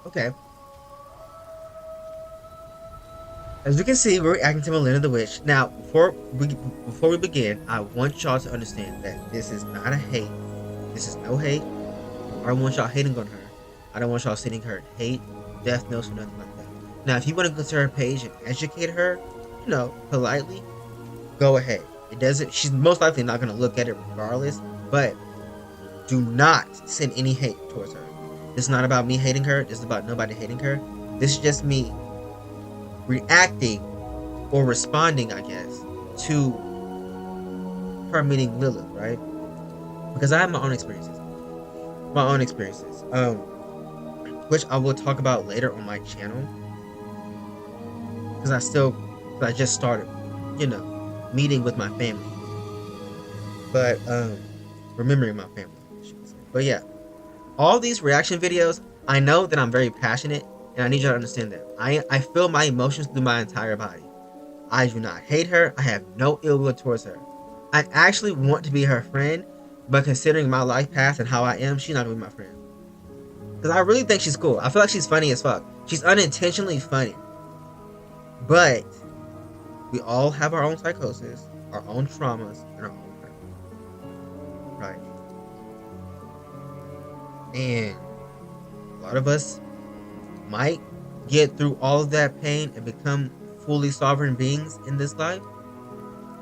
Okay. As you can see, we're reacting to Malinda the Witch. Now, before we begin, I want y'all to understand that this is not a hate. This is no hate. I don't want y'all hating on her. I don't want y'all sending her hate, death notes, or nothing like that. Now, if you want to go to her page and educate her, politely, go ahead. It doesn't. She's most likely not going to look at it regardless. But do not send any hate towards her. This is not about me hating her. This is about nobody hating her. This is just me reacting or responding, I guess, to her meeting Lilith, right? Because I have my own experiences. Which I will talk about later on my channel. Because I just started, meeting with my family. But, remembering my family, I should say. But yeah, all these reaction videos, I know that I'm very passionate, and I need you to understand that. I feel my emotions through my entire body. I do not hate her. I have no ill will towards her. I actually want to be her friend, but considering my life path and how I am, she's not going to be my friend. Because I really think she's cool. I feel like she's funny as fuck. She's unintentionally funny. But we all have our own psychosis, our own traumas, and our own hurt. Right? And a lot of us might get through all of that pain and become fully sovereign beings in this life,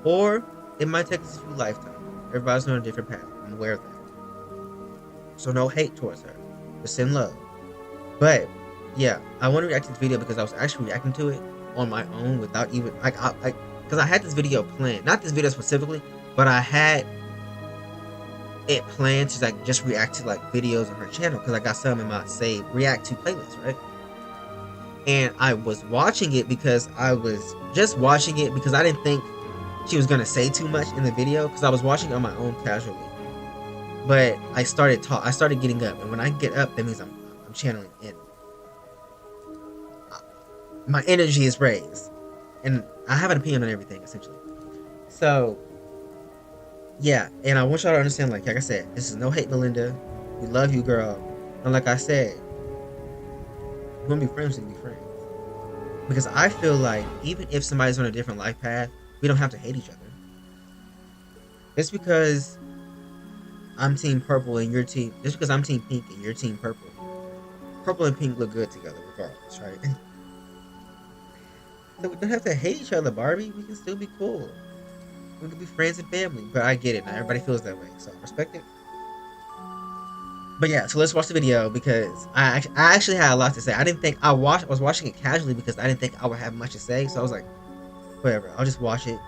or it might take us a few lifetimes. Everybody's on a different path. I'm aware of that. So no hate towards her. Just send love. But yeah, I want to react to this video because I was actually reacting to it on my own without even because I had this video planned. Not this video specifically, but I had it planned to just react to videos on her channel because I got some in my save react to playlist, right? And I was watching it because I didn't think she was gonna say too much in the video because I was watching it on my own casually. But I started getting up, and when I get up, that means I'm channeling in. My energy is raised, and I have an opinion on everything essentially. So yeah, and I want y'all to understand, like I said, this is no hate, Malinda. We love you, girl. And like I said, we're gonna be friends, we can be friends. Because I feel like even if somebody's on a different life path, we don't have to hate each other. Just because I'm team purple and your team, just because I'm team pink and your team purple, purple and pink look good together regardless, right? So we don't have to hate each other, Barbie. We can still be cool. We can be friends and family. But I get it. Not everybody feels that way, so I respect it. But yeah, so let's watch the video because I actually had a lot to say. I was watching it casually because I didn't think I would have much to say. So I was like, whatever, I'll just watch it.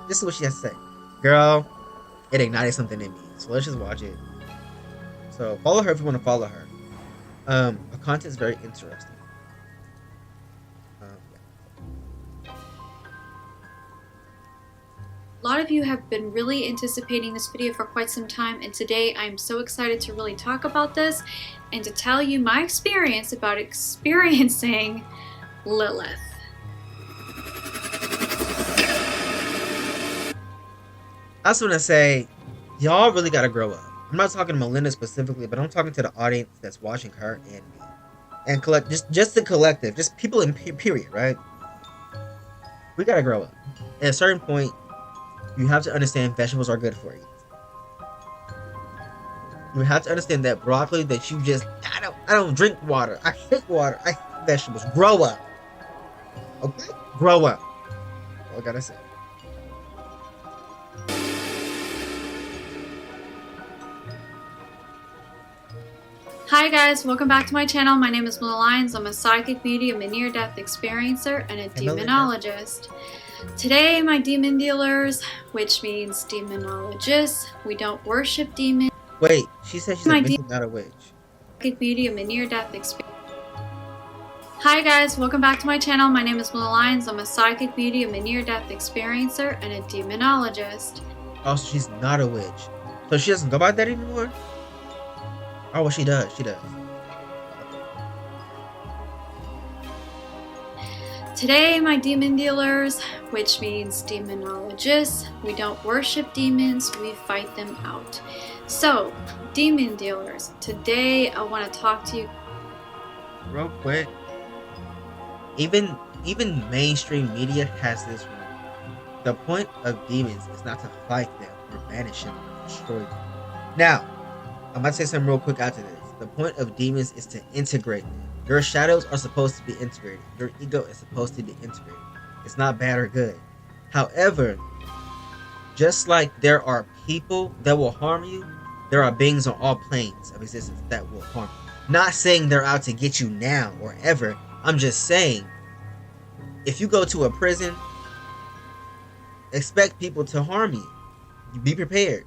This is what she has to say. Girl, it ignited something in me. So let's just watch it. So follow her if you want to follow her. Her content's very interesting. A lot of you have been really anticipating this video for quite some time, and today I'm so excited to really talk about this and to tell you my experience about experiencing Lilith. I just want to say, y'all really gotta grow up. I'm not talking to Malinda specifically, but I'm talking to the audience that's watching her and me, and just the collective, just people in period, right? We gotta grow up. At a certain point, you have to understand vegetables are good for you. You have to understand that broccoli that you just I don't drink water. I hate water. I hate vegetables. Grow up. Okay? Grow up. All I gotta say. Hi guys, welcome back to my channel. My name is Malinda. I'm a psychic medium, a near-death experiencer, and a demonologist. Today, my demon dealers, which means demonologists, we don't worship demons. Wait, she said she's a witch, not a witch. Psychic medium, a near-death experiencer. Hi guys, welcome back to my channel. My name is Malinda. I'm a psychic medium, a near-death experiencer, and a demonologist. Oh, so she's not a witch. So she doesn't go by that anymore? Oh, well, she does. She does. Today, my demon dealers, which means demonologists, we don't worship demons, we fight them out. So, demon dealers, today I want to talk to you. real quick, even mainstream media has this rule. The point of demons is not to fight them or banish them or destroy them. Now, I'm about to say something real quick after this. The point of demons is to integrate them. Your shadows are supposed to be integrated. Your ego is supposed to be integrated. It's not bad or good. However, just like there are people that will harm you, there are beings on all planes of existence that will harm you. Not saying they're out to get you now or ever. I'm just saying, if you go to a prison, expect people to harm you. Be prepared.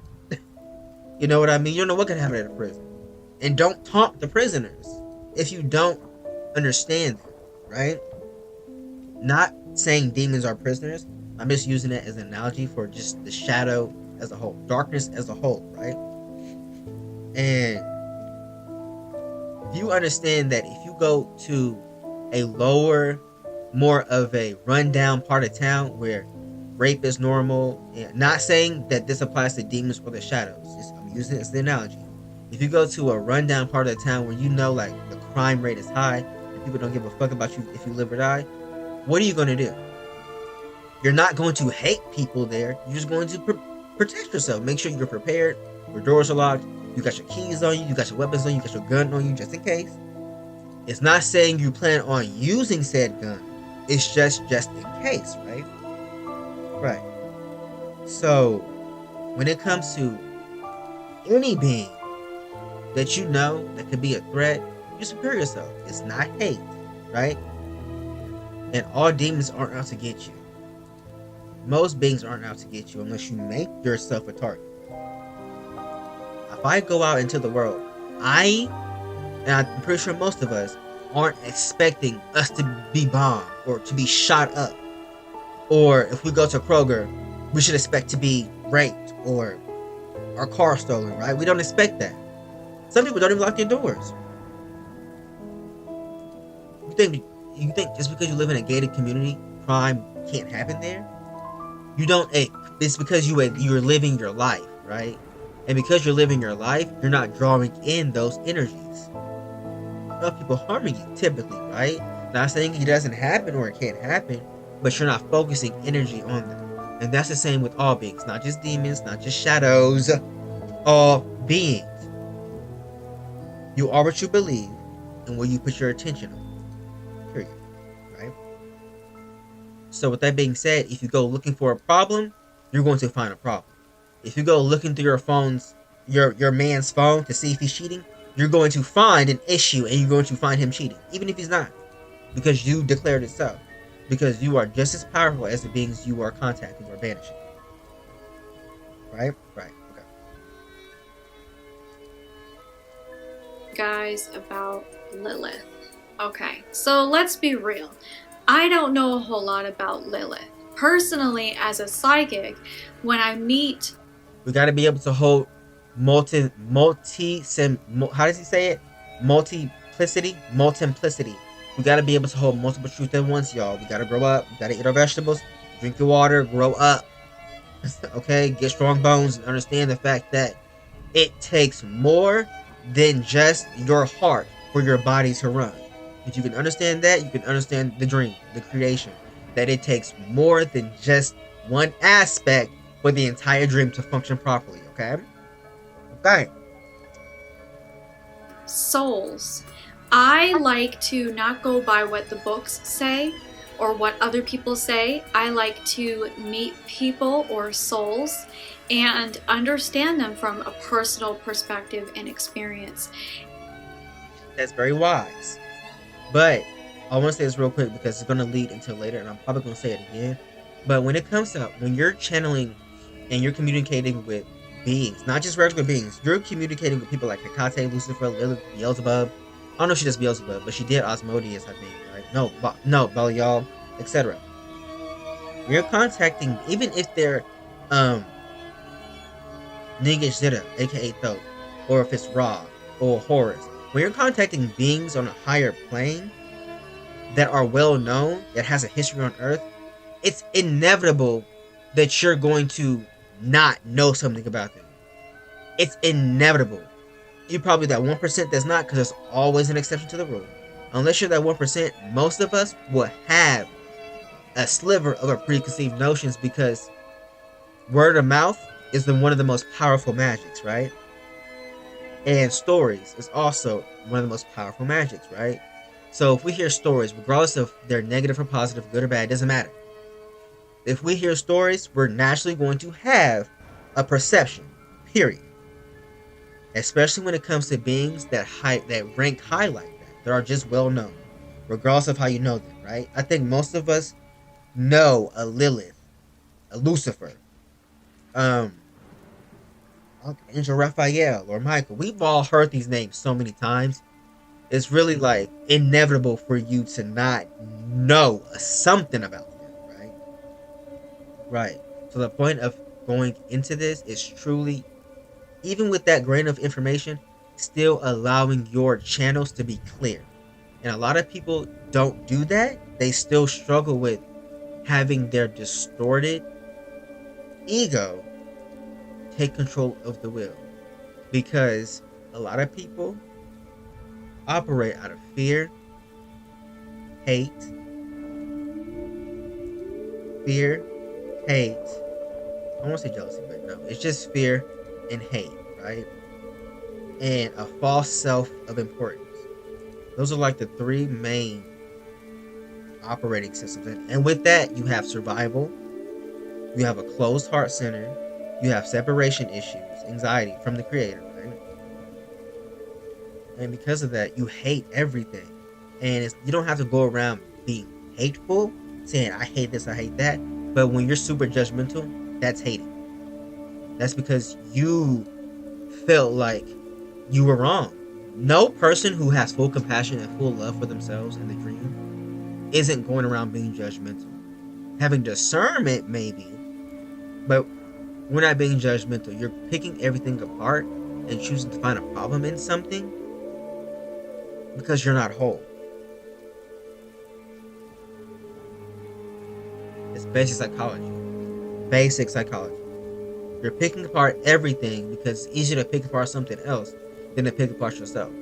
You know what I mean? You don't know what can happen at a prison. And don't taunt the prisoners if you don't understand them, right? Not saying demons are prisoners. I'm just using it as an analogy for just the shadow as a whole, darkness as a whole, right? And if you understand that if you go to a lower, more of a rundown part of town where rape is normal, and not saying that this applies to demons or the shadows, I'm using it as the analogy. If you go to a rundown part of the town where you know like the crime rate is high and people don't give a fuck about you if you live or die, what are you going to do? You're not going to hate people there. You're just going to protect yourself. Make sure you're prepared. Your doors are locked. You got your keys on you. You got your weapons on you. You got your gun on you just in case. It's not saying you plan on using said gun. It's just in case, right? Right. So, when it comes to any being that you know that could be a threat, just prepare yourself. It's not hate, right? And all demons aren't out to get you. Most beings aren't out to get you unless you make yourself a target. If I go out into the world, and I'm pretty sure most of us aren't expecting us to be bombed or to be shot up. Or if we go to Kroger, we should expect to be raped or our car stolen, right? We don't expect that. Some people don't even lock their doors. You think just because you live in a gated community, crime can't happen there? You don't. It's because you're living your life, right? And because you're living your life, you're not drawing in those energies of people harming you, typically, right? Not saying it doesn't happen or it can't happen, but you're not focusing energy on them. And that's the same with all beings, not just demons, not just shadows, all beings. You are what you believe and what you put your attention on. Period. Right? So with that being said, if you go looking for a problem, you're going to find a problem. If you go looking through your phone's, your man's phone to see if he's cheating, you're going to find an issue and you're going to find him cheating, even if he's not. Because you declared it so. Because you are just as powerful as the beings you are contacting or banishing. Right? Right. Okay. Guys, about Lilith. Okay, so let's be real. I don't know a whole lot about Lilith. Personally, as a psychic, when I meet... We got to be able to hold how does he say it? Multiplicity. We got to be able to hold multiple truths at once, y'all. We got to grow up. We got to eat our vegetables, drink your water, grow up. Okay? Get strong bones and understand the fact that it takes more than just your heart for your body to run. If you can understand that, you can understand the dream, the creation. That it takes more than just one aspect for the entire dream to function properly, okay? Okay. Souls. I like to not go by what the books say or what other people say. I like to meet people or souls and understand them from a personal perspective and experience. That's very wise. But I want to say this real quick because it's going to lead into later, and I'm probably going to say it again. But when it comes to when you're channeling and you're communicating with beings, not just regular beings, you're communicating with people like Hecate, Lucifer, Lilith, Beelzebub. I don't know if she does Beelzebub, but she did Asmodeus, I think, right? No, Belial, etc. You're contacting, even if they're Ningish Zeta, aka Thoth, or if it's Ra or Horus. When you're contacting beings on a higher plane that are well known, that has a history on Earth, it's inevitable that you're going to not know something about them. It's inevitable. You're probably that 1% that's not, because there's always an exception to the rule. Unless you're that 1%, most of us will have a sliver of our preconceived notions, because word of mouth is one of the most powerful magics, right? And stories is also one of the most powerful magics, right? So if we hear stories, regardless of they're negative or positive, good or bad, it doesn't matter. If we hear stories, we're naturally going to have a perception, period. Especially when it comes to beings that rank high like that are just well known, regardless of how you know them, right? I think most of us know a Lilith, a Lucifer, um, Angel Raphael, or Michael. We've all heard these names so many times. It's really like inevitable for you to not know something about them, right? Right. So the point of going into this is truly, even with that grain of information, still allowing your channels to be clear. And a lot of people don't do that. They still struggle with having their distorted ego take control of the will, because a lot of people operate out of fear, hate, fear, hate. I won't say jealousy, but no, it's just fear and hate, right? And a false self of importance. Those are like the three main operating systems. And with that, you have survival, you have a closed heart center, you have separation issues, anxiety from the creator, right? And because of that, you hate everything. And you don't have to go around being hateful, saying, I hate this, I hate that. But when you're super judgmental, that's hating. That's because you felt like you were wrong. No person who has full compassion and full love for themselves in the dream isn't going around being judgmental. Having discernment, maybe, but we're not being judgmental. You're picking everything apart and choosing to find a problem in something because you're not whole. It's basic psychology. Basic psychology. You're picking apart everything because it's easier to pick apart something else than to pick apart yourself.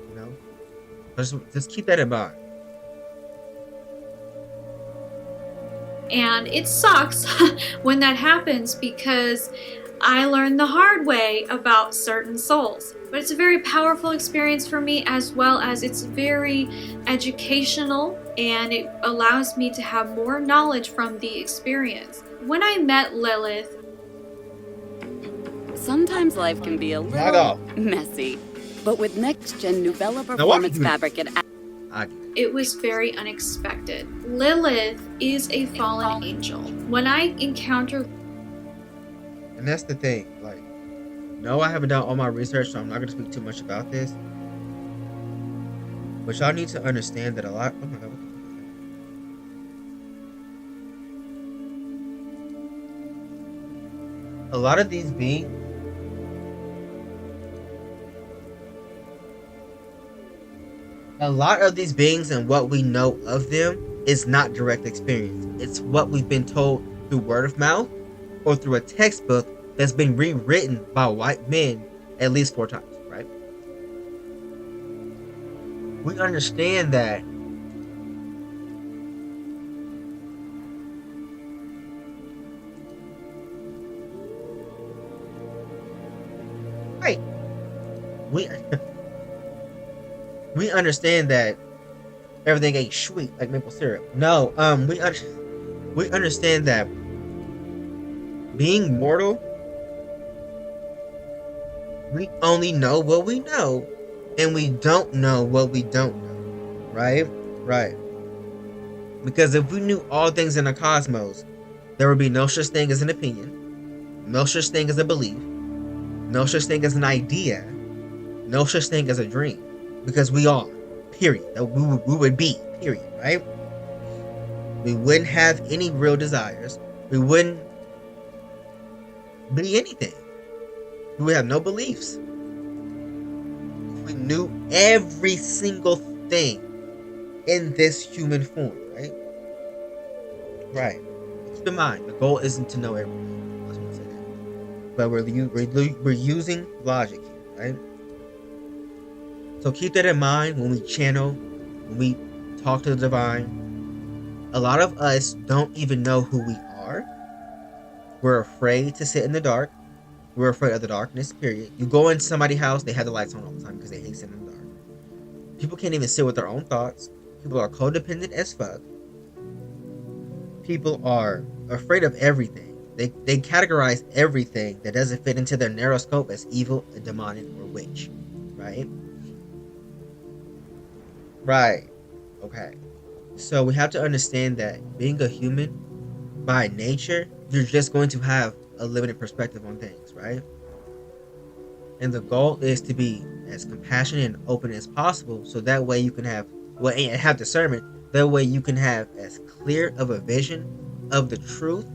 You know? Just keep that in mind. And it sucks when that happens, because I learned the hard way about certain souls. But it's a very powerful experience for me, as well as it's very educational, and it allows me to have more knowledge from the experience. When I met Lilith, sometimes life can be a little messy, but with next-gen Nuvella Performance Fabric it was very unexpected. Lilith is a fallen angel. When I encounter, and that's the thing, like, no, I haven't done all my research, so I'm not going to speak too much about this. But y'all need to understand that a lot. Oh my god, what the fuck is that? A lot of these beings. A lot of these beings and what we know of them is not direct experience. It's what we've been told through word of mouth or through a textbook that's been rewritten by white men at least 4 times, right? We understand that right. We understand that everything ain't sweet like maple syrup. No, we understand that being mortal, we only know what we know, and we don't know what we don't know, right? Right. Because if we knew all things in the cosmos, there would be no such thing as an opinion, no such thing as a belief, no such thing as an idea, no such thing as a dream. Because we are, period. We would be, period, right? We wouldn't have any real desires. We wouldn't be anything. We would have no beliefs. If we knew every single thing in this human form, right? Right. Keep in mind, the goal isn't to know everything. I was going to say that. but we're using logic here, right? So keep that in mind when we channel, when we talk to the divine. A lot of us don't even know who we are. We're afraid to sit in the dark. We're afraid of the darkness, period. You go into somebody's house, they have the lights on all the time because they hate sitting in the dark. People can't even sit with their own thoughts. People are codependent as fuck. People are afraid of everything. They categorize everything that doesn't fit into their narrow scope as evil, a demonic, or witch. Right? Right. Okay. So we have to understand that being a human, by nature, you're just going to have a limited perspective on things, right? And the goal is to be as compassionate and open as possible, so that way you can have and have discernment. That way you can have as clear of a vision of the truth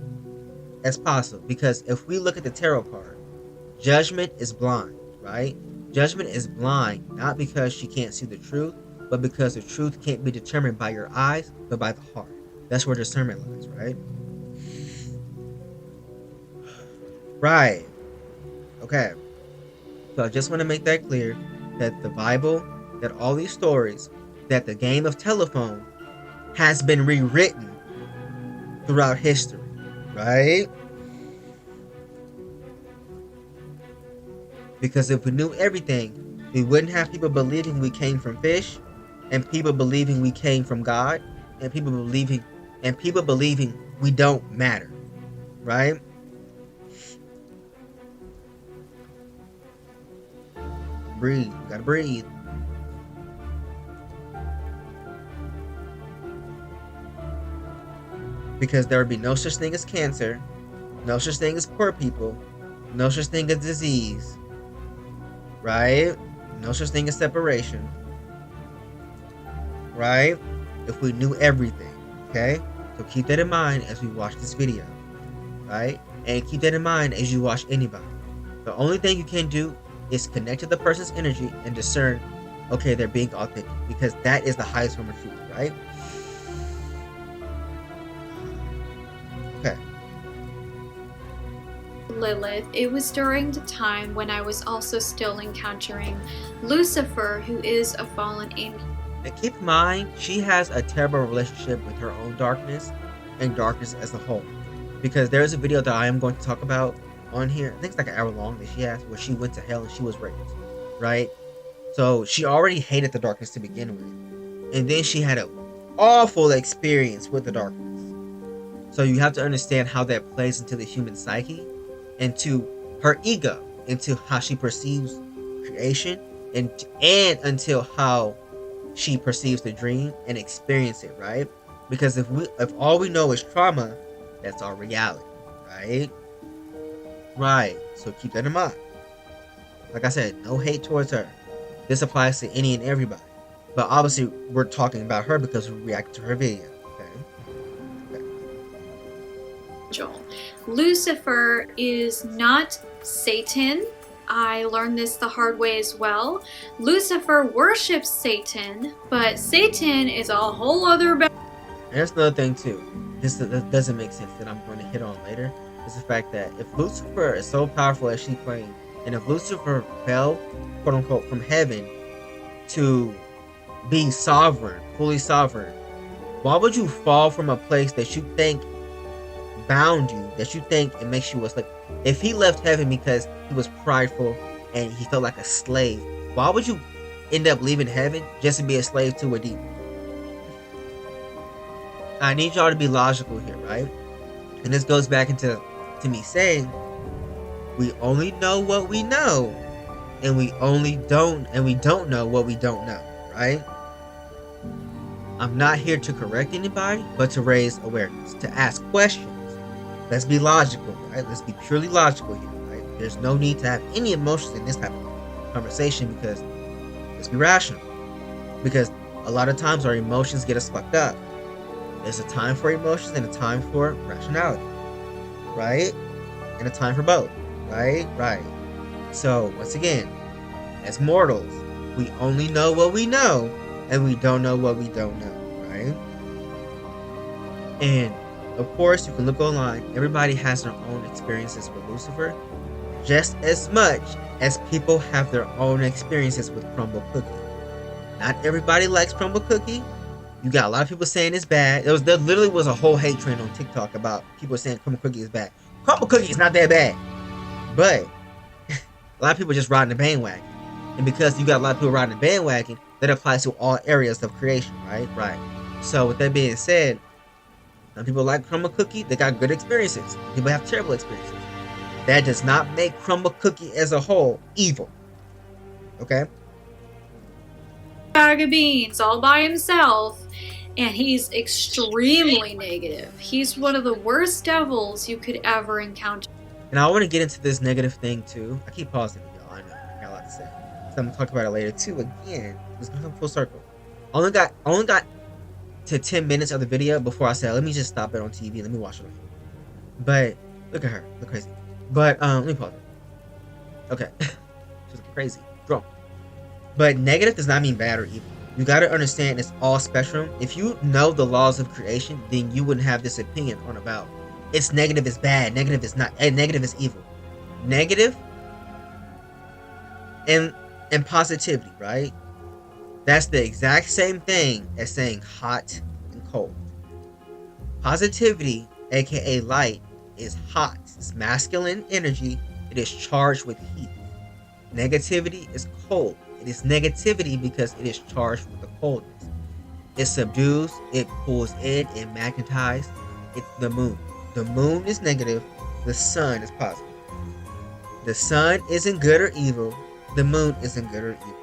as possible. Because if we look at the tarot card, judgment is blind, right? Judgment is blind, not because she can't see the truth, but because the truth can't be determined by your eyes, but by the heart. That's where discernment lies, right? Right. Okay. So I just want to make that clear, that the Bible, that all these stories, that the game of telephone has been rewritten throughout history, right? Because if we knew everything, we wouldn't have people believing we came from fish, and people believing we came from God, and people believing we don't matter, right? Breathe. You gotta breathe. Because there would be no such thing as cancer, no such thing as poor people, no such thing as disease, right? No such thing as separation, right? If we knew everything, okay? So keep that in mind as we watch this video, right? And keep that in mind as you watch anybody. The only thing you can do is connect to the person's energy and discern, okay, they're being authentic, because that is the highest form of truth, right? Okay. Lilith, it was during the time when I was also still encountering Lucifer, who is a fallen angel. And keep in mind, she has a terrible relationship with her own darkness and darkness as a whole. Because there's a video that I am going to talk about on here. I think it's like an hour long that she has, where she went to hell and she was raped, right? So she already hated the darkness to begin with, and then she had an awful experience with the darkness. So you have to understand how that plays into the human psyche, into her ego, into how she perceives creation, and until how she perceives the dream and experience it, right? Because if all we know is trauma, that's our reality, right? Right. So keep that in mind. Like I said, no hate towards her. This applies to any and everybody. But obviously, we're talking about her because we reacted to her video. Okay. Lucifer is not Satan. I learned this the hard way as well. Lucifer worships Satan, but Satan is a whole other. And that's another thing too. This doesn't make sense that I'm going to hit on later. Is the fact that if Lucifer is so powerful as she claimed, and if Lucifer fell, quote unquote, from heaven to be sovereign, fully sovereign, why would you fall from a place that you think bound you, that you think it makes you a slave? If he left heaven because he was prideful and he felt like a slave, why would you end up leaving heaven just to be a slave to a demon? I need y'all to be logical here, right? And this goes back into me saying, we only know what we know, and we don't know what we don't know, right? I'm not here to correct anybody, but to raise awareness, to ask questions. Let's be logical, right? Let's be purely logical here, right? There's no need to have any emotions in this type of conversation, because let's be rational. Because a lot of times our emotions get us fucked up. There's a time for emotions and a time for rationality, right? And a time for both, right? Right. So, once again, as mortals, we only know what we know, and we don't know what we don't know, right? And, of course, you can look online. Everybody has their own experiences with Lucifer. just as much as people have their own experiences with crumble cookie. Not everybody likes crumble cookie. You got a lot of people saying it's bad. There literally was a whole hate trend on TikTok about people saying crumble cookie is bad. Crumble cookie is not that bad, but a lot of people just riding the bandwagon. And because you got a lot of people riding the bandwagon, that applies to all areas of creation, right? Right. So with that being said, some people like crumble cookie. They got good experiences. People have terrible experiences. That does not make crumble cookie as a whole evil. Okay? Bag of beans all by himself, and he's extremely negative. He's one of the worst devils you could ever encounter. And I want to get into this negative thing too. I keep pausing, y'all. I know. I got a lot to say. So I'm gonna talk about it later too. Again, it's gonna come full circle. I only got to 10 minutes of the video before I said, let me just stop it on TV. Let me watch it. But look at her, look crazy. But let me pause it. Okay, she's crazy, drunk. But negative does not mean bad or evil. You gotta understand it's all spectrum. If you know the laws of creation, then you wouldn't have this opinion on about it's negative is bad, negative is not, and negative is evil. Negative and positivity, right? That's the exact same thing as saying hot and cold. Positivity, aka light, is hot. It's masculine energy. It is charged with heat. Negativity is cold. It is negativity because it is charged with the coldness. It subdues, it pulls in, it magnetizes. It's the moon. The moon is negative. The sun is positive. The sun isn't good or evil. The moon isn't good or evil.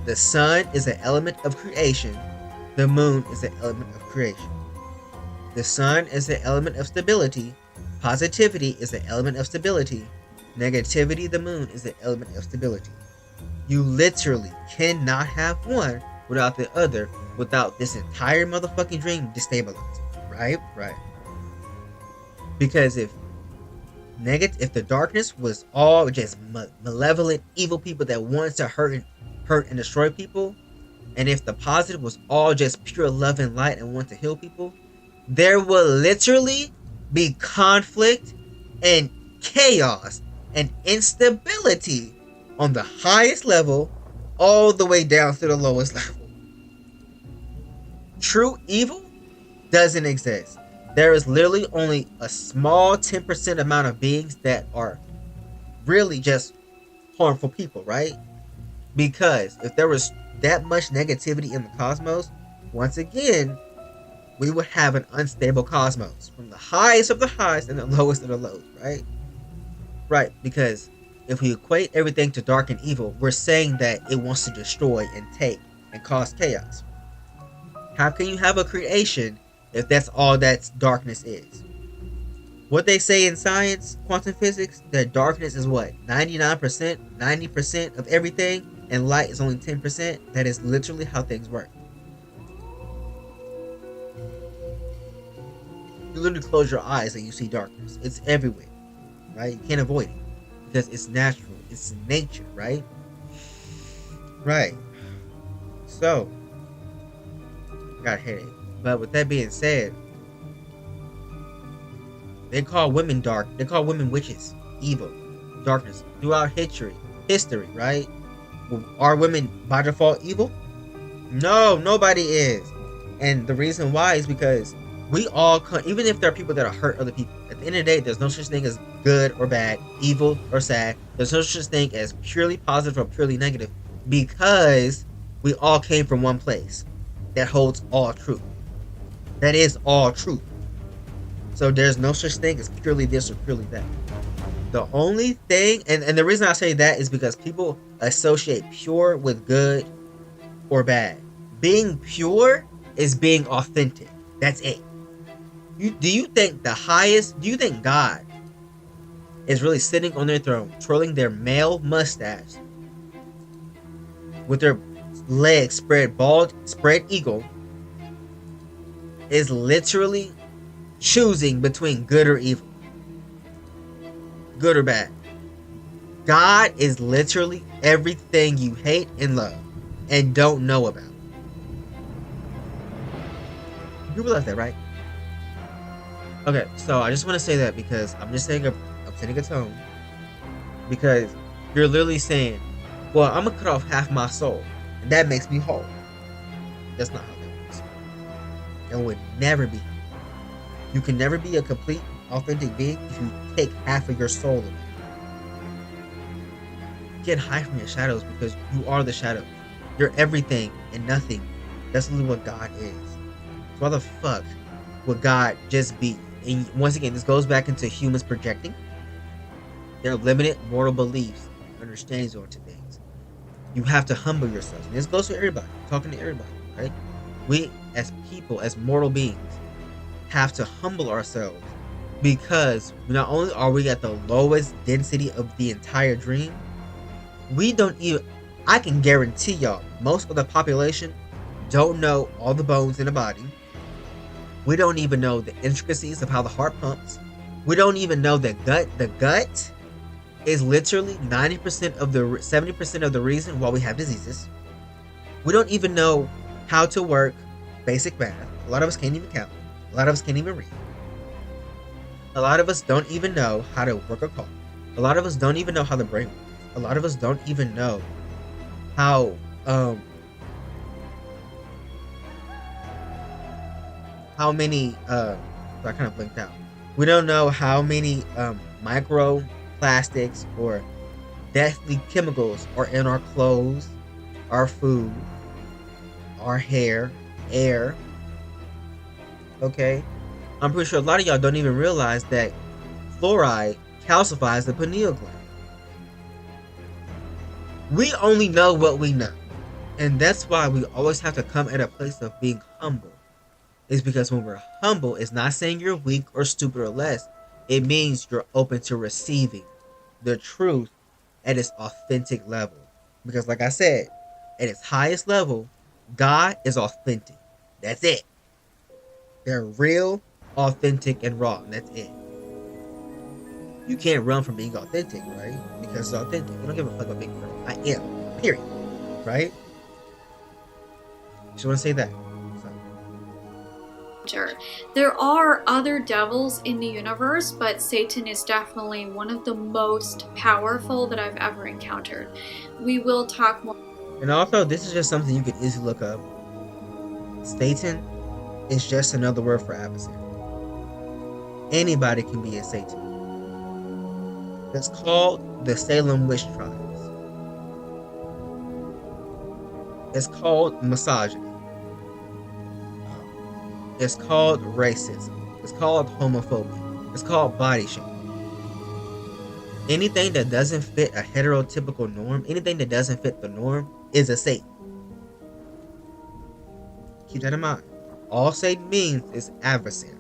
The sun is an element of creation. The moon is an element of creation. The sun is an element of stability. Positivity is an element of stability. Negativity, the moon, is an element of stability. You literally cannot have one without the other, without this entire motherfucking dream destabilized. Right? Right. Because if the darkness was all just malevolent, evil people that wanted to hurt and destroy people, and if the positive was all just pure love and light and want to heal people, there will literally be conflict and chaos and instability on the highest level all the way down to the lowest level. True evil doesn't exist. There is literally only a small 10% amount of beings that are really just harmful people, right? Because if there was that much negativity in the cosmos, once again, we would have an unstable cosmos from the highest of the highs and the lowest of the lows, right? Right, because if we equate everything to dark and evil, we're saying that it wants to destroy and take and cause chaos. How can you have a creation if that's all that darkness is? What they say in science, quantum physics, that darkness is what? 99%, 90% of everything, and light is only 10%. That is literally how things work. You literally close your eyes and you see darkness. It's everywhere, right? You can't avoid it because it's natural. It's nature, right? Right. So, I got a headache. But with that being said, they call women dark. They call women witches, evil, darkness throughout history, right? Are women by default evil? No, nobody is. And the reason why is because we all even if there are people that are hurt other people, at the end of the day, there's no such thing as good or bad, evil or sad. There's no such thing as purely positive or purely negative, because we all came from one place that holds all truth. That is all truth. So there's no such thing as purely this or purely that. The only thing, and the reason I say that is because people associate pure with good or bad. Being pure is being authentic. That's it. Do you think God is really sitting on their throne, twirling their male mustache with their legs spread eagle, is literally choosing between good or evil, good or bad? God is literally everything you hate and love and don't know about. You realize that, right? Okay, so I just want to say that because I'm just setting a tone. because you're literally saying, well, I'm gonna cut off half my soul, and that makes me whole. That's not how that works. It would never be. You can never be a complete, authentic being if you take half of your soul away. Get high from your shadows because you are the shadows. You're everything and nothing. That's literally what God is. So why the fuck would God just be? And once again, this goes back into humans projecting their limited moral beliefs, understandings onto things. You have to humble yourselves. And this goes to everybody. I'm talking to everybody, right? We as people, as mortal beings, have to humble ourselves because not only are we at the lowest density of the entire dream, we don't even, I can guarantee y'all, most of the population don't know all the bones in the body. We don't even know the intricacies of how the heart pumps. We don't even know the gut. The gut is literally 90% of the 70% of the reason why we have diseases. We don't even know how to work basic math. A lot of us can't even count. A lot of us can't even read. A lot of us don't even know how to work a car. A lot of us don't even know how the brain works. A lot of us don't even know how many I kind of blinked out. We don't know how many micro plastics or deadly chemicals are in our clothes, our food, our hair, air. Okay? I'm pretty sure a lot of y'all don't even realize that fluoride calcifies the pineal gland. We only know what we know. And that's why we always have to come at a place of being humble. It's because when we're humble, it's not saying you're weak or stupid or less. It means you're open to receiving the truth at its authentic level. Because like I said, at its highest level, God is authentic. That's it. They're real, authentic, and raw. And that's it. You can't run from being authentic, right? Because it's authentic. You don't give a fuck about being real. I am. Period. Right? Just want to say that. There are other devils in the universe, but Satan is definitely one of the most powerful that I've ever encountered. We will talk more. And also, this is just something you could easily look up. Satan is just another word for adversary. Anybody can be a Satan. It's called the Salem witch trials. It's called misogyny. It's called racism. It's called homophobia. It's called body shaming. Anything that doesn't fit a heterotypical norm, anything that doesn't fit the norm, is a Satan. Keep that in mind. All Satan means is adversary.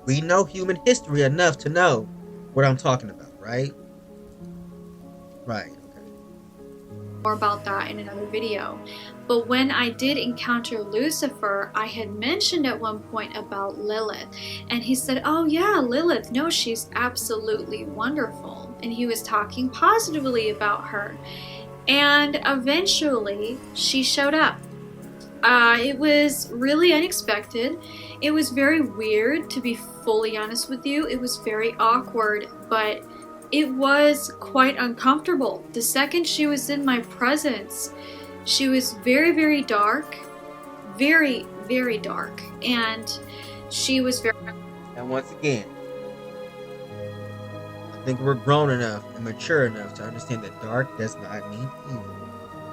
We know human history enough to know what I'm talking about, right? Right. More about that in another video. But when I did encounter Lucifer, I had mentioned at one point about Lilith, and he said, oh yeah, Lilith, no, she's absolutely wonderful, and he was talking positively about her. And eventually she showed up. It was really unexpected. It was very weird, to be fully honest with you. It was very awkward, but it was quite uncomfortable. The second she was in my presence, she was very, very dark. Very, very dark. And she was very... And once again, I think we're grown enough and mature enough to understand that dark does not mean evil.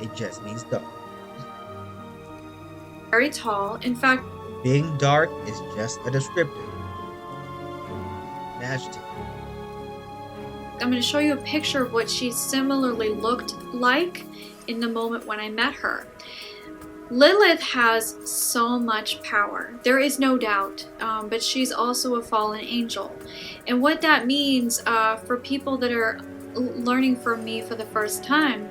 It just means dark. Very tall. In fact, being dark is just a descriptor. An adjective. I'm going to show you a picture of what she similarly looked like in the moment when I met her. Lilith has so much power. There is no doubt, but she's also a fallen angel. And what that means for people that are learning from me for the first time,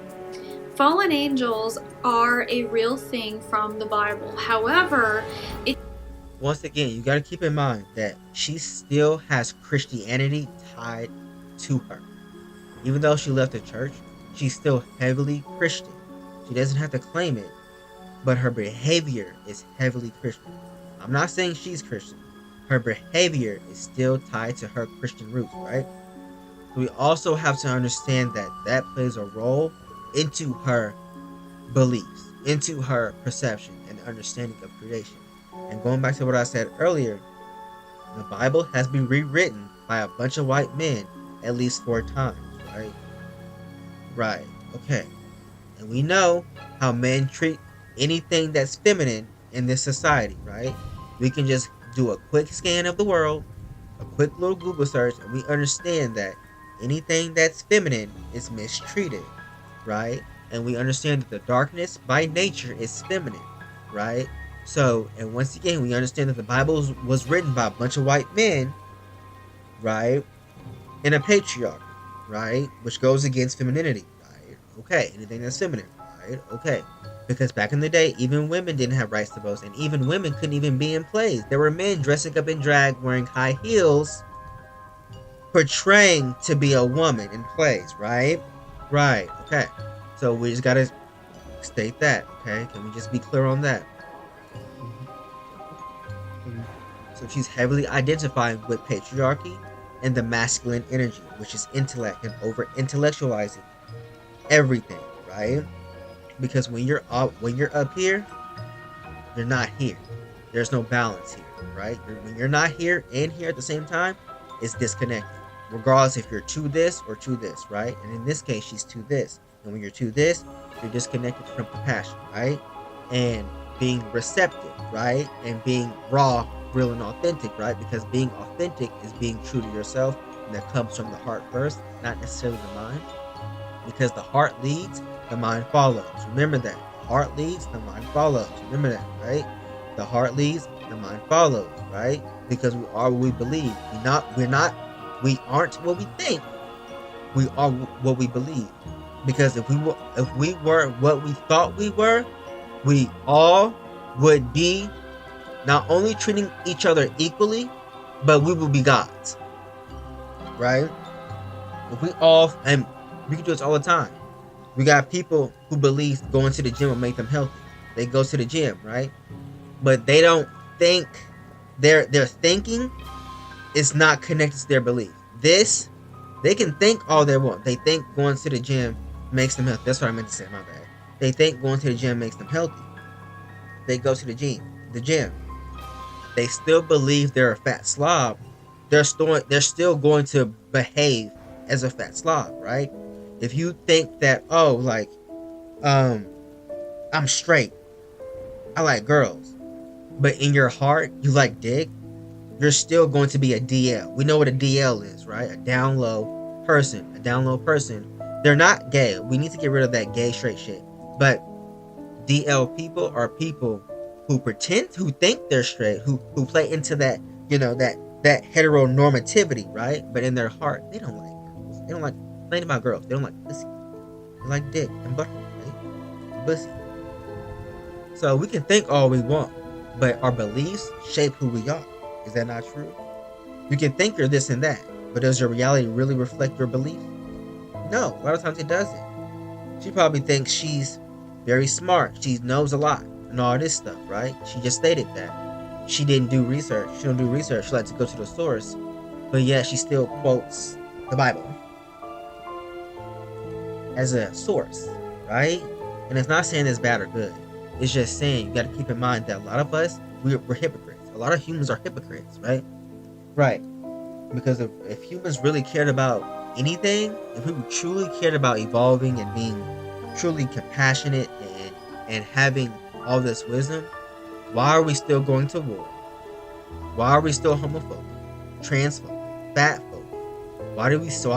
fallen angels are a real thing from the Bible. However, once again, you got to keep in mind that she still has Christianity tied to her. Even though she left the church, she's still heavily Christian. She doesn't have to claim it, but her behavior is heavily Christian. I'm not saying she's Christian. Her behavior is still tied to her Christian roots, right? So we also have to understand that that plays a role into her beliefs, into her perception and understanding of creation. And going back to what I said earlier, the Bible has been rewritten by a bunch of white men at least 4 times, right? Right, okay. And we know how men treat anything that's feminine in this society, right? We can just do a quick scan of the world, a quick little Google search, and we understand that anything that's feminine is mistreated, right? And we understand that the darkness by nature is feminine, right? So, and once again, we understand that the Bible was written by a bunch of white men, right? In a patriarchy, right? Which goes against femininity, right? Okay, anything that's feminine, right? Okay. Because back in the day, even women didn't have rights to vote, and even women couldn't even be in plays. There were men dressing up in drag, wearing high heels, portraying to be a woman in plays, right? Right, okay. So we just gotta state that, okay? Can we just be clear on that? So she's heavily identifying with patriarchy and the masculine energy, which is intellect and over intellectualizing everything, right? Because when you're up here, you're not here. There's no balance here, right? When you're not here and here at the same time, it's disconnected. Regardless if you're to this or to this, right? And in this case, she's to this. And when you're to this, you're disconnected from compassion, right? And being receptive, right? And being raw, real, and authentic, right? Because being authentic is being true to yourself, and that comes from the heart first, not necessarily the mind. Because the heart leads, the mind follows. Remember that. The heart leads, the mind follows. Remember that, right? The heart leads, the mind follows, right? Because we are what we believe. We aren't what we think. We are what we believe. Because if we were what we thought we were, we all would be not only treating each other equally, but we would be gods. Right? If we all, and we can do this all the time. We got people who believe going to the gym will make them healthy. They go to the gym, right? But they don't think their thinking is not connected to their belief. They can think all they want. They think going to the gym makes them healthy. That's what I meant to say, my bad. They think going to the gym makes them healthy. They go to the gym. They still believe they're a fat slob. They're still going to behave as a fat slob, right? If you think that, I'm straight, I like girls, but in your heart you like dick, you're still going to be a DL. We know what a DL is, right? A down low person. They're not gay. We need to get rid of that gay straight shit. But DL people are people who who think they're straight, who play into that, that heteronormativity, right? But in their heart, they don't like girls. They don't like playing about girls. They don't like pussy. They like dick and butt, right? Pussy. So we can think all we want, but our beliefs shape who we are. Is that not true? You can think you're this and that, but does your reality really reflect your belief? No, a lot of times it doesn't. She probably thinks she's very smart. She knows a lot and all this stuff, right? She just stated that. She didn't do research. She don't do research. She likes to go to the source. But yet she still quotes the Bible as a source, right? And it's not saying it's bad or good. It's just saying you got to keep in mind that a lot of us, we're hypocrites. A lot of humans are hypocrites, right? Right. Because if humans really cared about anything, if we truly cared about evolving and being truly compassionate and having all this wisdom, why are we still going to war? Why are we still homophobic, transphobic, fatphobic? Why are we still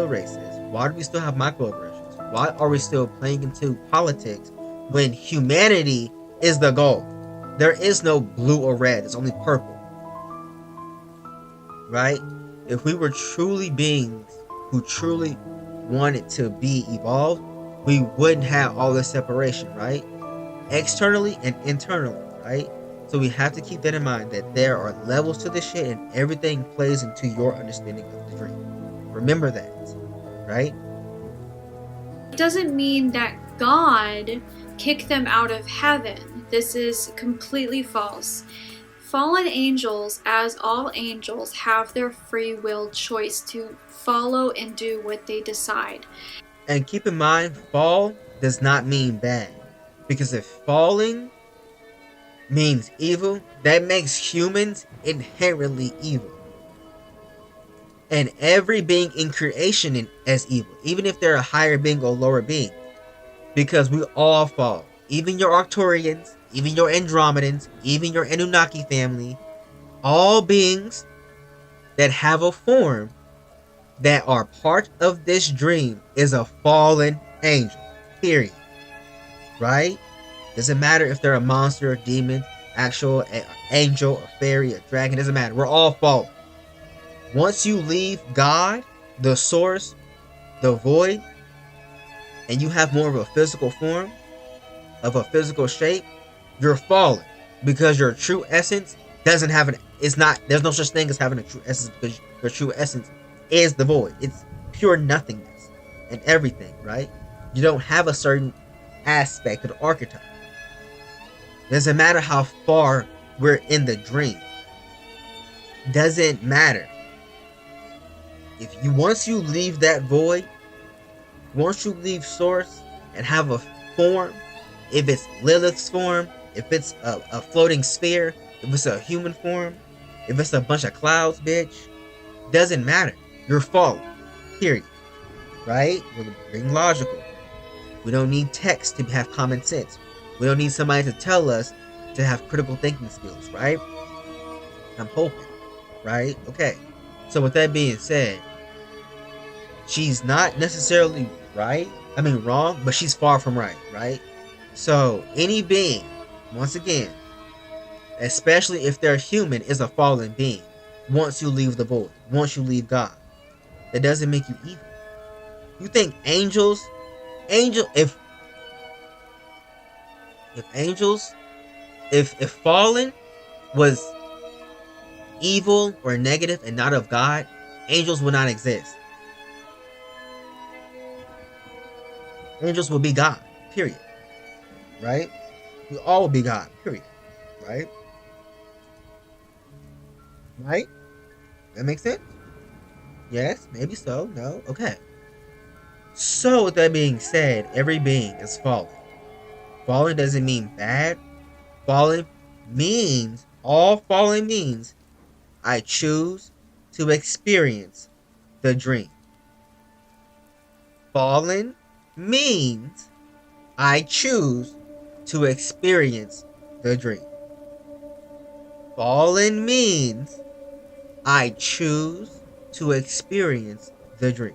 racist? Why do we still have microaggressions? Why are we still playing into politics when humanity is the goal? There is no blue or red. It's only purple. Right? If we were truly beings who truly wanted to be evolved, we wouldn't have all this separation, right? Externally and internally, right? So we have to keep that in mind, that there are levels to this shit and everything plays into your understanding of the dream. Remember that, right? It doesn't mean that God kicked them out of heaven. This is completely false. fallen angels, as all angels, have their free will choice to follow and do what they decide. And keep in mind, fall does not mean bad. Because if falling means evil, that makes humans inherently evil. And every being in creation is evil, even if they're a higher being or lower being. Because we all fall. Even your Arcturians, even your Andromedans, even your Anunnaki family, all beings that have a form that are part of this dream is a fallen angel. Period. Right? Doesn't matter if they're a monster, a demon, actual angel, a fairy, a dragon, doesn't matter. We're all fallen. Once you leave God, the source, the void, and you have more of a physical form, of a physical shape, you're fallen. Because your true essence doesn't have there's no such thing as having a true essence, because your true essence is the void. It's pure nothingness and everything, right? You don't have a certain aspect of the archetype. Doesn't matter how far we're in the dream. Doesn't matter. Once you leave that void, once you leave source and have a form, if it's Lilith's form, if it's a floating sphere, if it's a human form, if it's a bunch of clouds, bitch, doesn't matter. You're fallen. Period. Right? We're being logical. We don't need text to have common sense. We don't need somebody to tell us to have critical thinking skills, right? I'm hoping. Right? Okay. So with that being said, she's not necessarily wrong, but she's far from right? So any being, once again, especially if they're human, is a fallen being. Once you leave the void, once you leave God, that doesn't make you evil. You think if fallen was evil or negative and not of God, angels would not exist. Angels will be God, period. Right? We all will be God, period. Right? Right? That makes sense? Yes? Maybe so? No? Okay. So, with that being said, every being is fallen. Fallen doesn't mean bad. All fallen means, I choose to experience the dream. Fallen means, I choose to experience the dream. Fallen means, I choose to experience the dream.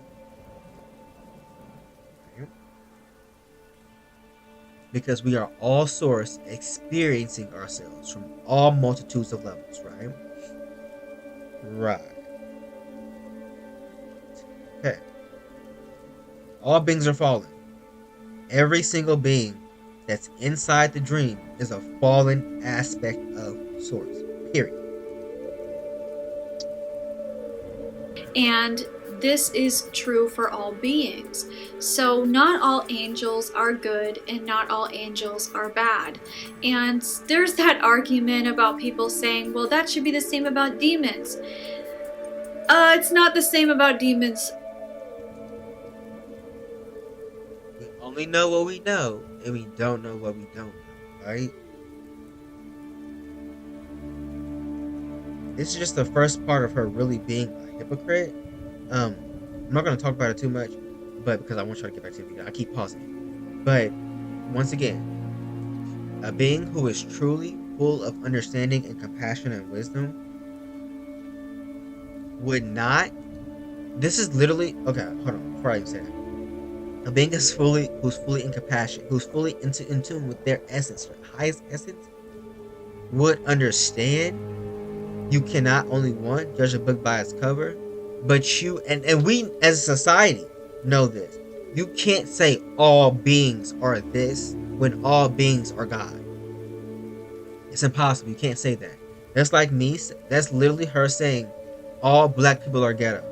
Because we are all source experiencing ourselves from all multitudes of levels, right? Right. Okay. All beings are fallen. Every single being that's inside the dream is a fallen aspect of source. Period. And this is true for all beings. So not all angels are good and not all angels are bad. And there's that argument about people saying, well, that should be the same about demons. It's not the same about demons. We only know what we know, and we don't know what we don't know, right? This is just the first part of her really being a hypocrite. I'm not going to talk about it too much, but because I want you to get back to the video, I keep pausing. But once again, a being who is truly full of understanding and compassion and wisdom would not. This is literally okay. Hold on, before I even say that, a being who's fully in compassion, who's fully in tune with their essence, their highest essence, would understand. You cannot only judge a book by its cover, but you and we as a society know this. You can't say all beings are this when all beings are God. It's impossible. You can't say that. That's like me. That's literally her saying all black people are ghetto.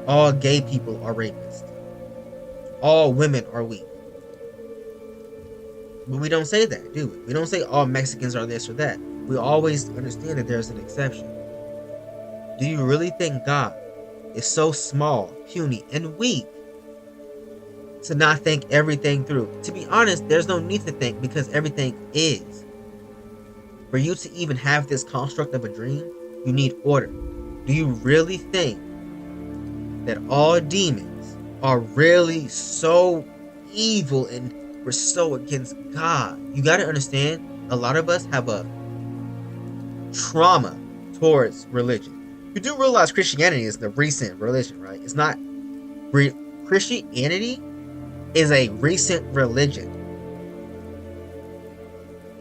All gay people are rapists. All women are weak. But we don't say that, do we? We don't say all Mexicans are this or that. we always understand that there's an exception. Do you really think God is so small, puny, and weak to not think everything through? To be honest, there's no need to think because everything is. For you to even have this construct of a dream, you need order. Do you really think that all demons are really so evil and we're so against God? You got to understand, a lot of us have a trauma towards religion. You do realize Christianity is the recent religion, right? It's not Christianity is a recent religion.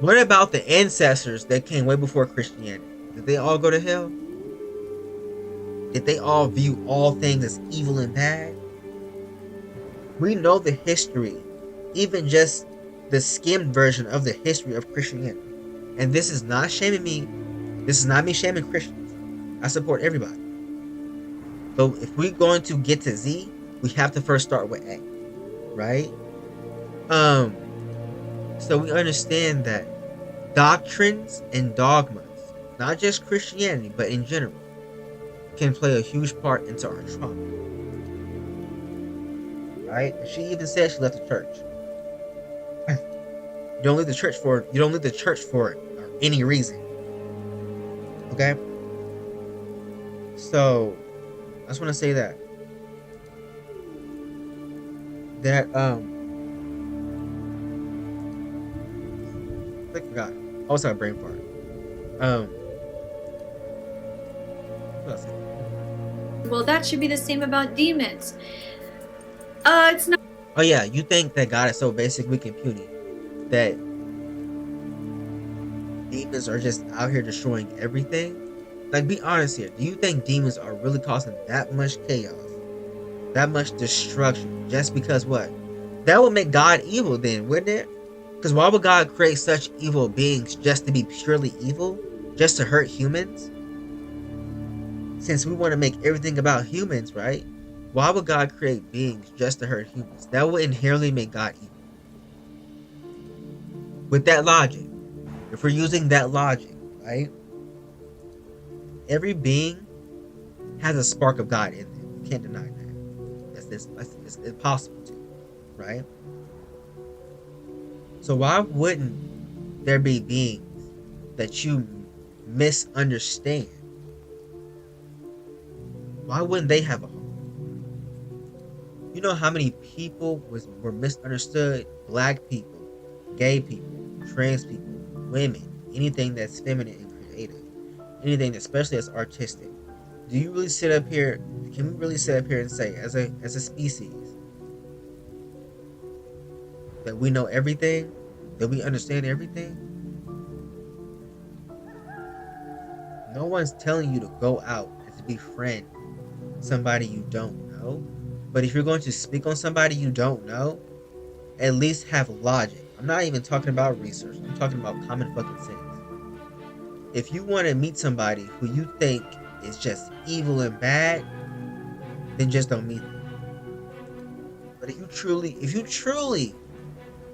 What about the ancestors that came way before Christianity? Did they all go to hell? Did they all view all things as evil and bad? We know the history, even just the skimmed version of the history of Christianity. And this is not shaming me. This is not me shaming Christians. I support everybody. So if we're going to get to Z, we have to first start with A, right? So we understand that doctrines and dogmas, not just Christianity, but in general, can play a huge part into our trauma. Right? And she even said she left the church. You don't leave the church for any reason. Okay? So I just want to say that I forgot. I always have a brain fart. What else? Well, that should be the same about demons. It's not. Oh yeah, you think that God is so basic, weak, and puny that demons are just out here destroying everything? Like, be honest here. Do you think demons are really causing that much chaos, that much destruction, just because what? That would make God evil then, wouldn't it? Because why would God create such evil beings just to be purely evil? Just to hurt humans? Since we want to make everything about humans, right? Why would God create beings just to hurt humans? That would inherently make God evil. With that logic, if we're using that logic, right? Every being has a spark of God in them. You can't deny that. It's impossible to, right? So why wouldn't there be beings that you misunderstand? Why wouldn't they have a home? You know how many people were misunderstood? Black people, gay people, trans people, women, anything that's feminine and creative, anything especially that's artistic. Do you really sit up here? Can we really sit up here and say, as a species, that we know everything, that we understand everything? No one's telling you to go out and to befriend somebody you don't know. But if you're going to speak on somebody you don't know, at least have logic. I'm not even talking about research. I'm talking about common fucking sense. If you want to meet somebody who you think is just evil and bad, then just don't meet them. But if you truly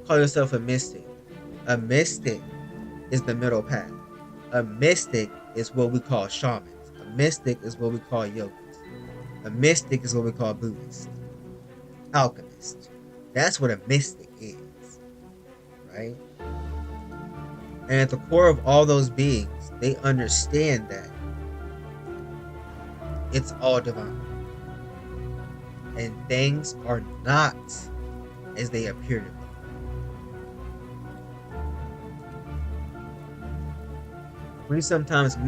call yourself a mystic is the middle path. A mystic is what we call shamans. A mystic is what we call yogis. A mystic is what we call Buddhists. Alchemists. That's what a mystic is. Right? And at the core of all those beings, they understand that it's all divine. And things are not as they appear to be. We sometimes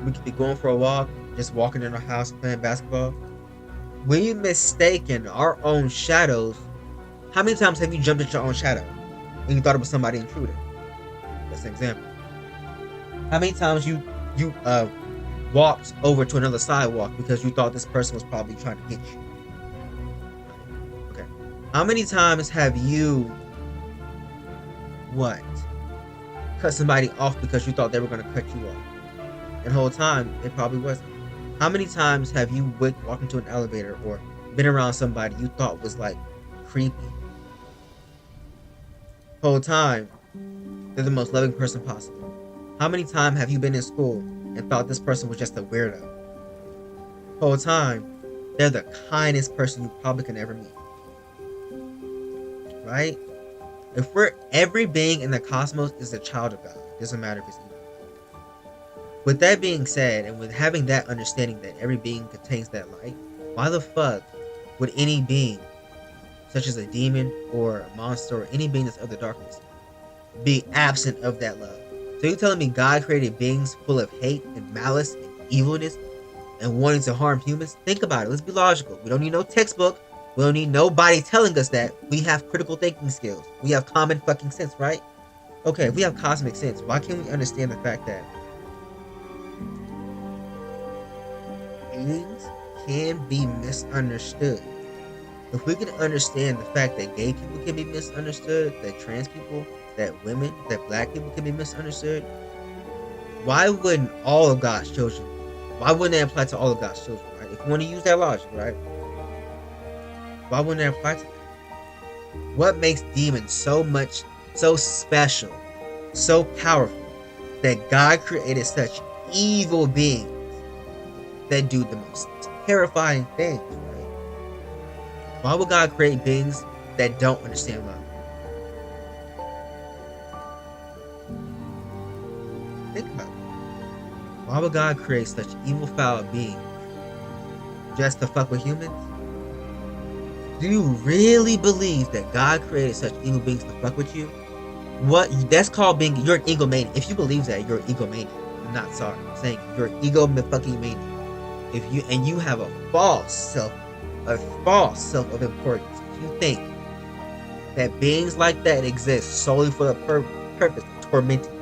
we could be going for a walk, just walking in our house playing basketball. We mistaken our own shadows. How many times have you jumped at your own shadow and you thought it was somebody intruder? That's an example. How many times you walked over to another sidewalk because you thought this person was probably trying to hit you? Okay. How many times have you cut somebody off because you thought they were going to cut you off? And the whole time, it probably wasn't. How many times have you walked into an elevator or been around somebody you thought was like creepy? The whole time, They're the most loving person possible. How many times have you been in school and thought this person was just a weirdo? The whole time, they're the kindest person you probably can ever meet. Right? If every being in the cosmos is a child of God, it doesn't matter if it's evil. With that being said, and with having that understanding that every being contains that light, why the fuck would any being, such as a demon or a monster or any being that's of the darkness, be absent of that love? So you're telling me God created beings full of hate and malice and evilness and wanting to harm humans? Think about it. Let's be logical. We don't need no textbook. We don't need nobody telling us that. We have critical thinking skills. We have common fucking sense, right? Okay, if we have cosmic sense, why can't we understand the fact that beings can be misunderstood? If we can understand the fact that gay people can be misunderstood, that trans people, that women, that black people can be misunderstood, why wouldn't all of God's children, why wouldn't that apply to all of God's children, right? If you want to use that logic, right? Why wouldn't that apply to that? What makes demons so special, so powerful, that God created such evil beings that do the most terrifying things, right? Why would God create beings that don't understand love? Think about it. Why would God create such evil, foul beings just to fuck with humans? Do you really believe that God created such evil beings to fuck with you? What? That's called being, you're an egomaniac. If you believe that, you're an egomaniac. I'm not sorry. I'm saying you're an ego-fucking-maniac. And you have a false self of importance. If you think that beings like that exist solely for the purpose of tormenting you,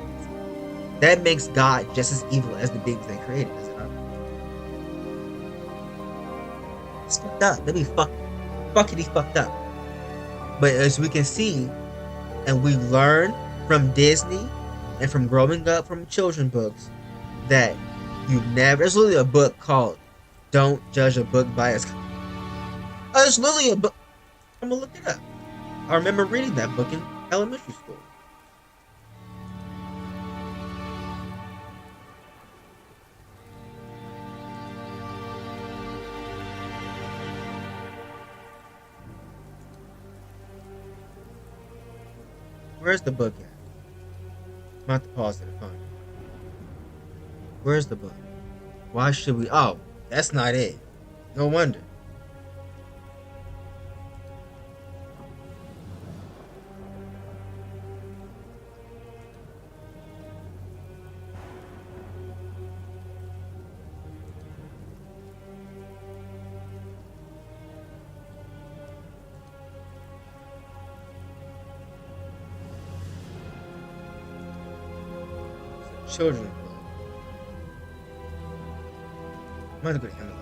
that makes God just as evil as the beings they created, does it not? It's fucked up. They be fuckity fucked up. But as we can see, and we learn from Disney and from growing up from children's books, that there's literally a book called Don't Judge a Book by Its Cover. There's literally a book. I'm gonna look it up. I remember reading that book in elementary school. Where's the book at? I'm about to pause it to find it. Where's the book? Why should we? Oh, that's not it. No wonder. Children's book. I'm going to go to Amazon.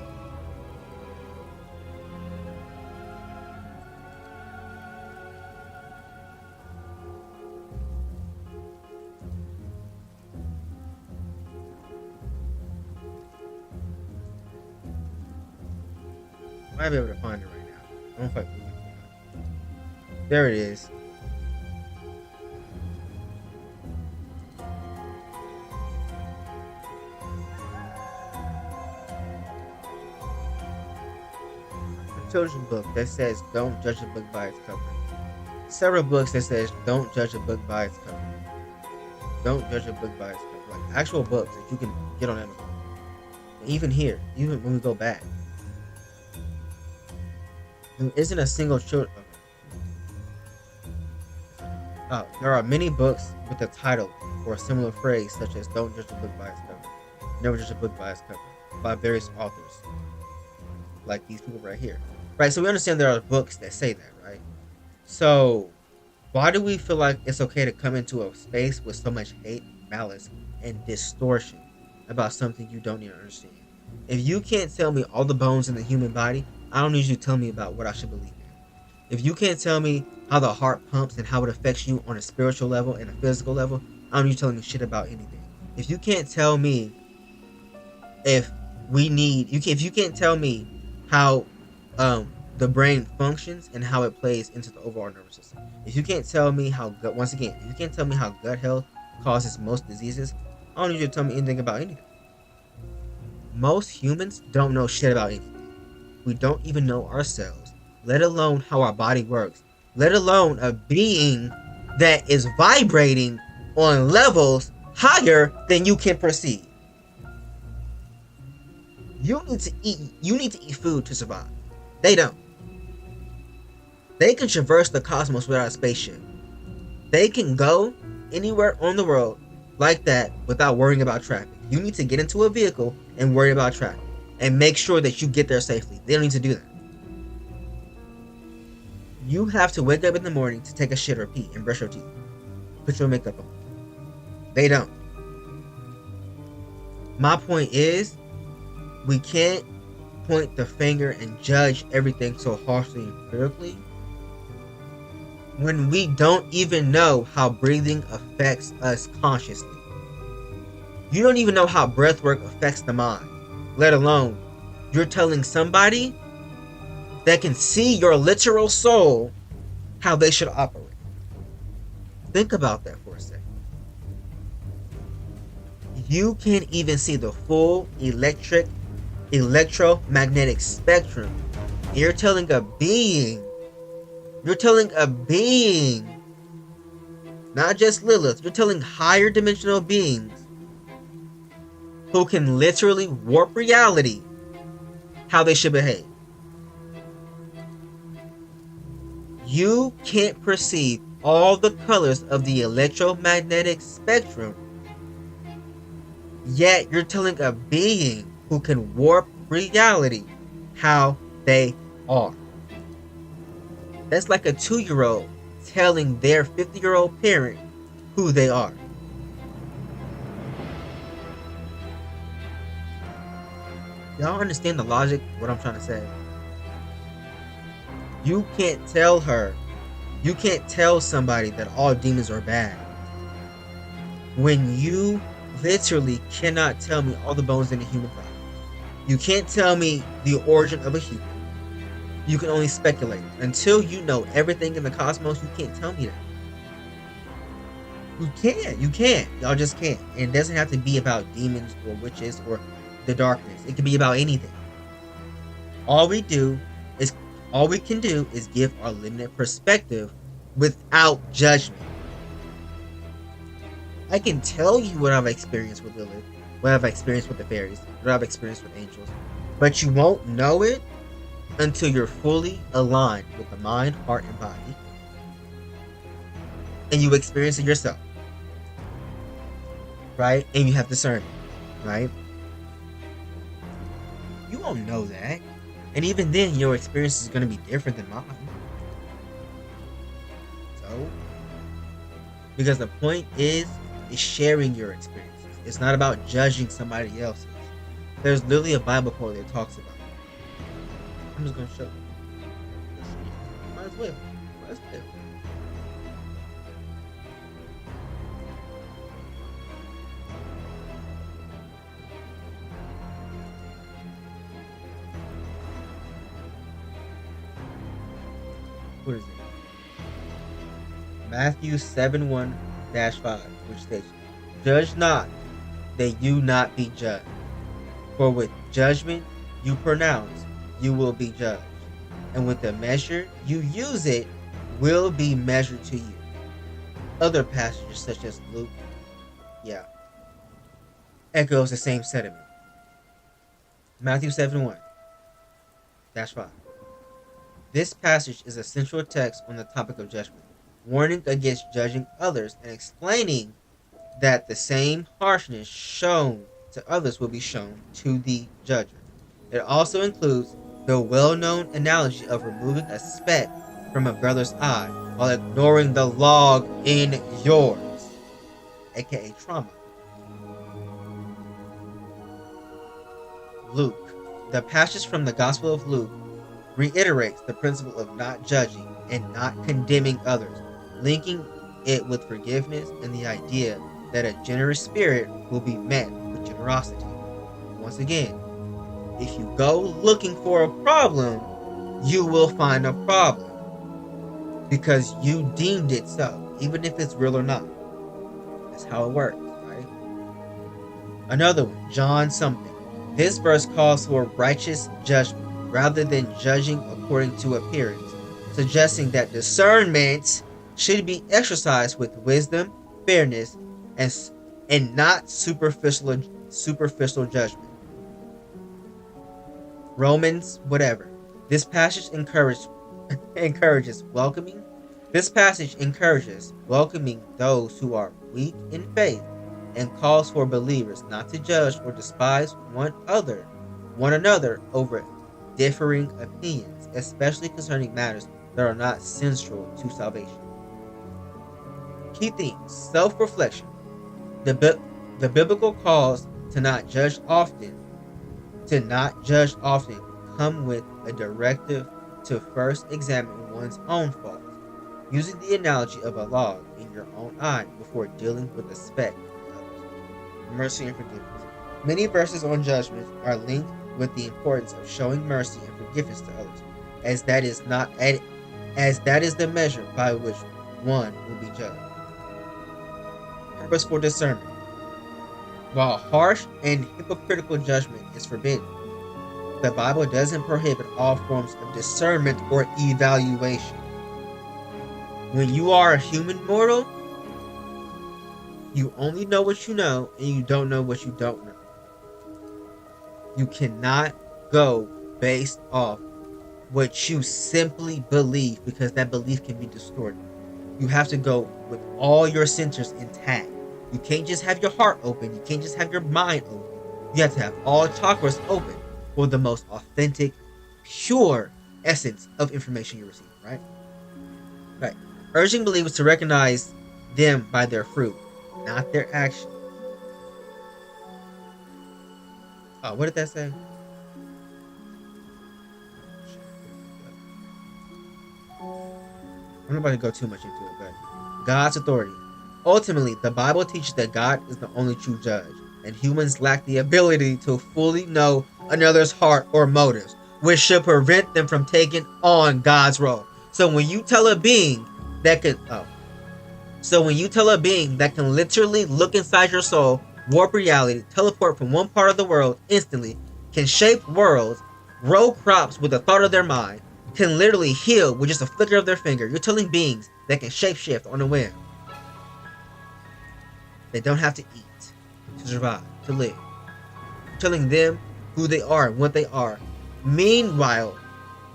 I might be able to find it right now. I don't know if I can. There it is. Children's book that says don't judge a book by its cover. Several books that says don't judge a book by its cover. Don't judge a book by its cover. Like actual books that you can get on Amazon. And even here, even when we go back, there isn't a single children. There are many books with a title or a similar phrase such as don't judge a book by its cover. Never judge a book by its cover. By various authors. Like these people right here. Right, so we understand there are books that say that, right? So, why do we feel like it's okay to come into a space with so much hate, malice, and distortion about something you don't even understand? If you can't tell me all the bones in the human body, I don't need you to tell me about what I should believe in. If you can't tell me how the heart pumps and how it affects you on a spiritual level and a physical level, I don't need you telling me shit about anything. If you can't tell me if you can't tell me how the brain functions and how it plays into the overall nervous system. If you can't tell me how gut, once again, if you can't tell me how gut health causes most diseases, I don't need you to tell me anything about anything. Most humans don't know shit about anything. We don't even know ourselves, let alone how our body works, let alone a being that is vibrating on levels higher than you can perceive. You need to eat food to survive. They don't. They can traverse the cosmos without a spaceship. They can go anywhere on the world like that without worrying about traffic. You need to get into a vehicle and worry about traffic and make sure that you get there safely. They don't need to do that. You have to wake up in the morning to take a shit or pee and brush your teeth. Put your makeup on. They don't. My point is, we can't point the finger and judge everything so harshly and critically when we don't even know how breathing affects us consciously. You don't even know how breath work affects the mind, let alone you're telling somebody that can see your literal soul how they should operate. Think about that for a second. You can't even see the full electromagnetic spectrum. You're telling a being, not just Lilith, you're telling higher dimensional beings who can literally warp reality how they should behave. You can't perceive all the colors of the electromagnetic spectrum, yet you're telling a being who can warp reality how they are. That's like a 2-year-old telling their 50-year-old parent who they are. Y'all understand the logic of what I'm trying to say? You can't tell somebody that all demons are bad when you literally cannot tell me all the bones in a human body. You can't tell me the origin of a human. You can only speculate. Until you know everything in the cosmos, you can't tell me that. You can't. Y'all just can't. And it doesn't have to be about demons or witches or the darkness. It can be about anything. All we can do is give our limited perspective without judgment. I can tell you what I've experienced with Lilith, what I've experienced with the fairies, what I've experienced with angels, but you won't know it until you're fully aligned with the mind, heart, and body, and you experience it yourself, right? And you have discernment, right? You won't know that, and even then, your experience is going to be different than mine. So, because the point is sharing your experiences. It's not about judging somebody else's. There's literally a Bible quote that talks about it. I'm just going to show you. Might as well. What is it? Matthew 7:1-5, which states, "Judge not, that you not be judged. For with judgment you pronounce, you will be judged. And with the measure you use it, will be measured to you." Other passages such as Luke, echoes the same sentiment. Matthew 7:1-5. This passage is a central text on the topic of judgment, warning against judging others and explaining that the same harshness shown to others will be shown to the judger. It also includes the well-known analogy of removing a speck from a brother's eye while ignoring the log in yours, aka trauma. Luke. The passage from the Gospel of Luke reiterates the principle of not judging and not condemning others, linking it with forgiveness and the idea that a generous spirit will be met with generosity. Once again, if you go looking for a problem, you will find a problem because you deemed it so, even if it's real or not. That's how it works, right? Another one, John something. This verse calls for righteous judgment rather than judging according to appearance, suggesting that discernment should be exercised with wisdom, fairness, and not superficial judgment. Romans, whatever. This passage encourages welcoming. This passage encourages welcoming those who are weak in faith and calls for believers not to judge or despise one another over differing opinions, especially concerning matters that are not central to salvation. Key themes: self-reflection. The biblical calls to not judge often come with a directive to first examine one's own faults, using the analogy of a log in your own eye before dealing with a speck in others. Mercy and forgiveness. Many verses on judgment are linked with the importance of showing mercy and forgiveness to others, as that is the measure by which one will be judged. Purpose for discernment. While harsh and hypocritical judgment is forbidden, the Bible doesn't prohibit all forms of discernment or evaluation. When you are a human mortal, you only know what you know and you don't know what you don't know. You cannot go based off what you simply believe, because that belief can be distorted. You have to go with all your centers intact. You can't just have your heart open. You can't just have your mind open. You have to have all chakras open for the most authentic, pure essence of information you receive, right? Right. Urging believers to recognize them by their fruit, not their actions. Oh, what did that say? I'm not about to go too much into it, but God's authority. Ultimately, the Bible teaches that God is the only true judge, and humans lack the ability to fully know another's heart or motives, which should prevent them from taking on God's role. So when you tell a being that can literally look inside your soul, warp reality, teleport from one part of the world instantly, can shape worlds, grow crops with the thought of their mind, can literally heal with just a flicker of their finger. You're telling beings that can shapeshift on a whim. They don't have to eat to survive, to live. You're telling them who they are and what they are. Meanwhile,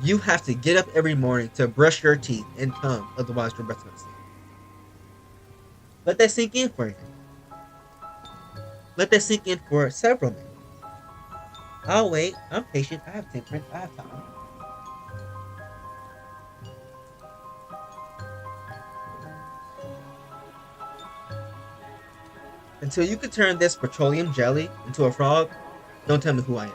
you have to get up every morning to brush your teeth and tongue, otherwise your breath's gonna stink. Let that sink in for you. Let that sink in for several minutes. I'll wait. I'm patient. I have temperance. I have time. Until you can turn this petroleum jelly into a frog, don't tell me who I am.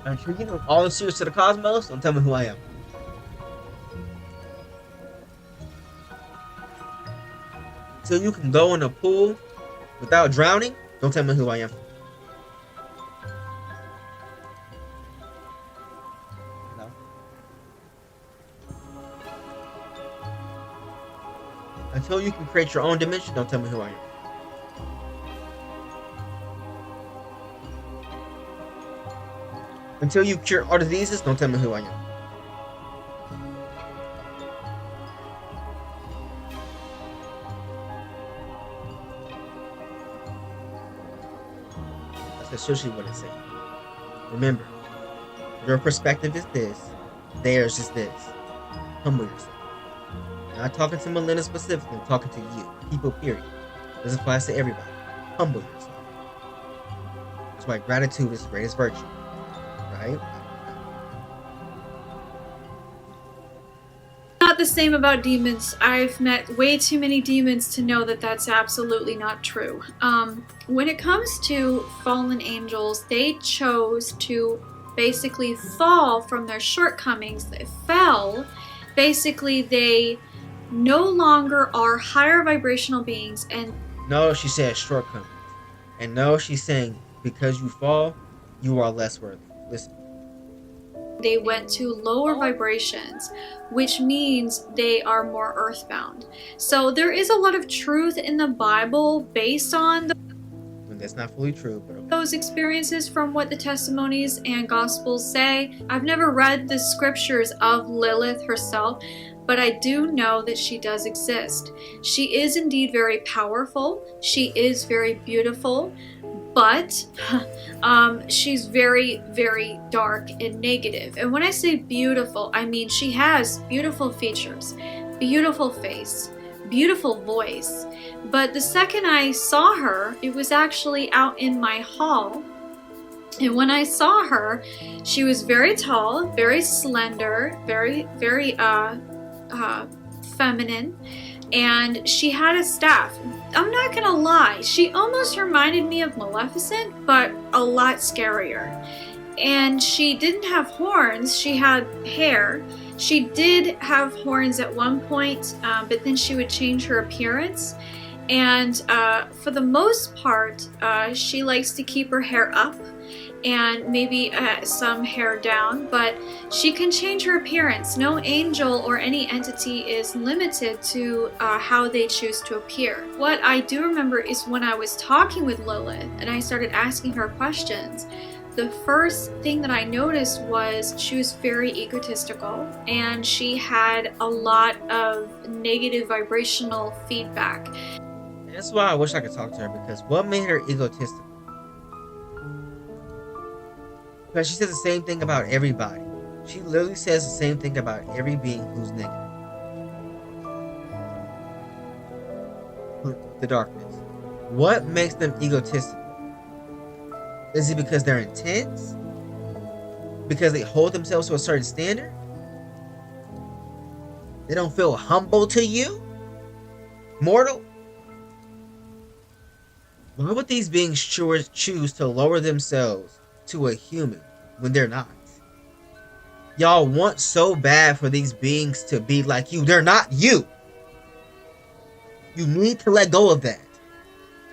Until you know all the secrets to the cosmos, don't tell me who I am. Until you can go in a pool without drowning, don't tell me who I am. No. Until you can create your own dimension, don't tell me who I am. Until you cure all diseases, don't tell me who I am. That's essentially what it's saying. Remember, your perspective is this, theirs is this. Humble yourself. I'm not talking to Malinda specifically, I'm talking to you. People, period. This applies to everybody. Humble yourself. That's why gratitude is the greatest virtue. Right? Not the same about demons. I've met way too many demons to know that that's absolutely not true. When it comes to fallen angels, they chose to basically fall from their shortcomings. They fell. Basically, they no longer are higher vibrational beings. And no, she said shortcomings. And no, she's saying because you fall, you are less worthy. Listen. They went to lower vibrations, which means they are more earthbound. So there is a lot of truth in the Bible based on That's not fully true, but okay. Those experiences from what the testimonies and gospels say. I've never read the scriptures of Lilith herself, but I do know that she does exist. She is indeed very powerful. She is very beautiful, but she's very, very dark and negative. And when I say beautiful, I mean she has beautiful features, beautiful face, beautiful voice. But the second I saw her, it was actually out in my hall. And when I saw her, she was very tall, very slender, very, very feminine. And she had a staff. I'm not gonna lie, she almost reminded me of Maleficent, but a lot scarier. And she didn't have horns, she had hair. She did have horns at one point, but then she would change her appearance. And for the most part, she likes to keep her hair up and maybe some hair down, but she can change her appearance. No angel or any entity is limited to how they choose to appear. What I do remember is when I was talking with Lilith and I started asking her questions, the first thing that I noticed was she was very egotistical and she had a lot of negative vibrational feedback. And that's why I wish I could talk to her, because what made her egotistical? Because she says the same thing about everybody. She literally says the same thing about every being who's negative. The darkness. What makes them egotistical? Is it because they're intense? Because they hold themselves to a certain standard? They don't feel humble to you? Mortal? Why would these beings choose to lower themselves to a human when they're not? Y'all want so bad for these beings to be like you. They're not you. You need to let go of that.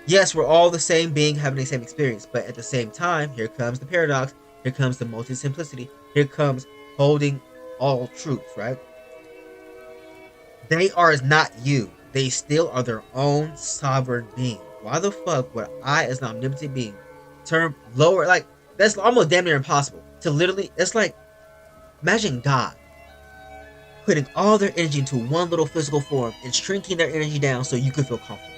Yes, we're all the same being having the same experience, but at the same time, here comes the paradox, here comes the multi-simplicity, here comes holding all truths, right? They are not you. They still are their own sovereign being. Why the fuck would I, as an omnipotent being, turn lower? Like, that's almost damn near impossible. To literally, it's like, imagine God putting all their energy into one little physical form and shrinking their energy down so you could feel comfortable.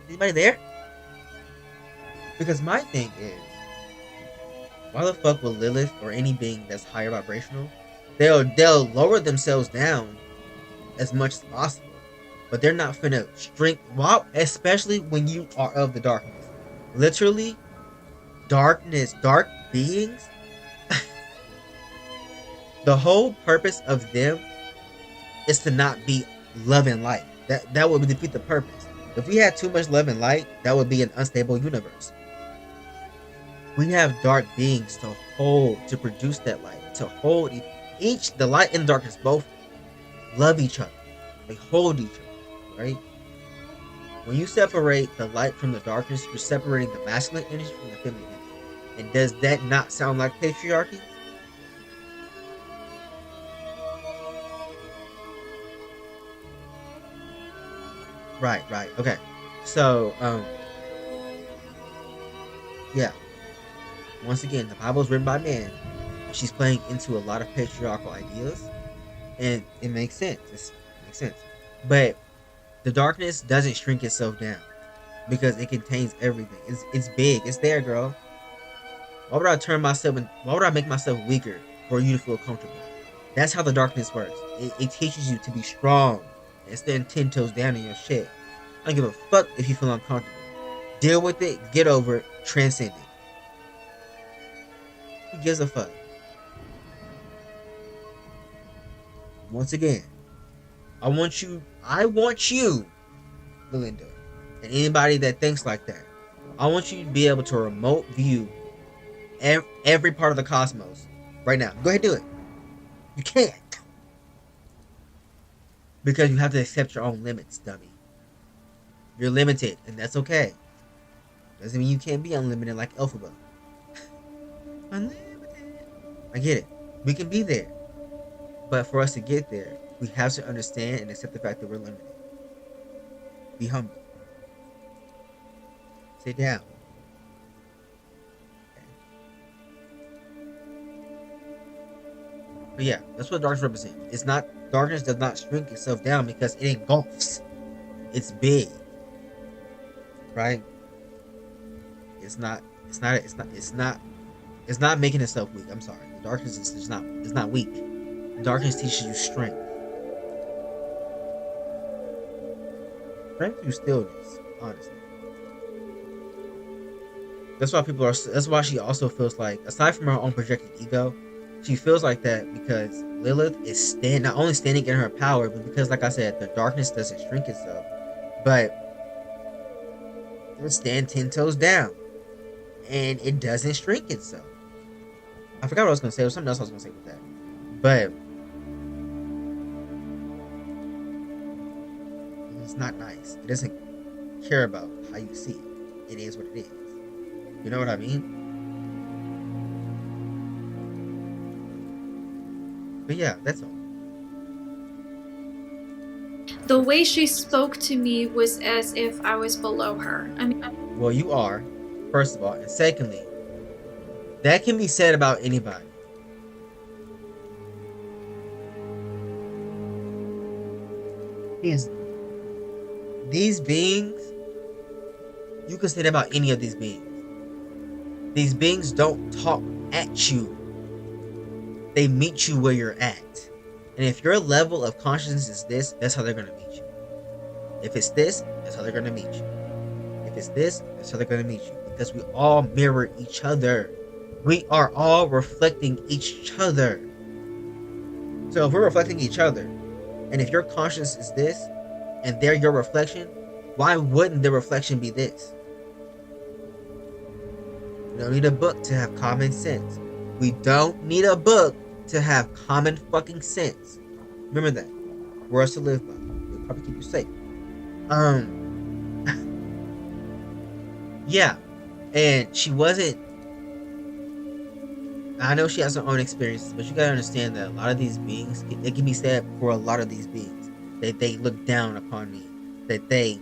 Anybody there? Because my thing is, why the fuck will Lilith or any being that's higher vibrational, they'll lower themselves down as much as possible, but they're not finna shrink. Wow, especially when you are of the darkness. Literally, darkness, dark beings. The whole purpose of them is to not be love and light. That would defeat the purpose. If we had too much love and light, that would be an unstable universe. We have dark beings to hold, to produce that light, to hold each, the light and the darkness both love each other. They hold each other, right? When you separate the light from the darkness, you're separating the masculine energy from the feminine energy. And does that not sound like patriarchy? Right, okay. So, yeah. Once again, the Bible is written by man. She's playing into a lot of patriarchal ideas, and it makes sense. It makes sense. But the darkness doesn't shrink itself down because it contains everything. It's big. It's there, girl. Why would I why would I make myself weaker for you to feel comfortable? That's how the darkness works. It teaches you to be strong and stand 10 toes down in your shit. I don't give a fuck if you feel uncomfortable. Deal with it, get over it, transcend it. Who gives a fuck? Once again, I want you, Malinda, and anybody that thinks like that, I want you to be able to remote view every part of the cosmos right now. Go ahead, do it. You can't. Because you have to accept your own limits, dummy. You're limited, and that's okay. Doesn't mean you can't be unlimited like Elphaba. Unlimited. I get it. We can be there. But for us to get there, we have to understand and accept the fact that we're limited. Be humble. Sit down. But yeah, that's what darkness represents. It's not darkness does not shrink itself down because it engulfs. It's big. Right? It's not making itself weak. I'm sorry. The darkness is not weak. The darkness teaches you strength. Strength through stillness, honestly. That's why she also feels like, aside from her own projected ego, she feels like that because Lilith is not only standing in her power, but because, like I said, the darkness doesn't shrink itself, but it stands 10 toes down, and it doesn't shrink itself. I forgot what I was gonna say. There was something else I was gonna say with that, but it's not nice. It doesn't care about how you see it. It is what it is. You know what I mean? But yeah, that's all. The way she spoke to me was as if I was below her. I mean, well, you are, first of all, and secondly, that can be said about anybody. These beings, you can say that about any of these beings. These beings don't talk at you. They meet you where you're at. And if your level of consciousness is this, that's how they're going to meet you. If it's this, that's how they're going to meet you. If it's this, that's how they're going to meet you. Because we all mirror each other. We are all reflecting each other. So if we're reflecting each other, and if your consciousness is this, and they're your reflection, why wouldn't the reflection be this? We don't need a book to have common sense. We don't need a book to have common fucking sense. Remember that. Words to live by. They'll probably keep you safe. Yeah. And she wasn't. I know she has her own experiences, but you gotta understand that a lot of these beings, it can be said for a lot of these beings, that they looked down upon me, that they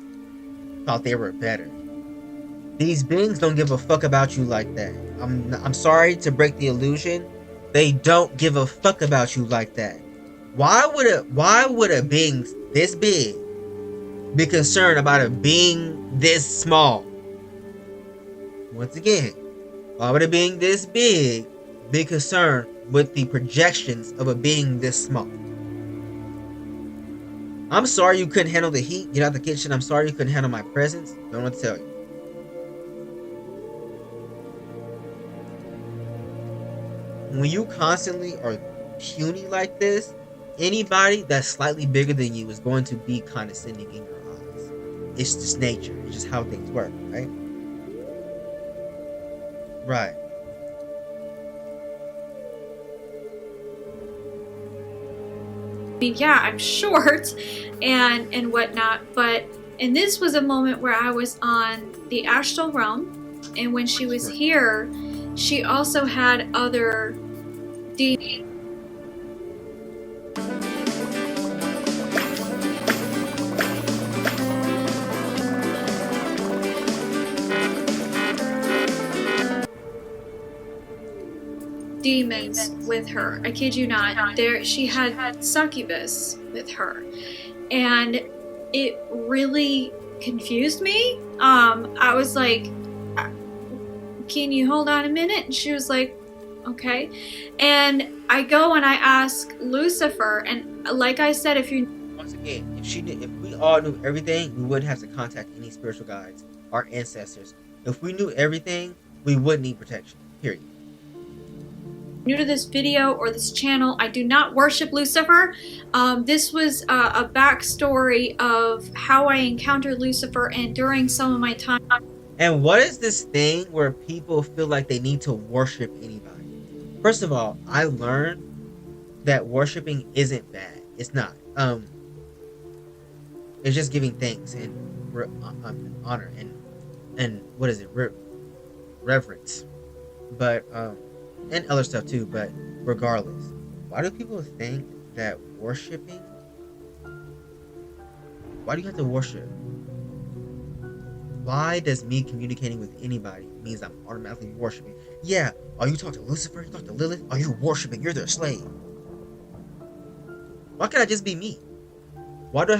thought they were better. These beings don't give a fuck about you like that. I'm sorry to break the illusion. They don't give a fuck about you like that. Why would a being this big be concerned about a being this small? Once again, why would a being this big be concerned with the projections of a being this small? I'm sorry you couldn't handle the heat. Get out the kitchen. I'm sorry you couldn't handle my presence. Don't know what to tell you. When you constantly are puny like this, anybody that's slightly bigger than you is going to be condescending in your eyes. It's just nature. It's just how things work, right? Right. I mean, yeah, I'm short and whatnot, and this was a moment where I was on the astral realm, and when she was here, she also had other demons with her. I kid you not. She had succubus with her, and it really confused me. I was like, can you hold on a minute? And she was like, okay. And I go and I ask Lucifer, and like I said, once again, if we all knew everything, we wouldn't have to contact any spiritual guides, our ancestors. If we knew everything, we wouldn't need protection. Period. New to this video or this channel, I do not worship Lucifer. This was a backstory of how I encountered Lucifer and during some of my time. And what is this thing where people feel like they need to worship anybody? First of all, I learned that worshiping isn't bad. It's not. It's just giving thanks and honor and what is it? Reverence. But and other stuff too. But regardless, why do people think that worshiping? Why do you have to worship? Why does me communicating with anybody means I'm automatically worshiping? Yeah, are you talking to Lucifer? You talking to Lilith? Are you worshiping? You're their slave. Why can't I just be me? Why do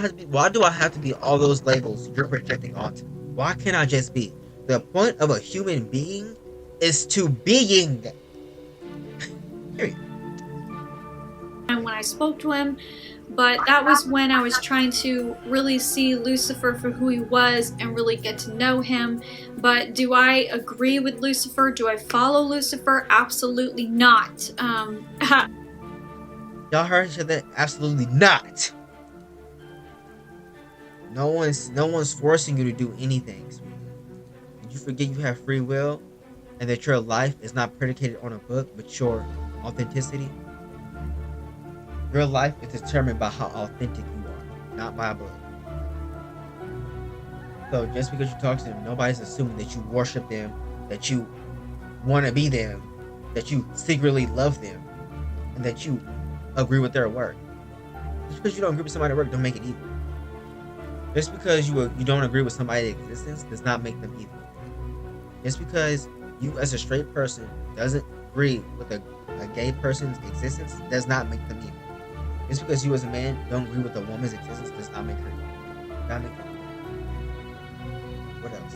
I have to be all those labels you're projecting onto me? Why can't I just be? The point of a human being is to being. Period. And when I spoke to him, but that was when I was trying to really see Lucifer for who he was and really get to know him. But do I agree with Lucifer? Do I follow Lucifer? Absolutely not. Y'all heard each other? Absolutely not. No one's forcing you to do anything. Did you forget you have free will and that your life is not predicated on a book but your authenticity? Your life is determined by how authentic you are, not by a book. So just because you talk to them, nobody's assuming that you worship them, that you want to be them, that you secretly love them, and that you agree with their work. Just because you don't agree with somebody's work don't make it evil. Just because you don't agree with somebody's existence does not make them evil. Just because you as a straight person doesn't agree with a gay person's existence does not make them evil. Just because you as a man don't agree with a woman's existence does not make her evil. Not make her evil. What else?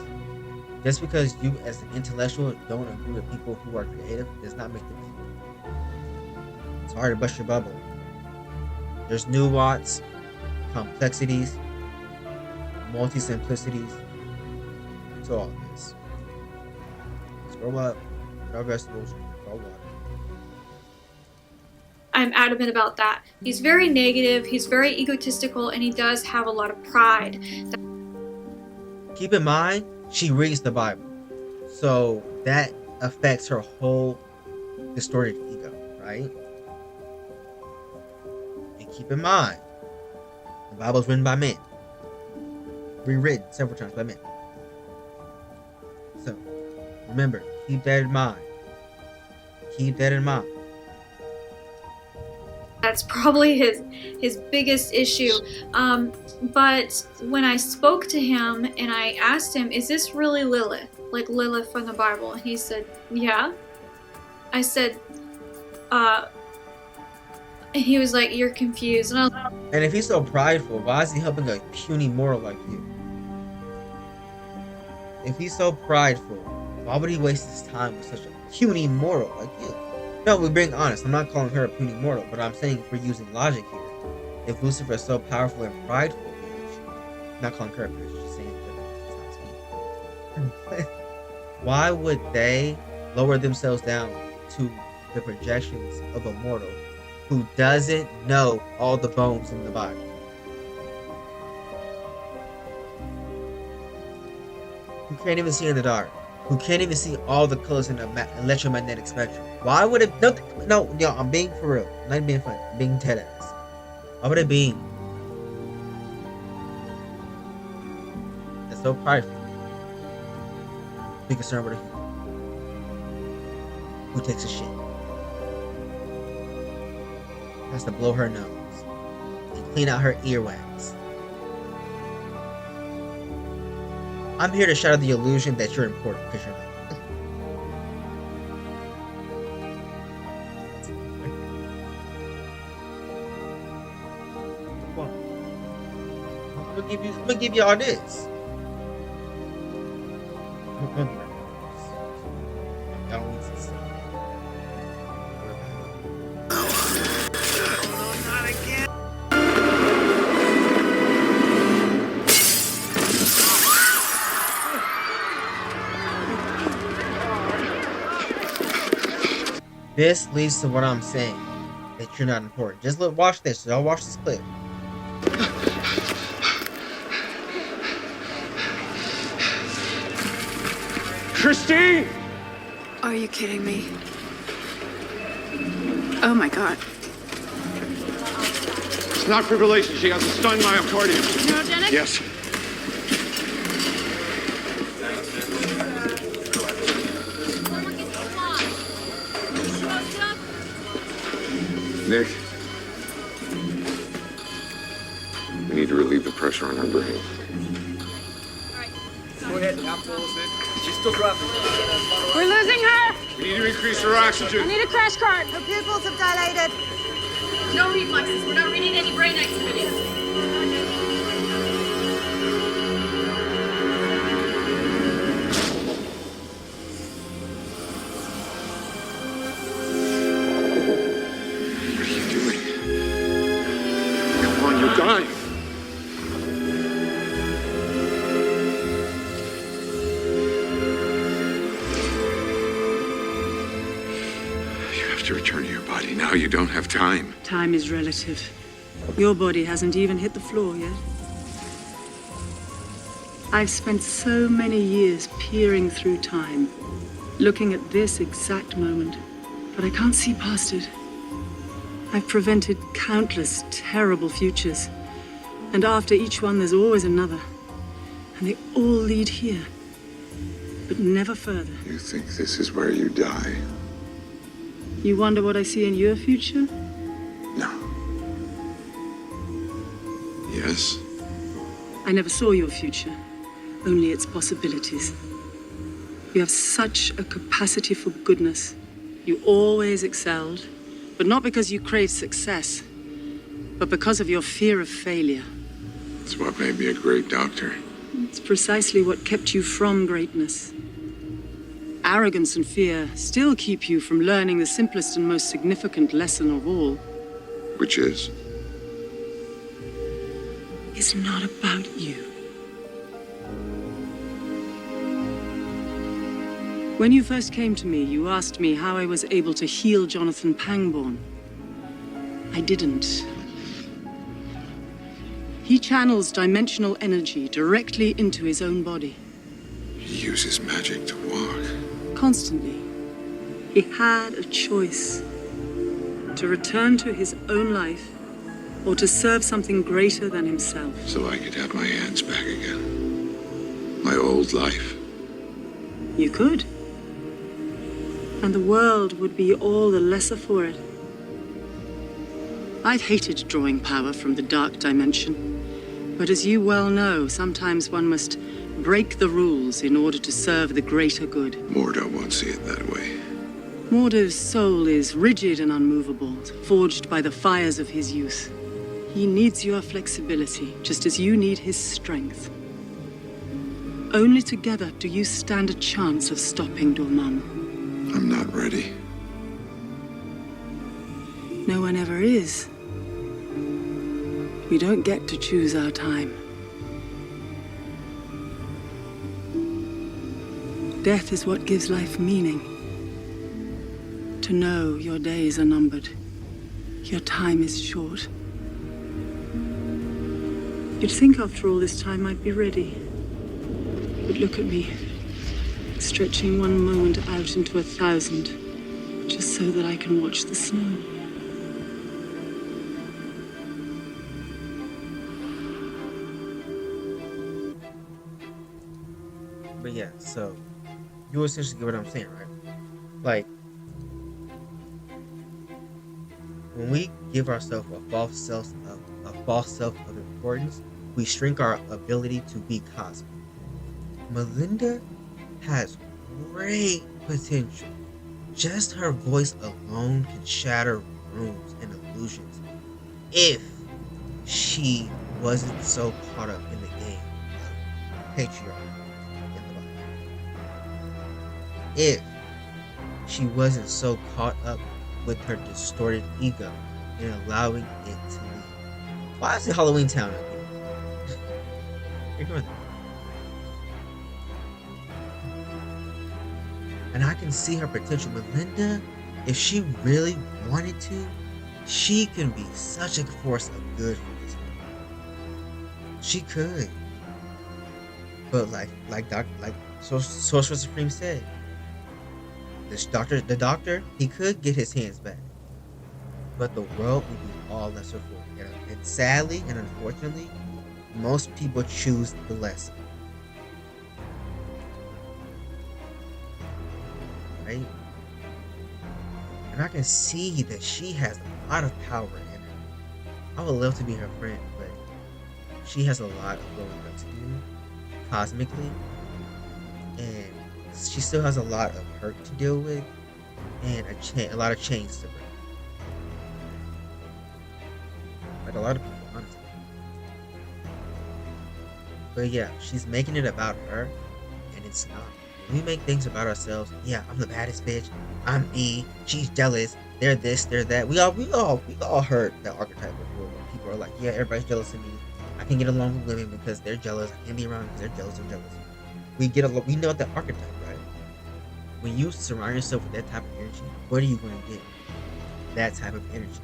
Just because you as an intellectual don't agree with people who are creative does not make them evil. It's hard to bust your bubble. There's nuance, complexities, multi-simplicities to all this. Scroll up, no vegetables, no water. I'm adamant about that. He's very negative, he's very egotistical, and he does have a lot of pride. Keep in mind, she reads the Bible. So that affects her whole distorted ego, right? And keep in mind, the Bible's written by men. Rewritten several times by men. So, remember, keep that in mind. Keep that in mind. That's probably his biggest issue. But when I spoke to him and I asked him, is this really Lilith? Like Lilith from the Bible? And he said, yeah. I said, and he was like, you're confused. And I was like, and if he's so prideful, why is he helping a puny mortal like you? If he's so prideful, why would he waste his time with such a puny mortal like you? No, we're being honest. I'm not calling her a puny mortal, but I'm saying we're using logic here. If Lucifer is so powerful and prideful, I'm not calling her a bitch, just saying that it's not speaking. Why would they lower themselves down to the projections of a mortal who doesn't know all the bones in the Bible? Who can't even see in the dark? Who can't even see all the colors in the electromagnetic spectrum? Why would it? No, yo, I'm being for real. I'm not even being funny. I'm being dead ass. Why would it be? That's so prideful. Be concerned with a human who takes a shit, has to blow her nose and clean out her earwax. I'm here to shatter the illusion that you're important, because you're not. I'm gonna give you all this. Y'all don't need to see. This leads to what I'm saying, that you're not important. Just watch this. Y'all watch this clip. Christine! Are you kidding me? Oh my God. It's not fibrillation. She has a stunned myocardium. Neurogenic? Yes. Nick. We need to relieve the pressure on her brain. Go ahead, she's still dropping. We're losing her. We need to increase her oxygen. I need a crash cart. Her pupils have dilated. No reflexes. We're not reading any brain activity. What are you doing? Come on, you're dying. To return to your body now. You don't have time. Time is relative. Your body hasn't even hit the floor yet. I've spent so many years peering through time, looking at this exact moment, but I can't see past it. I've prevented countless terrible futures, and after each one there's always another, and they all lead here, but never further. You think this is where you die? You wonder what I see in your future? No. Yes? I never saw your future, only its possibilities. You have such a capacity for goodness. You always excelled, but not because you craved success, but because of your fear of failure. It's what made me a great doctor. It's precisely what kept you from greatness. Arrogance and fear still keep you from learning the simplest and most significant lesson of all. Which is? It's not about you. When you first came to me, you asked me how I was able to heal Jonathan Pangborn. I didn't. He channels dimensional energy directly into his own body. He uses magic to walk. Constantly. He had a choice. To return to his own life, or to serve something greater than himself. So I could have my hands back again. My old life. You could. And the world would be all the lesser for it. I've hated drawing power from the dark dimension. But as you well know, sometimes one must break the rules in order to serve the greater good. Mordo won't see it that way. Mordo's soul is rigid and unmovable, forged by the fires of his youth. He needs your flexibility, just as you need his strength. Only together do you stand a chance of stopping Dormammu. I'm not ready. No one ever is. We don't get to choose our time. Death is what gives life meaning. To know your days are numbered, your time is short. You'd think after all this time I'd be ready. But look at me, stretching one moment out into 1,000, just so that I can watch the snow. But yeah, so you essentially get what I'm saying, right? Like, when we give ourselves a false self of importance, we shrink our ability to be cosmic. Malinda has great potential. Just her voice alone can shatter rooms and illusions if she wasn't so caught up in the game of patriarchy in the Bible. If she wasn't so caught up with her distorted ego and allowing it to lead. Why is it Halloween Town up here? Ignore that. And I can see her potential. Malinda, if she really wanted to, she can be such a force of good for this world. She could. But like Sorcerer Supreme said, the doctor, he could get his hands back. But the world would be all lesser for it. And And sadly and unfortunately, most people choose the lesson. Right? And I can see that she has a lot of power in her. I would love to be her friend, but she has a lot of growing up to do cosmically. And she still has a lot of hurt to deal with and a lot of chains to break. Like a lot of people, honestly. But yeah, she's making it about her, and it's not. When we make things about ourselves, yeah, I'm the baddest bitch. I'm E. She's jealous. They're this. They're that. We all heard that archetype before. Where people are like, yeah, everybody's jealous of me. I can get along with women because they're jealous. I can't be around because they're jealous. We get along. We know that archetype, right? When you surround yourself with that type of energy, what are you going to get? That type of energy,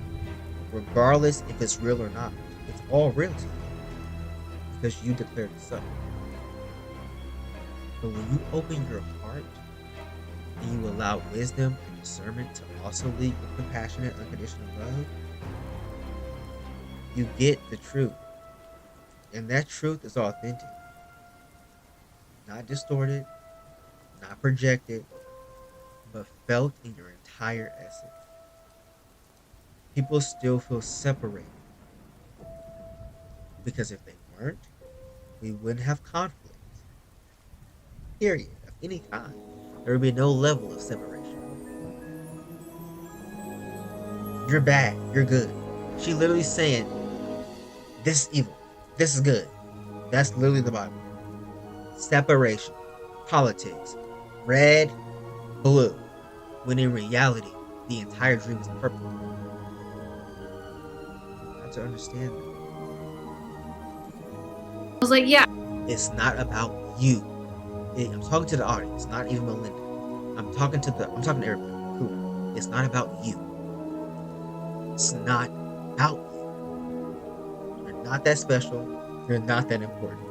regardless if it's real or not. It's all real to you because you declared it so. But when you open your heart and you allow wisdom and discernment to also lead with compassionate, unconditional love, you get the truth. And that truth is authentic. Not distorted, not projected, but felt in your entire essence. People still feel separated. Because if they weren't, we wouldn't have conflict. Period. Of any kind. There would be no level of separation. You're bad. You're good. She literally saying, this is evil. This is good. That's literally the Bible. Separation. Politics. Red, blue. When in reality, the entire dream is purple. You have to understand that. I was like, yeah. It's not about you. I'm talking to the audience, not even Malinda. I'm talking to everybody. Cool. It's not about you. It's not about you. You're not that special. You're not that important.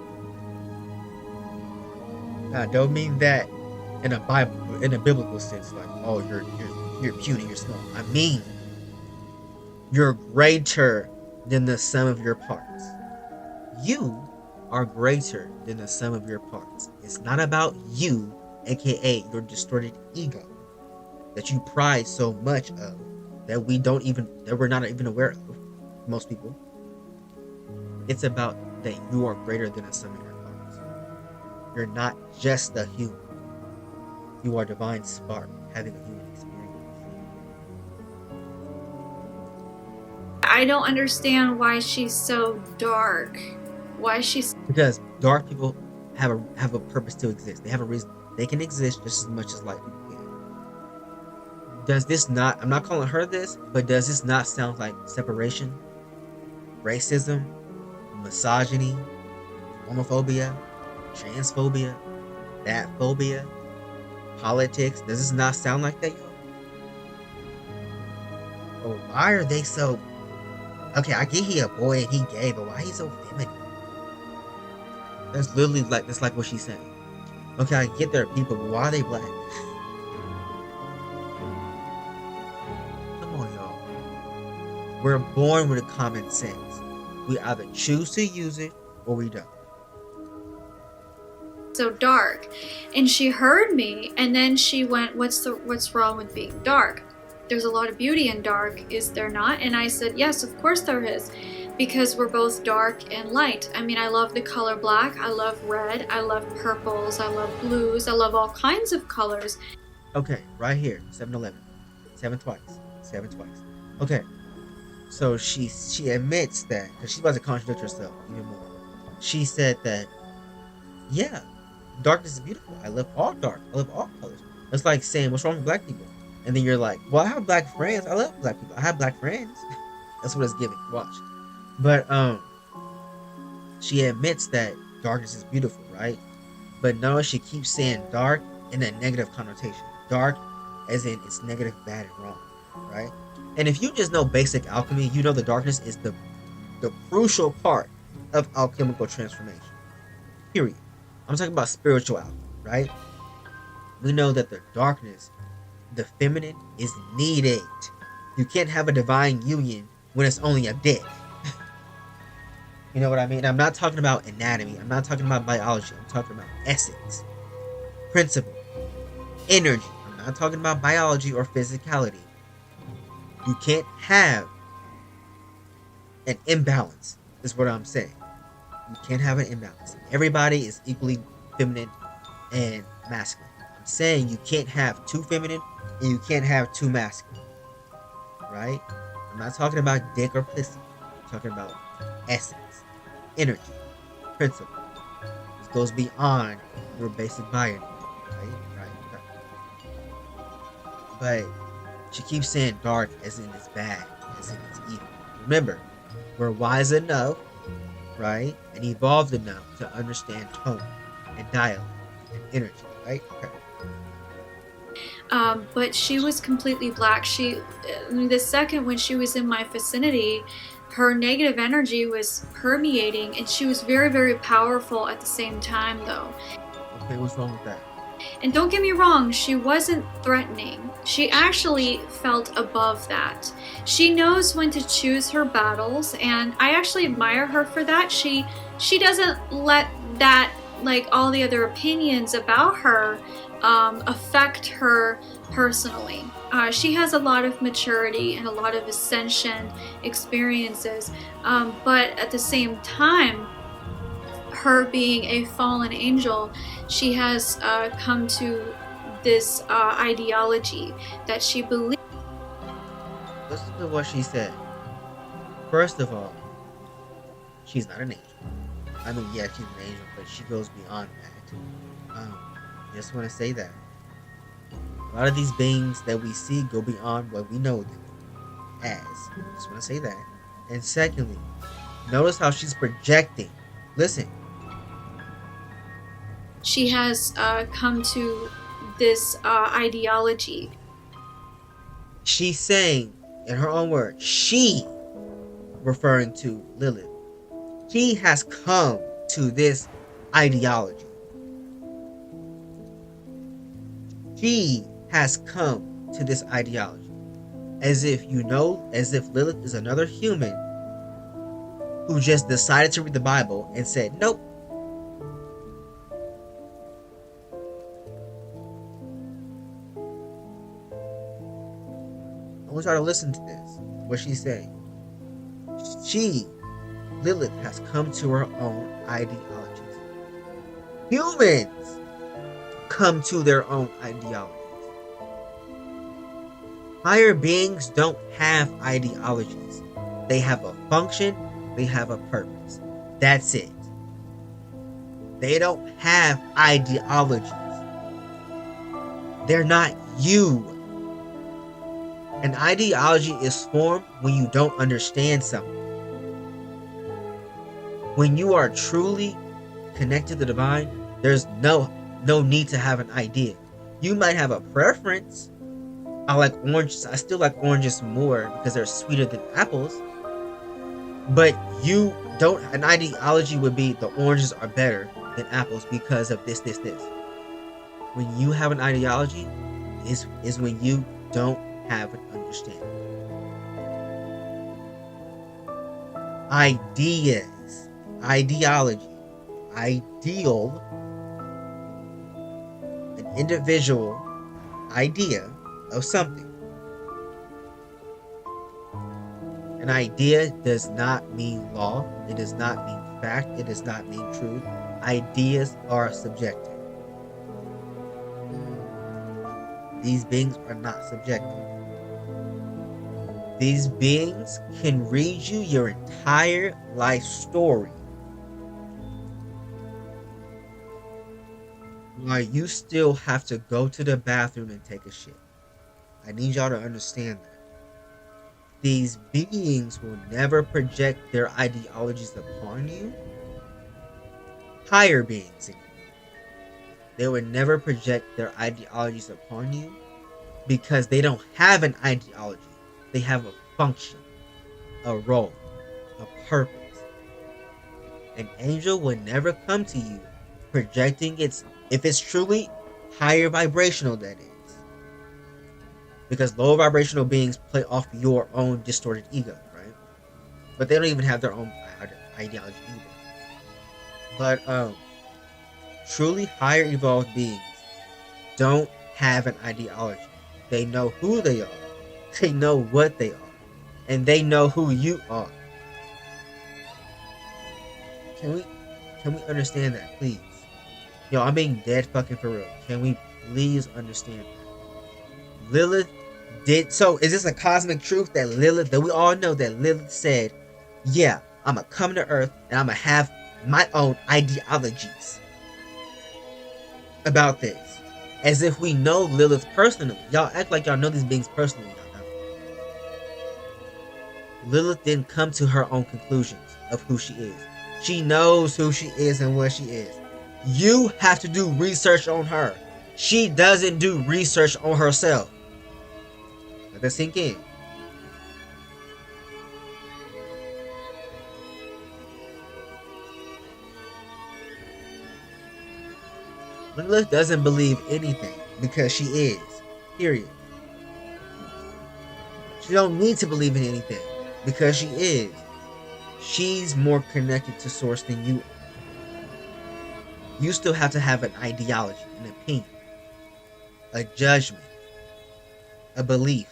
I don't mean that in a biblical sense, like, oh, you're puny, you're small. I mean, you're greater than the sum of your parts. You are greater than the sum of your parts. It's not about you, aka your distorted ego that you pride so much of that we're not even aware of, most people. It's about that you are greater than the sum of your parts. You're not just a human. You are divine spark having a human experience. I don't understand why she's so dark. Why she's Because dark people have a purpose to exist. They have a reason. They can exist just as much as light people can. Does this not? I'm not calling her this, but does this not sound like separation, racism, misogyny, homophobia, transphobia, that phobia, politics? Does this not sound like that, yo? But why are they so? Okay, I get he a boy and he gay, but why he so feminine? That's literally that's like what she's saying. Okay, I get there are people, but why are they black? Come on, y'all. We're born with a common sense. We either choose to use it or we don't. so dark. And she heard me, and then she went, what's wrong with being dark? There's a lot of beauty in dark, is there not? And I said, yes, of course there is. Because we're both dark and light. I mean, I love the color black, I love red, I love purples, I love blues, I love all kinds of colors. Okay, right here, 7-Eleven. 7 twice. Okay, so she admits that, because she's about to contradict herself even more. She said that, yeah, darkness is beautiful. I love all dark. I love all colors. It's like saying, what's wrong with black people? And then you're like, well, I have black friends. I love black people. I have black friends. That's what it's giving. Watch. But she admits that darkness is beautiful, right? But no, she keeps saying dark in a negative connotation. Dark as in it's negative, bad, and wrong, right? And if you just know basic alchemy, you know the darkness is the crucial part of alchemical transformation. Period. I'm talking about spiritual alchemy, right? We know that the darkness, the feminine, is needed. You can't have a divine union when it's only a dick. You know what I mean? I'm not talking about anatomy. I'm not talking about biology. I'm talking about essence, principle, energy. I'm not talking about biology or physicality. You can't have an imbalance, is what I'm saying. You can't have an imbalance. Everybody is equally feminine and masculine. I'm saying you can't have too feminine and you can't have too masculine. Right? I'm not talking about dick or pussy. I'm talking about essence, energy, principle. This goes beyond your basic binary. Right. But she keeps saying dark as in it's bad, as in it's evil. Remember, we're wise enough, right, and evolved enough to understand tone and dialect and energy, right? Okay. But she was completely black. The second when she was in my vicinity, her negative energy was permeating, and she was very, very powerful at the same time, though. Okay, what's wrong with that? And don't get me wrong, she wasn't threatening. She actually felt above that. She knows when to choose her battles, and I actually admire her for that. She doesn't let that, like all the other opinions about her, affect her personally. She has a lot of maturity and a lot of ascension experiences, but at the same time, her being a fallen angel, she has come to this ideology that she believes. Listen to what she said. First of all, she's not an angel. I mean, yeah, she's an angel, but she goes beyond that. I just want to say that. A lot of these beings that we see go beyond what we know them as. I just want to say that. And secondly, notice how she's projecting. Listen. She has come to this ideology. She's saying, in her own words, she, referring to Lilith, she has come to this ideology. She has come to this ideology. As if Lilith is another human who just decided to read the Bible and said, nope. I want y'all to listen to this. What she's saying. Lilith, has come to her own ideologies. Humans come to their own ideologies. Higher beings don't have ideologies. They have a function, they have a purpose. That's it. They don't have ideologies. They're not you. An ideology is formed when you don't understand something. When you are truly connected to the divine, there's no need to have an idea. You might have a preference. I like oranges. I still like oranges more because they're sweeter than apples. But you don't. An ideology would be the oranges are better than apples because of this. When you have an ideology, is when you don't have an understanding. Ideas, ideology, ideal, an individual idea of something. An idea does not mean law. It does not mean fact. It does not mean truth. Ideas are subjective. These beings are not subjective. These beings can read you your entire life story while you still have to go to the bathroom and take a shit. I need y'all to understand that. These beings will never project their ideologies upon you. Higher beings, they will never project their ideologies upon you because they don't have an ideology. They have a function, a role, a purpose. An angel will never come to you projecting its, if it's truly higher vibrational, that is. Because lower vibrational beings play off your own distorted ego, right? But they don't even have their own ideology either. But truly higher evolved beings don't have an ideology. They know who they are. They know what they are. And they know who you are. Can we understand that, please? Yo, I'm being dead fucking for real. Can we please understand that? Lilith did so. Is this a cosmic truth that we all know that Lilith said, yeah, I'm gonna come to Earth and I'm gonna have my own ideologies about this. As if we know Lilith personally. Y'all act like y'all know these beings personally. Y'all don't. Lilith didn't come to her own conclusions of who she is. She knows who she is and what she is. You have to do research on her. She doesn't do research on herself. Let that sink in. Lilith doesn't believe anything because she is. Period. She don't need to believe in anything because she is. She's more connected to source than you are. You still have to have an ideology, an opinion, a judgment, a belief.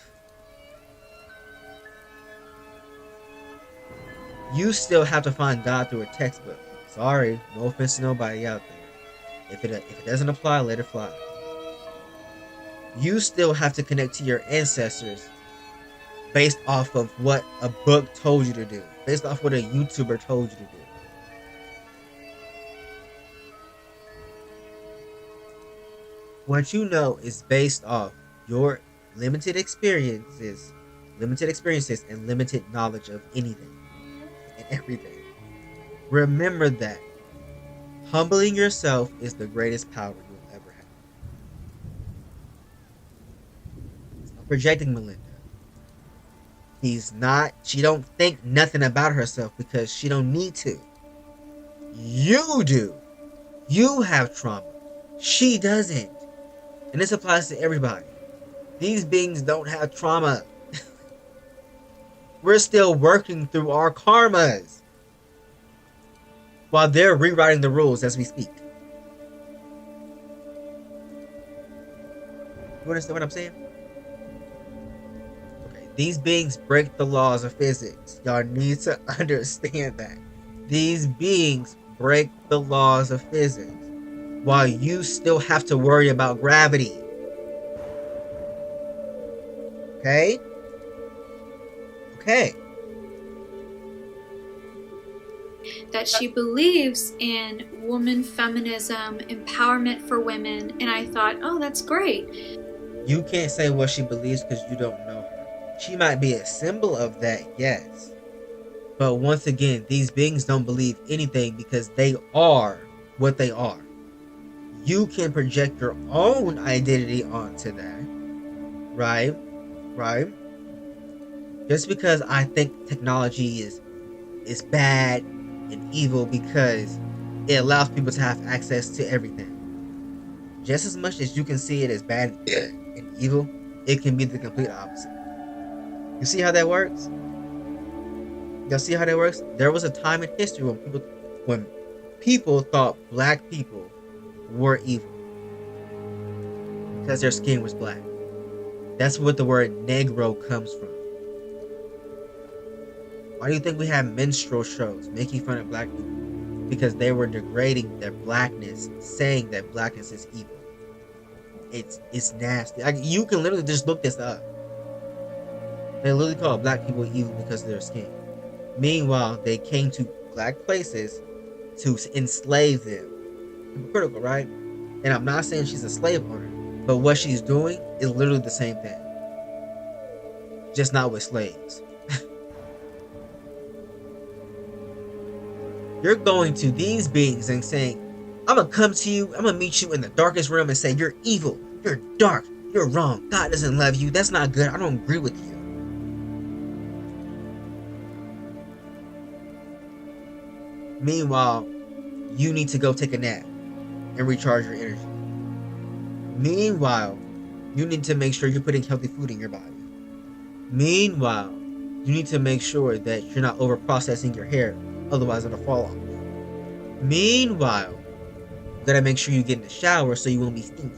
You still have to find God through a textbook. Sorry, no offense to nobody out there. If it doesn't apply, let it fly. You still have to connect to your ancestors based off of what a book told you to do, based off what a YouTuber told you to do. What you know is based off your limited experiences and limited knowledge of anything and everything. Remember that. Humbling yourself is the greatest power you'll ever have. Stop projecting Malinda. She don't think nothing about herself because she don't need to. You do. You have trauma. She doesn't. And this applies to everybody. These beings don't have trauma. We're still working through our karmas while they're rewriting the rules as we speak. You understand what I'm saying? Okay, these beings break the laws of physics. Y'all need to understand that. These beings break the laws of physics while you still have to worry about gravity. Okay? Okay. That she believes in woman feminism, empowerment for women, and I thought, oh, that's great. You can't say what she believes because you don't know her. She might be a symbol of that, yes. But once again, these beings don't believe anything because they are what they are. You can project your own identity onto that. Right? Right? Just because I think technology is bad and evil because it allows people to have access to everything. Just as much as you can see it as bad and evil, it can be the complete opposite. You see how that works? Y'all see how that works? There was a time in history when people thought black people were evil because their skin was black. That's what the word Negro comes from. Why do you think we have minstrel shows making fun of black people? Because they were degrading their blackness, saying that blackness is evil. It's nasty. You can literally just look this up. They literally call black people evil because of their skin. Meanwhile, they came to black places to enslave them. Hypocritical, right? And I'm not saying she's a slave owner, but what she's doing is literally the same thing. Just not with slaves. You're going to these beings and saying, I'm going to come to you, I'm going to meet you in the darkest room and say, you're evil, you're dark, you're wrong, God doesn't love you, that's not good, I don't agree with you. Meanwhile, you need to go take a nap and recharge your energy. Meanwhile, you need to make sure you're putting healthy food in your body. Meanwhile, you need to make sure that you're not over processing your hair otherwise it'll fall off. Meanwhile, you gotta make sure you get in the shower so you won't be stinky.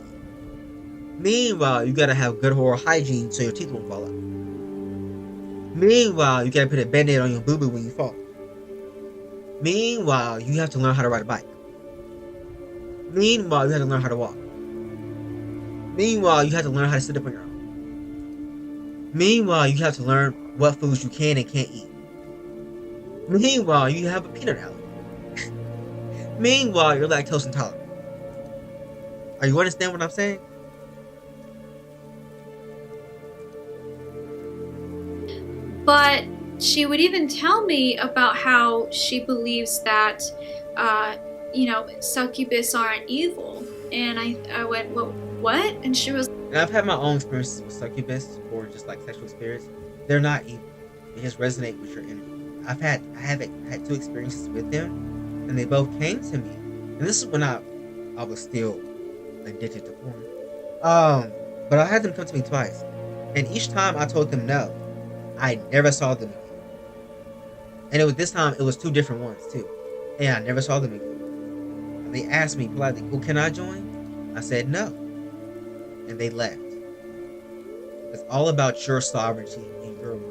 Meanwhile, you gotta have good oral hygiene so your teeth won't fall out. Meanwhile, you gotta put a band-aid on your boo-boo when you fall. Meanwhile, you have to learn how to ride a bike. Meanwhile, you have to learn how to walk. Meanwhile, you have to learn how to sit up on your own. Meanwhile, you have to learn what foods you can and can't eat. Meanwhile, you have a peanut allergy. Meanwhile, you're lactose intolerant. Are you understand what I'm saying? But she would even tell me about how she believes that, succubus aren't evil. And I went, well, what? And she was... And I've had my own experiences with succubus or just like sexual spirits. They're not evil. They just resonate with your energy. I have had 2 experiences with them, and they both came to me. And this is when I was still addicted to porn. But I had them come to me twice, and each time I told them no. I never saw them again. And this time it was 2 different ones too, and I never saw them again. And they asked me politely, "Well, can I join?" I said no, and they left. It's all about your sovereignty and your will.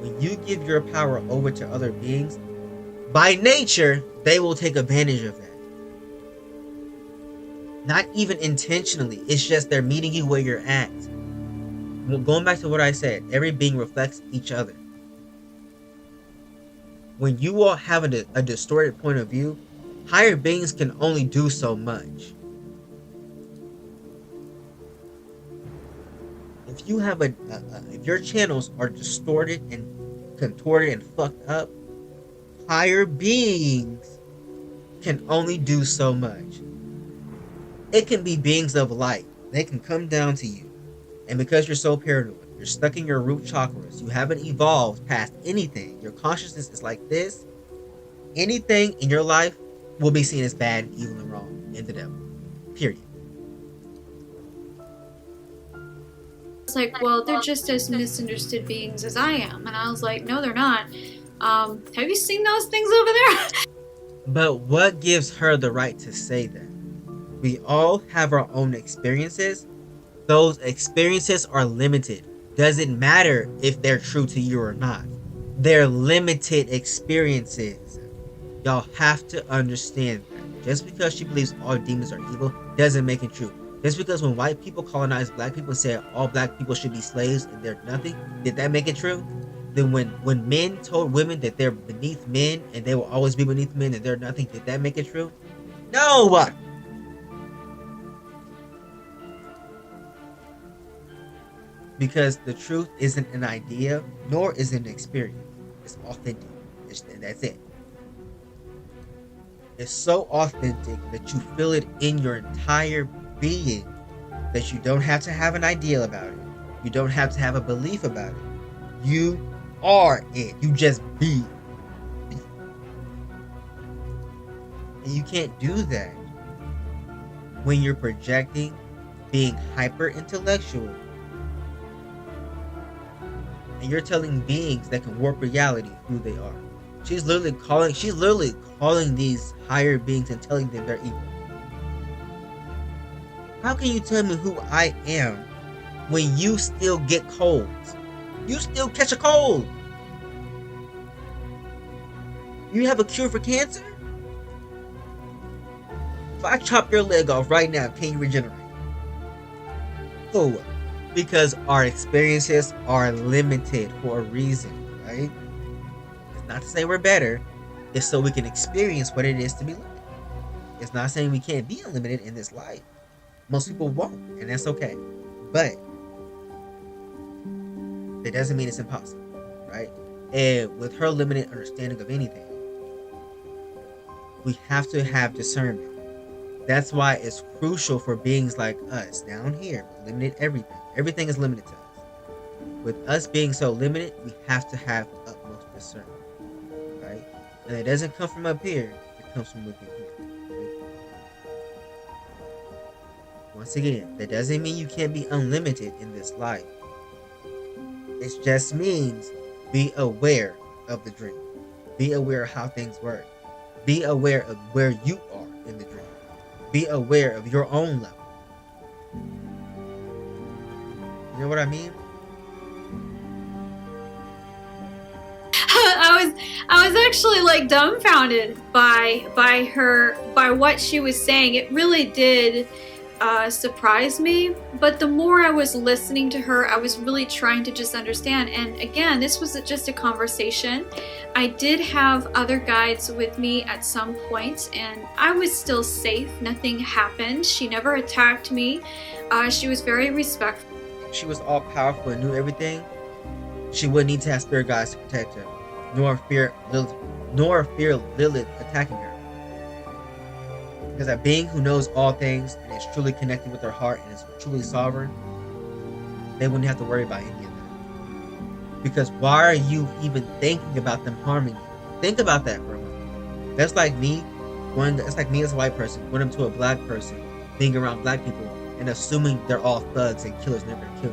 When you give your power over to other beings, by nature, they will take advantage of that. Not even intentionally. It's just they're meeting you where you're at. Going back to what I said, every being reflects each other. When you all have a distorted point of view, higher beings can only do so much. If you have if your channels are distorted and contorted and fucked up, higher beings can only do so much. It can be beings of light. They can come down to you. And because you're so paranoid, you're stuck in your root chakras, you haven't evolved past anything, your consciousness is like this, anything in your life will be seen as bad, evil, and wrong, and the devil. Period. It's like, well, they're just as misunderstood beings as I am. And I was like, no, they're not. Have you seen those things over there? But what gives her the right to say that? We all have our own experiences. Those experiences are limited. Doesn't matter if they're true to you or not. They're limited experiences. Y'all have to understand that. Just because she believes all demons are evil doesn't make it true. Just because when white people colonized black people and said all black people should be slaves and they're nothing, did that make it true? Then when men told women that they're beneath men and they will always be beneath men and they're nothing, did that make it true? No! Because the truth isn't an idea, nor is it an experience. It's authentic. That's it. It's so authentic that you feel it in your entire being that you don't have to have an idea about it. You don't have to have a belief about it. You are it. You just be. And you can't do that when you're projecting, being hyper intellectual, and you're telling beings that can warp reality who they are. She's literally calling these higher beings and telling them they're evil. How can you tell me who I am when you still get colds? You still catch a cold. You have a cure for cancer? If I chop your leg off right now, can you regenerate? Oh, because our experiences are limited for a reason, right? It's not to say we're better. It's so we can experience what it is to be limited. It's not saying we can't be unlimited in this life. Most people won't, and that's okay. But that doesn't mean it's impossible, right? And with her limited understanding of anything, we have to have discernment. That's why it's crucial for beings like us down here with limited everything. Everything is limited to us. With us being so limited, we have to have utmost discernment, right? And it doesn't come from up here, it comes from within here. Right? Once again, that doesn't mean you can't be unlimited in this life. It just means be aware of the dream. Be aware of how things work. Be aware of where you are in the dream. Be aware of your own level. You know what I mean? I was actually like dumbfounded by what she was saying. It really did surprise me, but the more I was listening to her, I was really trying to just understand. And again, this was just a conversation. I did have other guides with me at some points, and I was still safe. Nothing happened. She never attacked me. She was very respectful. If she was all powerful and knew everything, she wouldn't need to have spirit guides to protect her, nor fear Lilith attacking her. Because a being who knows all things and is truly connected with their heart and is truly sovereign, they wouldn't have to worry about any of that. Because why are you even thinking about them harming you? Think about that for a moment. That's like me as a white person going up to a black person, being around black people, and assuming they're all thugs and killers never kill.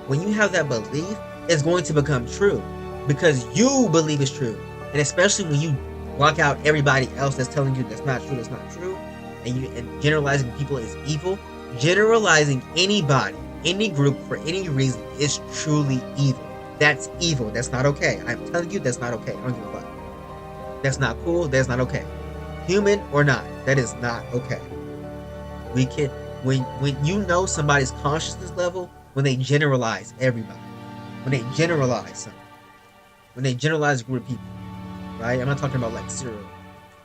When you have that belief, it's going to become true because you believe it's true. And especially when you block out everybody else that's telling you that's not true, and generalizing people is evil. Generalizing anybody, any group for any reason is truly evil. That's evil. That's not okay. I'm telling you, that's not okay. I don't give a fuck. That's not cool. That's not okay. Human or not, that is not okay. We can when you know somebody's consciousness level, when they generalize everybody, when they generalize something, when they generalize a group of people, right? I'm not talking about like serial.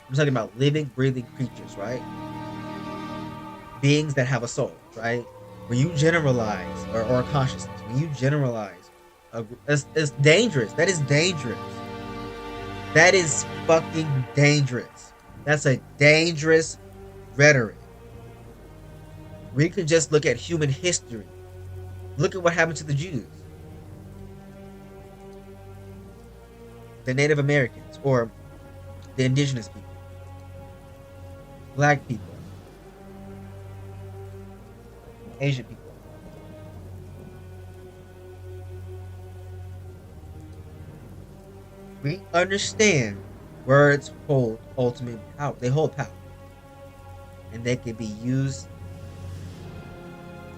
I'm talking about living, breathing creatures, right? Beings that have a soul, right? When you generalize, or a consciousness, when you generalize, it's dangerous. That is dangerous. That is fucking dangerous. That's a dangerous rhetoric. We can just look at human history. Look at what happened to the Jews, the Native Americans, or the indigenous people, black people, Asian people. We understand words hold ultimate power. They hold power. And they can be used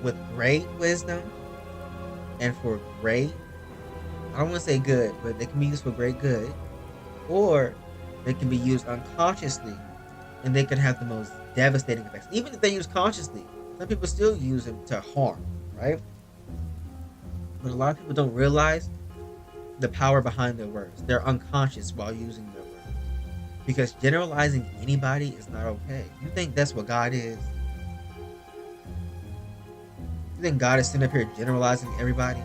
with great wisdom and for great, I don't want to say good, but they can be used for great good. Or they can be used unconsciously and they can have the most devastating effects. Even if they use consciously, some people still use them to harm, right? But a lot of people don't realize the power behind their words. They're unconscious while using their words. Because generalizing anybody is not okay. You think that's what God is? You think God is sitting up here generalizing everybody?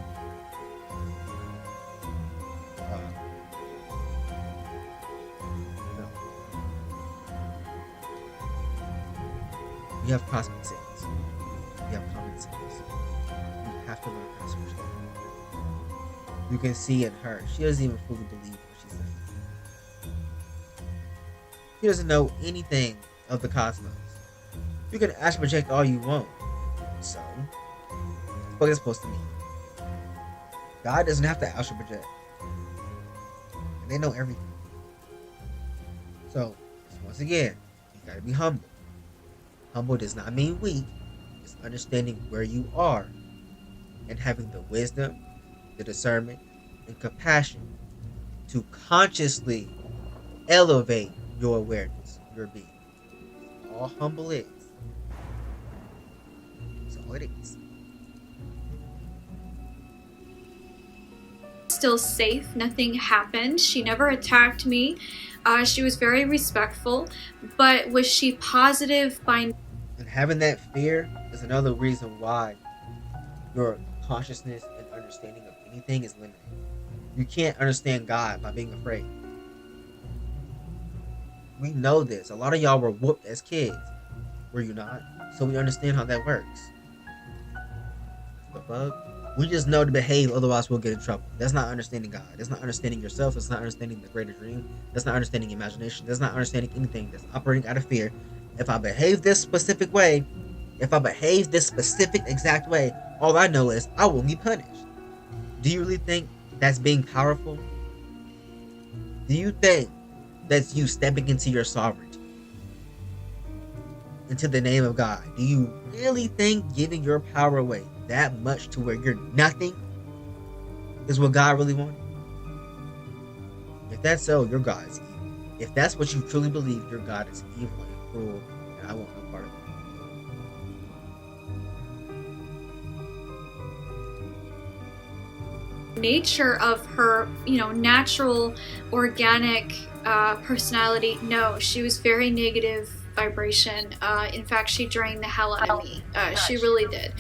No. You have cosmic sense. You have common sense. You have to learn how to switch that. You can see in her, she doesn't even fully believe what she's saying. She doesn't know anything of the cosmos. You can astral project all you want. So, what is supposed to mean? God doesn't have to astral project. And they know everything. So, once again, you gotta be humble. Humble does not mean weak. It's understanding where you are and having the wisdom, the discernment, and compassion to consciously elevate your awareness, your being. All humble is. That's all it is. Still safe. Nothing happened. She never attacked me. She was very respectful. But was she positive by... And having that fear is another reason why your consciousness and understanding of anything is limited. You can't understand God by being afraid. We know this. A lot of y'all were whooped as kids. Were you not? So we understand how that works. The fuck? We just know to behave, otherwise we'll get in trouble. That's not understanding God. That's not understanding yourself. That's not understanding the greater dream. That's not understanding imagination. That's not understanding anything. That's operating out of fear. If I behave this specific way, if I behave this specific exact way, all I know is I will be punished. Do you really think that's being powerful? Do you think That's you stepping into your sovereignty, into the name of God. Do you really think giving your power away that much to where you're nothing is what God really wanted? If that's so, your God is evil. If that's what you truly believe, your God is evil and cruel, and I want no part of it. Nature of her, natural, organic personality, no, she was very negative vibration. In fact, she drained the hell out of me. She really did.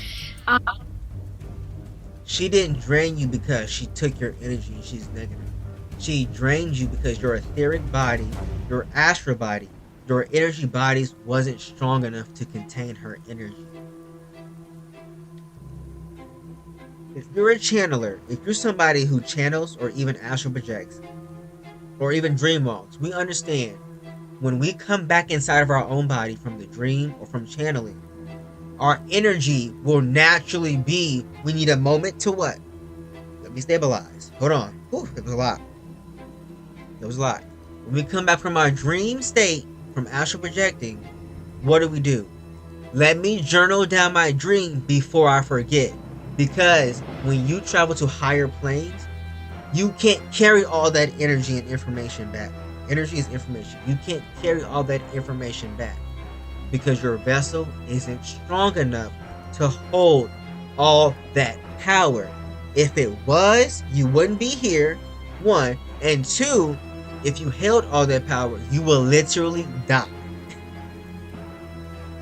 She didn't drain you because she took your energy and she's negative. She drained you because your etheric body, your astral body, your energy bodies wasn't strong enough to contain her energy. If you're a channeler, if you're somebody who channels or even astral projects, or even dream walks, we understand when we come back inside of our own body from the dream or from channeling, our energy will naturally be, we need a moment to what? Let me stabilize. Hold on. Whew, it was a lot. It was a lot. When we come back from our dream state, from astral projecting, what do? Let me journal down my dream before I forget. Because when you travel to higher planes, you can't carry all that energy and information back. Energy is information. You can't carry all that information back because your vessel isn't strong enough to hold all that power. If it was, you wouldn't be here, one. And two, if you held all that power, you will literally die.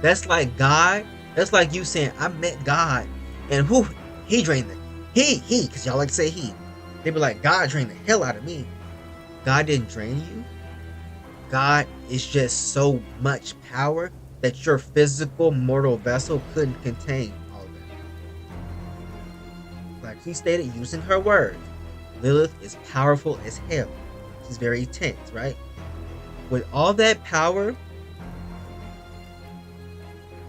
That's like God. That's like you saying, I met God and whew, he drained it. He, because y'all like to say he. They be like, God drained the hell out of me. God didn't drain you. God is just so much power that your physical mortal vessel couldn't contain all of that. Like he stated, using her words, Lilith is powerful as hell. She's very intense, right? With all that power,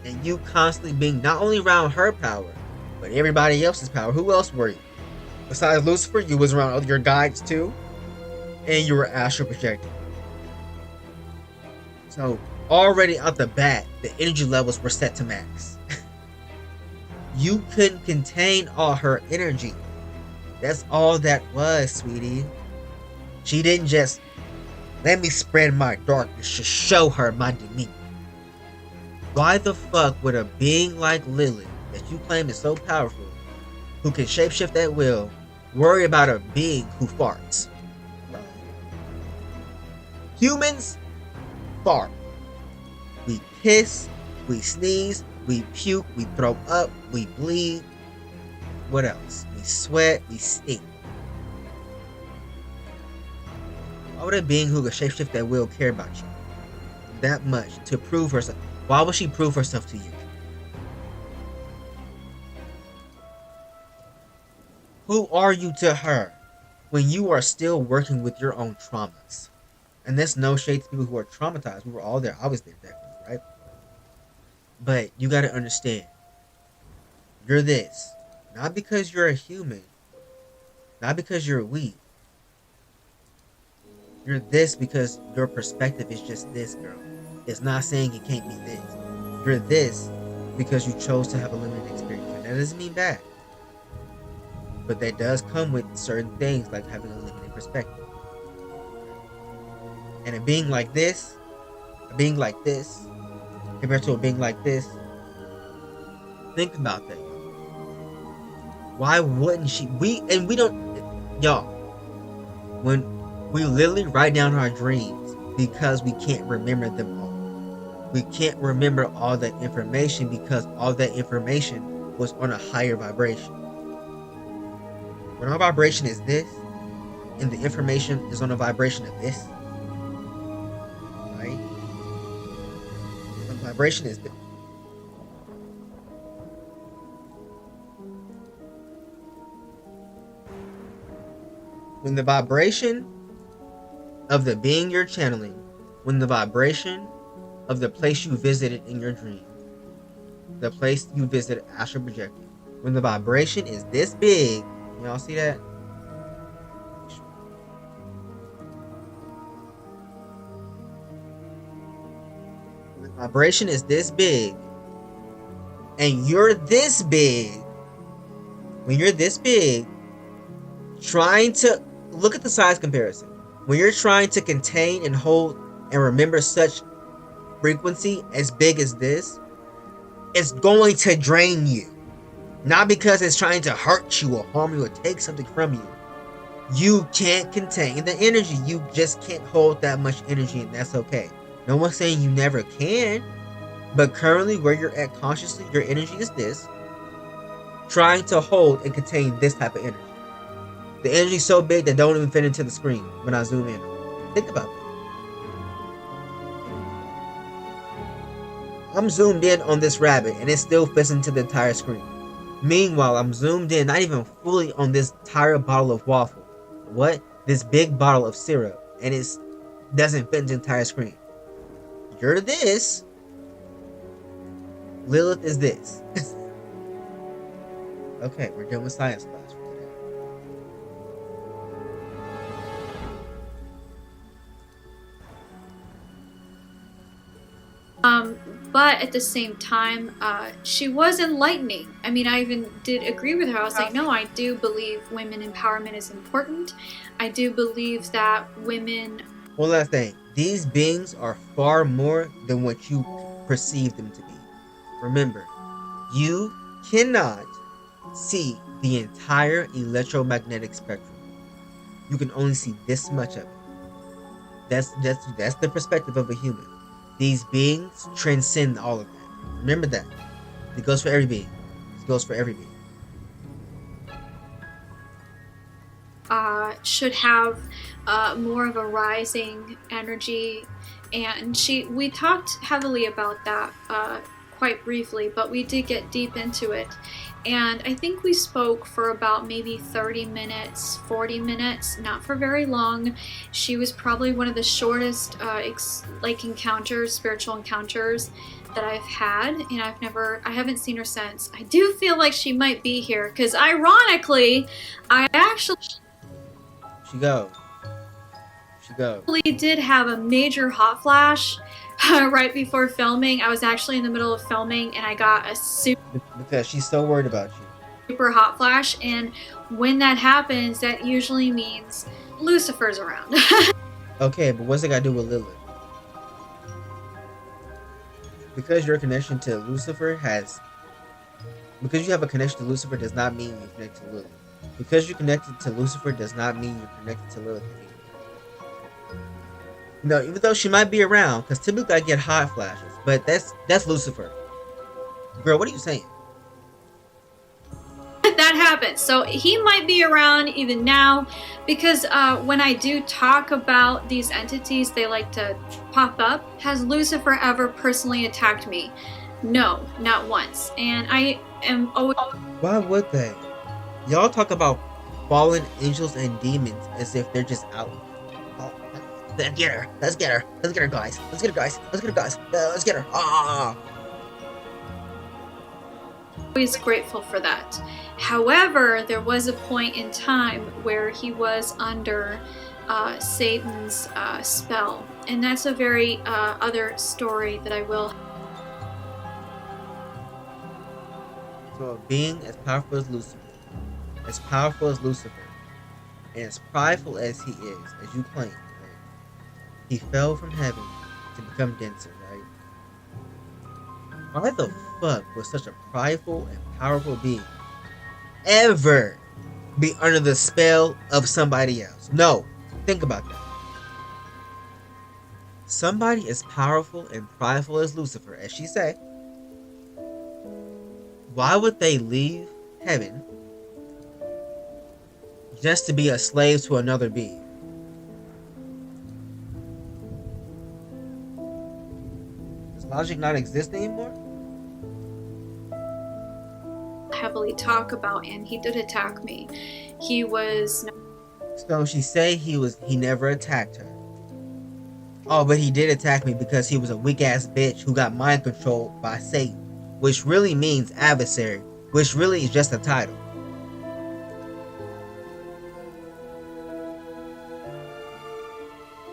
and you constantly being not only around her power, but everybody else's power. Who else were you? Besides Lucifer, you was around other your guides too, and you were astral projecting. So already out the bat, the energy levels were set to max. You couldn't contain all her energy. That's all that was, sweetie. She didn't just let me spread my darkness to show her my demeanor. Why the fuck would a being like Lilith, that you claim is so powerful, who can shapeshift at will, worry about a being who farts? Humans fart. We piss, we sneeze, we puke, we throw up, we bleed. What else? We sweat, we stink. Why would a being who can shapeshift at will care about you that much to prove herself? Why would she prove herself to you? Who are you to her when you are still working with your own traumas? And that's no shade to people who are traumatized. We were all there. I was there, definitely, right? But you got to understand, you're this. Not because you're a human. Not because you're weak. You're this because your perspective is just this, girl. It's not saying it can't be this. You're this because you chose to have a limited experience. And that doesn't mean bad. But that does come with certain things like having a limited perspective. And a being like this, compared to a being like this, think about that. Why wouldn't she? We don't, y'all, when we literally write down our dreams because we can't remember them all. We can't remember all that information because all that information was on a higher vibration. When our vibration is this, and the information is on a vibration of this, right? The vibration is this. When the vibration of the being you're channeling, when the vibration of the place you visited in your dream, the place you visited astral projecting, when the vibration is this big, y'all see that? Vibration is this big, and you're this big. When you're this big, trying to look at the size comparison. When you're trying to contain and hold and remember such frequency as big as this, it's going to drain you. Not because it's trying to hurt you or harm you or take something from you. You can't contain the energy. You just can't hold that much energy, and that's okay. No one's saying you never can, but currently where you're at consciously, your energy is this. Trying to hold and contain this type of energy. The energy so big that don't even fit into the screen when I zoom in. Think about that. I'm zoomed in on this rabbit and it still fits into the entire screen. Meanwhile, I'm zoomed in not even fully on this entire bottle of waffle. What? This big bottle of syrup, and it doesn't fit into the entire screen. You're this. Lilith is this. Okay, we're done with science class for today. But at the same time, she was enlightening. I mean, I even did agree with her. I was like, no, I do believe women empowerment is important. I do believe that women... One last thing. These beings are far more than what you perceive them to be. Remember, you cannot see the entire electromagnetic spectrum. You can only see this much of it. That's the perspective of a human. These beings transcend all of that. Remember that. It goes for every being. It goes for every being. Should have more of a rising energy, and we talked heavily about that quite briefly, but we did get deep into it, and I think we spoke for about maybe 30 minutes, 40 minutes, not for very long. She was probably one of the shortest spiritual encounters that I've had, and I haven't seen her since. I do feel like she might be here, because ironically, I actually She did have a major hot flash right before filming. I was actually in the middle of filming and I got a because she's so worried about you. Super hot flash, and when that happens, that usually means Lucifer's around. Okay, but what's it got to do with Lilith? Because your connection to Lucifer because you have a connection to Lucifer does not mean you're connected to Lilith. Because you're connected to Lucifer does not mean you're connected to Lilith. No, even though she might be around, because typically I get hot flashes, but that's Lucifer. Girl, what are you saying? That happens. So he might be around even now, because when I do talk about these entities, they like to pop up. Has Lucifer ever personally attacked me? No, not once. And I am always... Why would they? Y'all talk about fallen angels and demons as if they're just out. Oh, let's get her. Let's get her. Let's get her, guys. Let's get her, guys. Let's get her, guys. Let's get her. Ah. Always grateful for that. However, there was a point in time where he was under Satan's spell, and that's a very other story that I will. So a being as powerful as Lucifer, and as prideful as he is, as you claim, right? He fell from heaven to become denser, right? Why the fuck would such a prideful and powerful being ever be under the spell of somebody else? No, think about that. Somebody as powerful and prideful as Lucifer, as she said, why would they leave heaven just to be a slave to another being? Does logic not exist anymore? Heavily talk about, and he did attack me. He was... So she say he never attacked her. Oh, but he did attack me because he was a weak ass bitch who got mind controlled by Satan, which really means adversary, which really is just a title.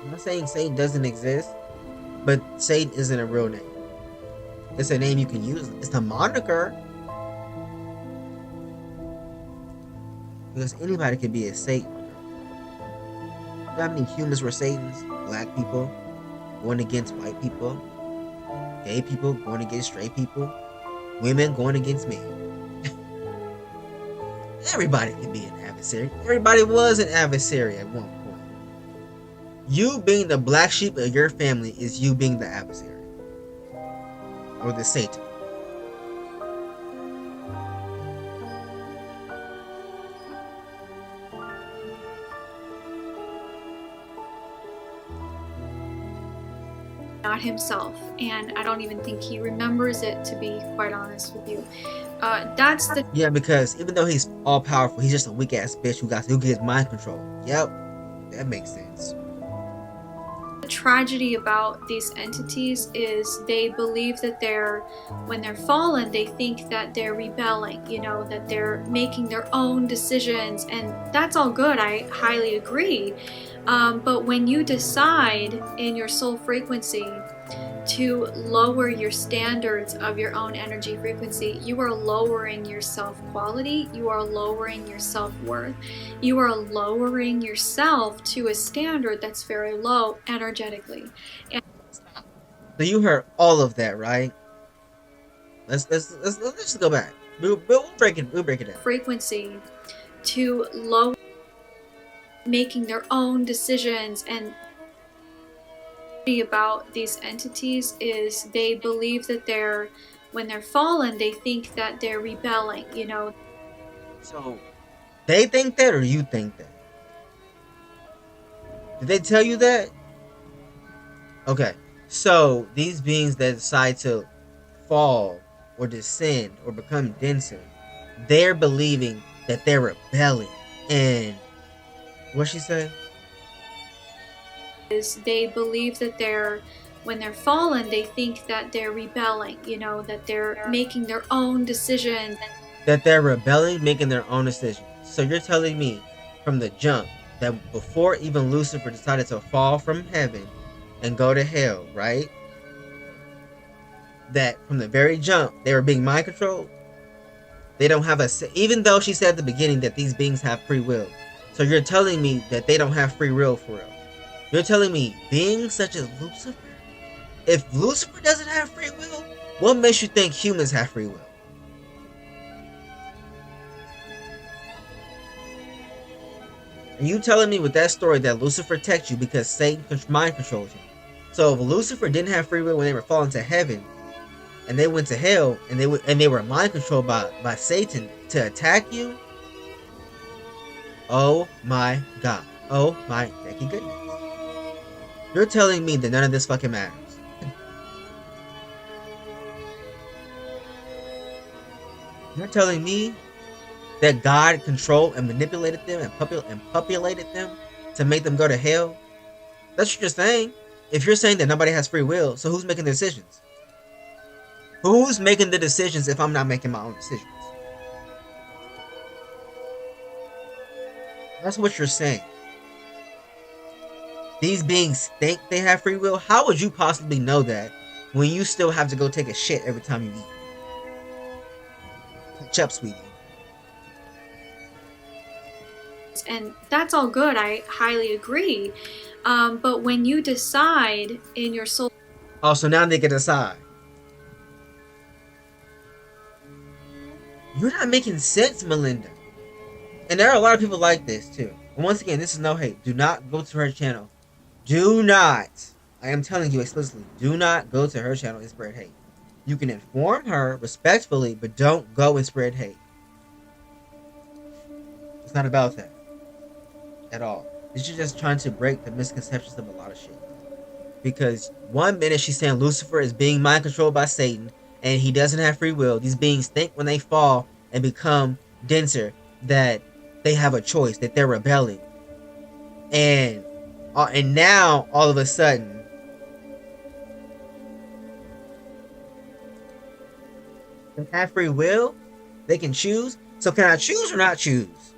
I'm not saying Satan doesn't exist, but Satan isn't a real name. It's a name you can use. It's a moniker. Because anybody can be a Satan. You know how many humans were Satans? Black people going against white people. Gay people going against straight people. Women going against men. Everybody can be an adversary. Everybody was an adversary at one point. You being the black sheep of your family is you being the adversary. Or the Satan. Not himself, and I don't even think he remembers it, to be quite honest with you. That's the Yeah, because even though he's all powerful, he's just a weak ass bitch who gets mind control. Yep, that makes sense. tragedy about these entities is they believe that when they're fallen, they think that they're rebelling, you know, that they're making their own decisions, and that's all good. I highly agree. But when you decide in your soul frequency to lower your standards of your own energy frequency, you are lowering your self-quality, you are lowering your self-worth, you are lowering yourself to a standard that's very low energetically. And so you heard all of that, right? Let's just go back. We'll break it down. Frequency to lower, making their own decisions, and about these entities is they believe that when they're fallen, they think that they're rebelling, you know. So they think that, or you think that? Did they tell you that? Okay, so these beings that decide to fall or descend or become denser, they're believing that they're rebelling. And what she say? Is they believe that when they're fallen, they think that they're rebelling, you know, that they're making their own decisions. That they're rebelling, making their own decisions. So you're telling me from the jump that before even Lucifer decided to fall from heaven and go to hell, right? That from the very jump, they were being mind controlled. They don't have even though she said at the beginning that these beings have free will. So you're telling me that they don't have free will for real. You're telling me beings such as Lucifer? If Lucifer doesn't have free will, what makes you think humans have free will? And you telling me with that story that Lucifer texts you because Satan mind controls him. So if Lucifer didn't have free will when they were falling to heaven, and they went to hell, and they were mind controlled by Satan to attack you, oh my God. Oh my freaking goodness. You're telling me that none of this fucking matters. You're telling me that God controlled and manipulated them and populated them to make them go to hell? That's what you're saying. If you're saying that nobody has free will, so who's making the decisions? Who's making the decisions if I'm not making my own decisions? That's what you're saying. These beings think they have free will? How would you possibly know that when you still have to go take a shit every time you eat? Catch up, sweetie. And that's all good. I highly agree. But when you decide in your soul... Oh, so now they can decide. You're not making sense, Malinda. And there are a lot of people like this, too. And once again, this is no hate. Do not go to her channel. Do not, I am telling you explicitly, do not go to her channel and spread hate. You can inform her respectfully, but don't go and spread hate. It's not about that. At all. She's just trying to break the misconceptions of a lot of shit. Because one minute she's saying Lucifer is being mind controlled by Satan, and he doesn't have free will. These beings think when they fall and become denser that they have a choice, that they're rebelling. And now, all of a sudden, they have free will. They can choose. So can I choose or not choose?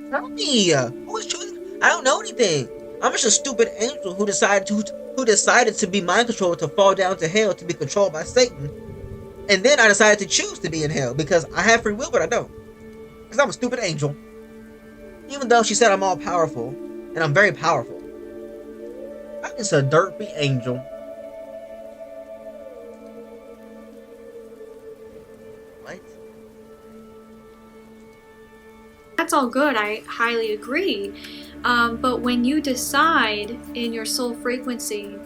Tell me. Who is choosing? I don't know anything. I'm just a stupid angel who decided who who decided to be mind controlled to fall down to hell to be controlled by Satan. And then I decided to choose to be in hell because I have free will, but I don't. Because I'm a stupid angel. Even though she said I'm all powerful, and I'm very powerful, I'm just a derpy angel. What? That's all good. I highly agree. But when you decide in your soul frequency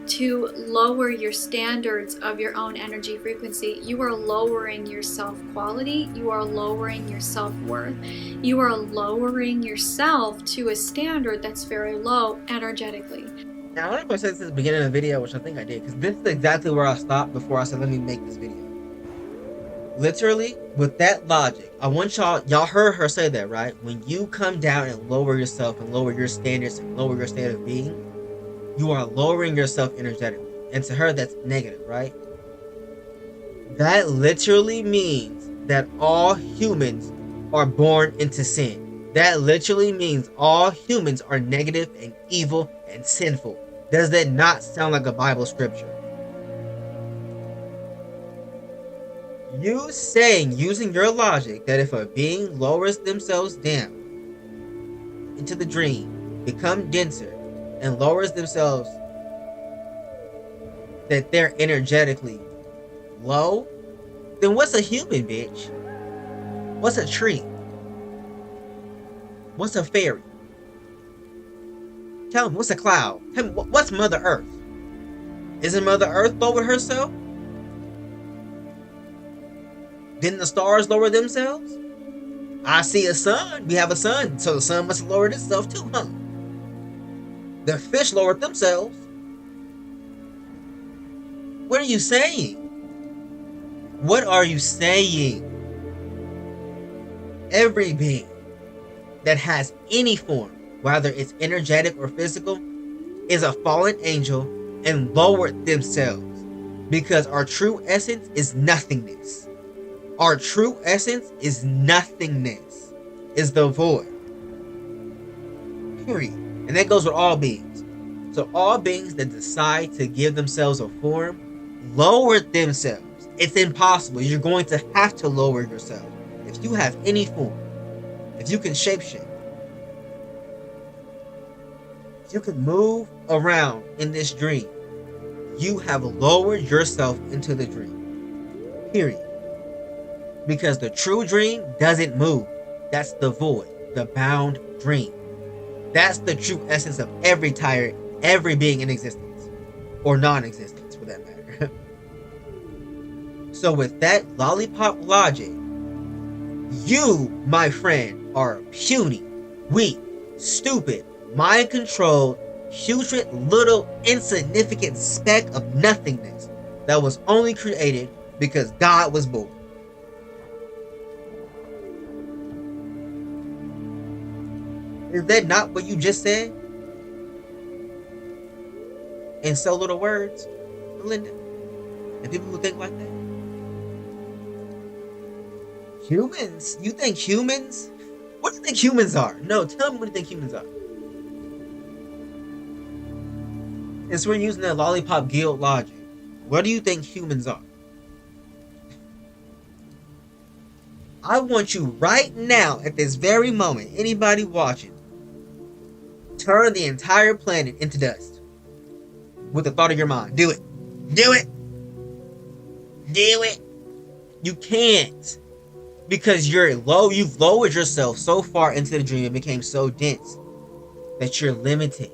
to lower your standards of your own energy frequency, you are lowering your self-quality, you are lowering your self-worth, you are lowering yourself to a standard that's very low energetically. Now, I don't know if I said this at the beginning of the video, which I think I did, because this is exactly where I stopped before I said, let me make this video. Literally, with that logic, I want y'all heard her say that, right? When you come down and lower yourself and lower your standards and lower your state of being, you are lowering yourself energetically. And to her, that's negative, right? That literally means that all humans are born into sin. That literally means all humans are negative and evil and sinful. Does that not sound like a Bible scripture? You saying, using your logic, that if a being lowers themselves down into the dream, become denser, and lowers themselves, that they're energetically low, then what's a human, bitch? What's a tree? What's a fairy? Tell me, what's a cloud? Tell me, what's Mother Earth? Isn't Mother Earth lowered herself? Didn't the stars lower themselves? I see a sun. We have a sun, so the sun must have lowered itself too, huh? The fish lowered themselves. What are you saying? What are you saying? Every being that has any form, whether it's energetic or physical, is a fallen angel and lowered themselves, because our true essence is nothingness. Our true essence is nothingness, is the void. Period. And that goes with all beings. So all beings that decide to give themselves a form lower themselves. It's impossible. You're going to have to lower yourself. If you have any form, if you can shapeshift, if you can move around in this dream, you have lowered yourself into the dream. Period. Because the true dream doesn't move. That's the void, the bound dream. That's the true essence of every being in existence, or non-existence for that matter. So with that lollipop logic, you, my friend, are puny, weak, stupid, mind-controlled, putrid, little, insignificant speck of nothingness that was only created because God was bored. Is that not what you just said? In so little words, Malinda? And people who think like that? Humans? You think humans? What do you think humans are? No, tell me what you think humans are. Since we're using that lollipop guild logic, what do you think humans are? I want you right now, at this very moment, anybody watching, turn the entire planet into dust with the thought of your mind. Do it. Do it. Do it. You can't, because you've lowered yourself so far into the dream and became so dense that you're limited.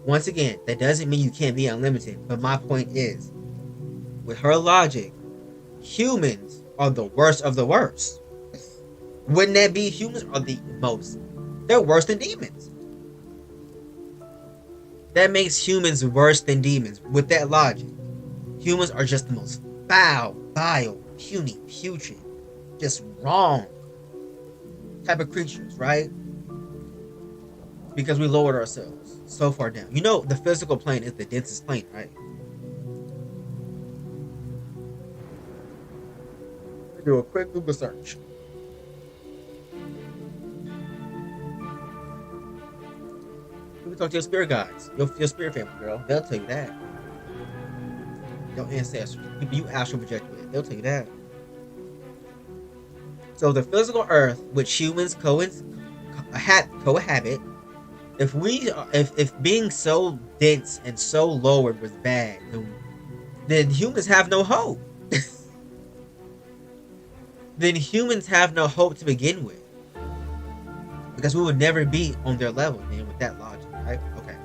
Once again, that doesn't mean you can't be unlimited, but my point is, with her logic, humans are the worst of the worst. Wouldn't that be? Humans are the most. They're worse than demons. That makes humans worse than demons. With that logic, humans are just the most foul, vile, puny, putrid, just wrong type of creatures, right? Because we lowered ourselves so far down. You know, the physical plane is the densest plane, right? Do a quick Google search. talk to your spirit guides, your spirit family, girl. They'll tell you that. Your ancestors, people you astral project with, they'll tell you that. So the physical Earth, which humans cohabit, if being so dense and so lowered was bad, then humans have no hope. Then humans have no hope to begin with, because we would never be on their level, man, with that logic, right? Okay.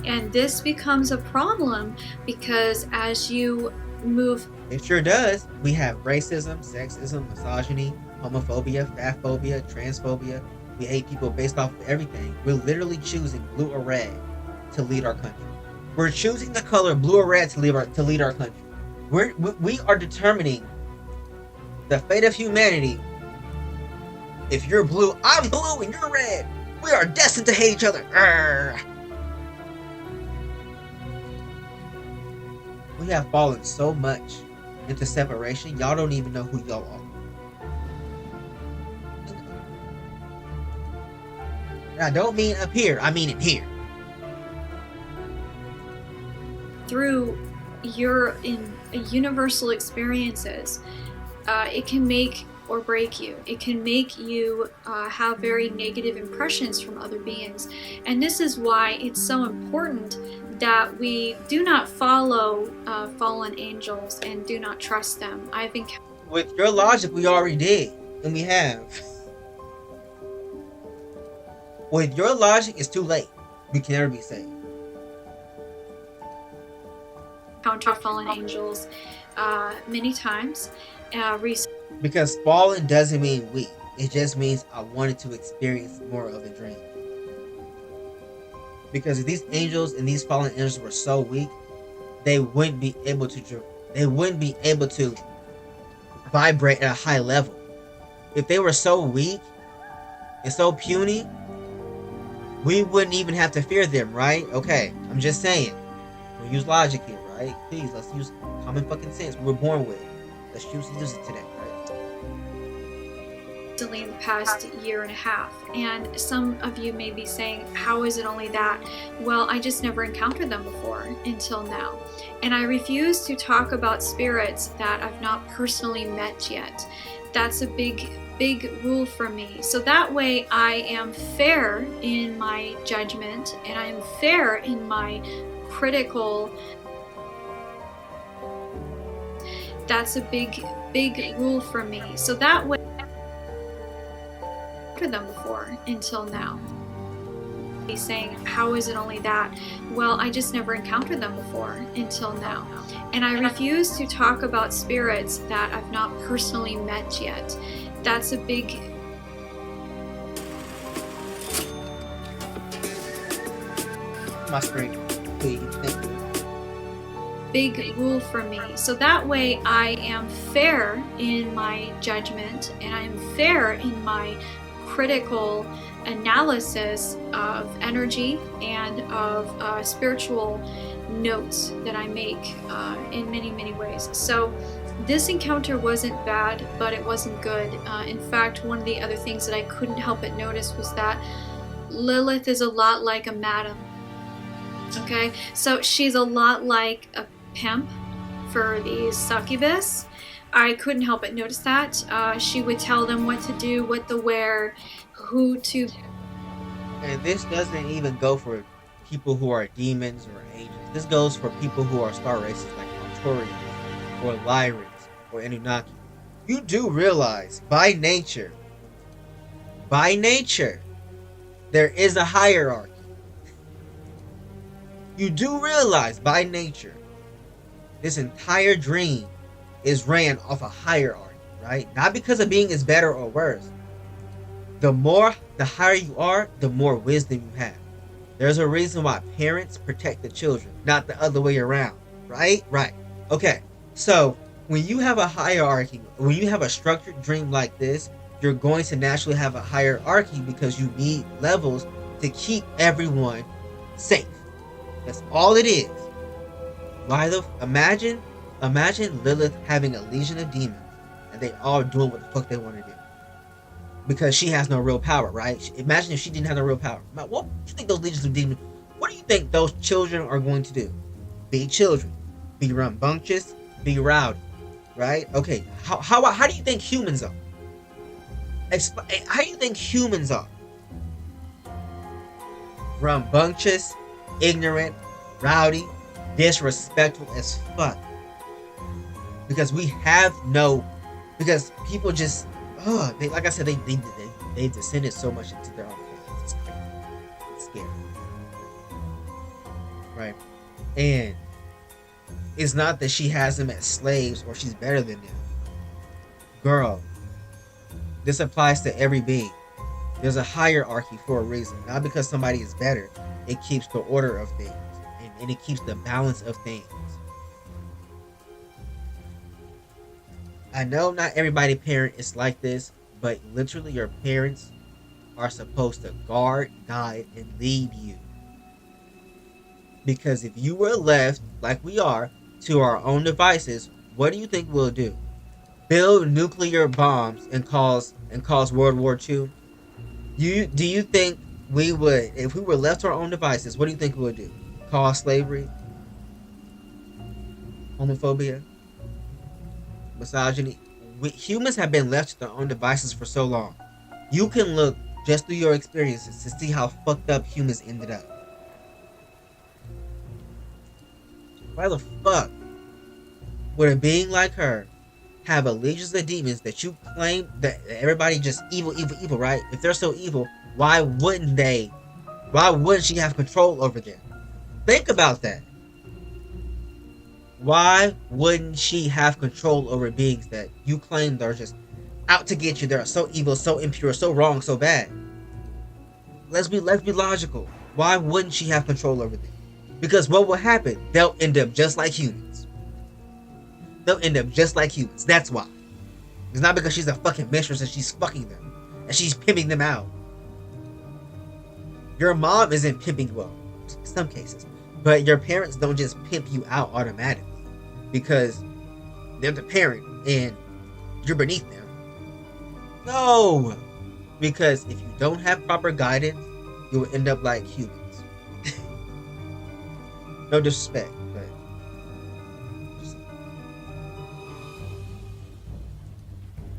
And this becomes a problem because as you move... It sure does. We have racism, sexism, misogyny, homophobia, fatphobia, transphobia. We hate people based off of everything. We're literally choosing blue or red to lead our country. We're choosing the color blue or red to lead our country. We are determining the fate of humanity. If you're blue, I'm blue, and you're red. We are destined to hate each other. Arrgh. We have fallen so much into separation, y'all don't even know who y'all are. And I don't mean up here, I mean in here. Through your universal experiences, it can make or break you. It can make you have very negative impressions from other beings. And this is why it's so important that we do not follow fallen angels and do not trust them. With your logic, we already did, and we have. With your logic, it's too late. We can never be saved. Encounter fallen angels many times. Because fallen doesn't mean weak. It just means I wanted to experience more of the dream. Because if these angels and these fallen angels were so weak, they wouldn't be able to vibrate at a high level. If they were so weak and so puny, we wouldn't even have to fear them, right? Okay, I'm just saying. We'll use logic here, right? Please, let's use common fucking sense we were born with. Let's use it today, right? In the past year and a half, and some of you may be saying, how is it only that? Well, I just never encountered them before until now, and I refuse to talk about spirits that I've not personally met yet. That's a big rule for me, so that way I am fair in my judgment and I am fair in my critical. That's a big rule for me, so that way them before until now. He's saying, how is it only that? Well, I just never encountered them before until now, and I refuse to talk about spirits that I've not personally met yet. That's a big my screen, please. Thank you. Big rule for me, so that way I am fair in my judgment and I am fair in my critical analysis of energy and of spiritual notes that I make in many ways. So this encounter wasn't bad, but it wasn't good. In fact, one of the other things that I couldn't help but notice was that Lilith is a lot like a madam. Okay, so she's a lot like a pimp for these succubus. I couldn't help but notice that. She would tell them what to do, what to wear, who to... And this doesn't even go for people who are demons or angels. This goes for people who are star races like Arcturians or Lyrians or Anunnaki. You do realize, by nature, there is a hierarchy. You do realize, by nature, this entire dream is ran off a hierarchy, right? Not because a being is better or worse. The higher you are, the more wisdom you have. There's a reason why parents protect the children, not the other way around, right? Right. Okay, so when you have a hierarchy, when you have a structured dream like this, you're going to naturally have a hierarchy because you need levels to keep everyone safe. That's all it is. Imagine Lilith having a legion of demons and they all doing what the fuck they want to do. because she has no real power, right? Imagine if she didn't have no real power. What do you think those legions of demons? What do you think those children are going to do? Be children, be rambunctious, be rowdy, right? Okay, how do you think humans are? How do you think humans are? Rambunctious, ignorant, rowdy, disrespectful as fuck. Because we have no, because people just, like I said, they descended so much into their own families. It's crazy. It's scary. Right? And it's not that she has them as slaves or she's better than them. Girl, this applies to every being. There's a hierarchy for a reason. Not because somebody is better. It keeps the order of things. And it keeps the balance of things. I know not everybody parent is like this, but literally your parents are supposed to guard, guide, and lead you. Because if you were left, like we are, to our own devices, what do you think we'll do? Build nuclear bombs and cause World War II? Do you think we would, if we were left to our own devices, what do you think we would do? Cause slavery? Homophobia? Misogyny? Humans have been left to their own devices for so long. You can look just through your experiences to see how fucked up humans ended up. Why the fuck would a being like her have a legions of demons that you claim that everybody just evil, right? If they're so evil, why wouldn't she have control over them? Think about that. Why wouldn't she have control over beings that you claim they're just out to get you? They're so evil, so impure, so wrong, so bad. Let's be logical. Why wouldn't she have control over them? Because what will happen? They'll end up just like humans. That's why. It's not because she's a fucking mistress and she's fucking them and she's pimping them out. Your mom isn't pimping, well, in some cases, but your parents don't just pimp you out automatically because they're the parent and you're beneath them. No, because if you don't have proper guidance, you will end up like humans. No disrespect, but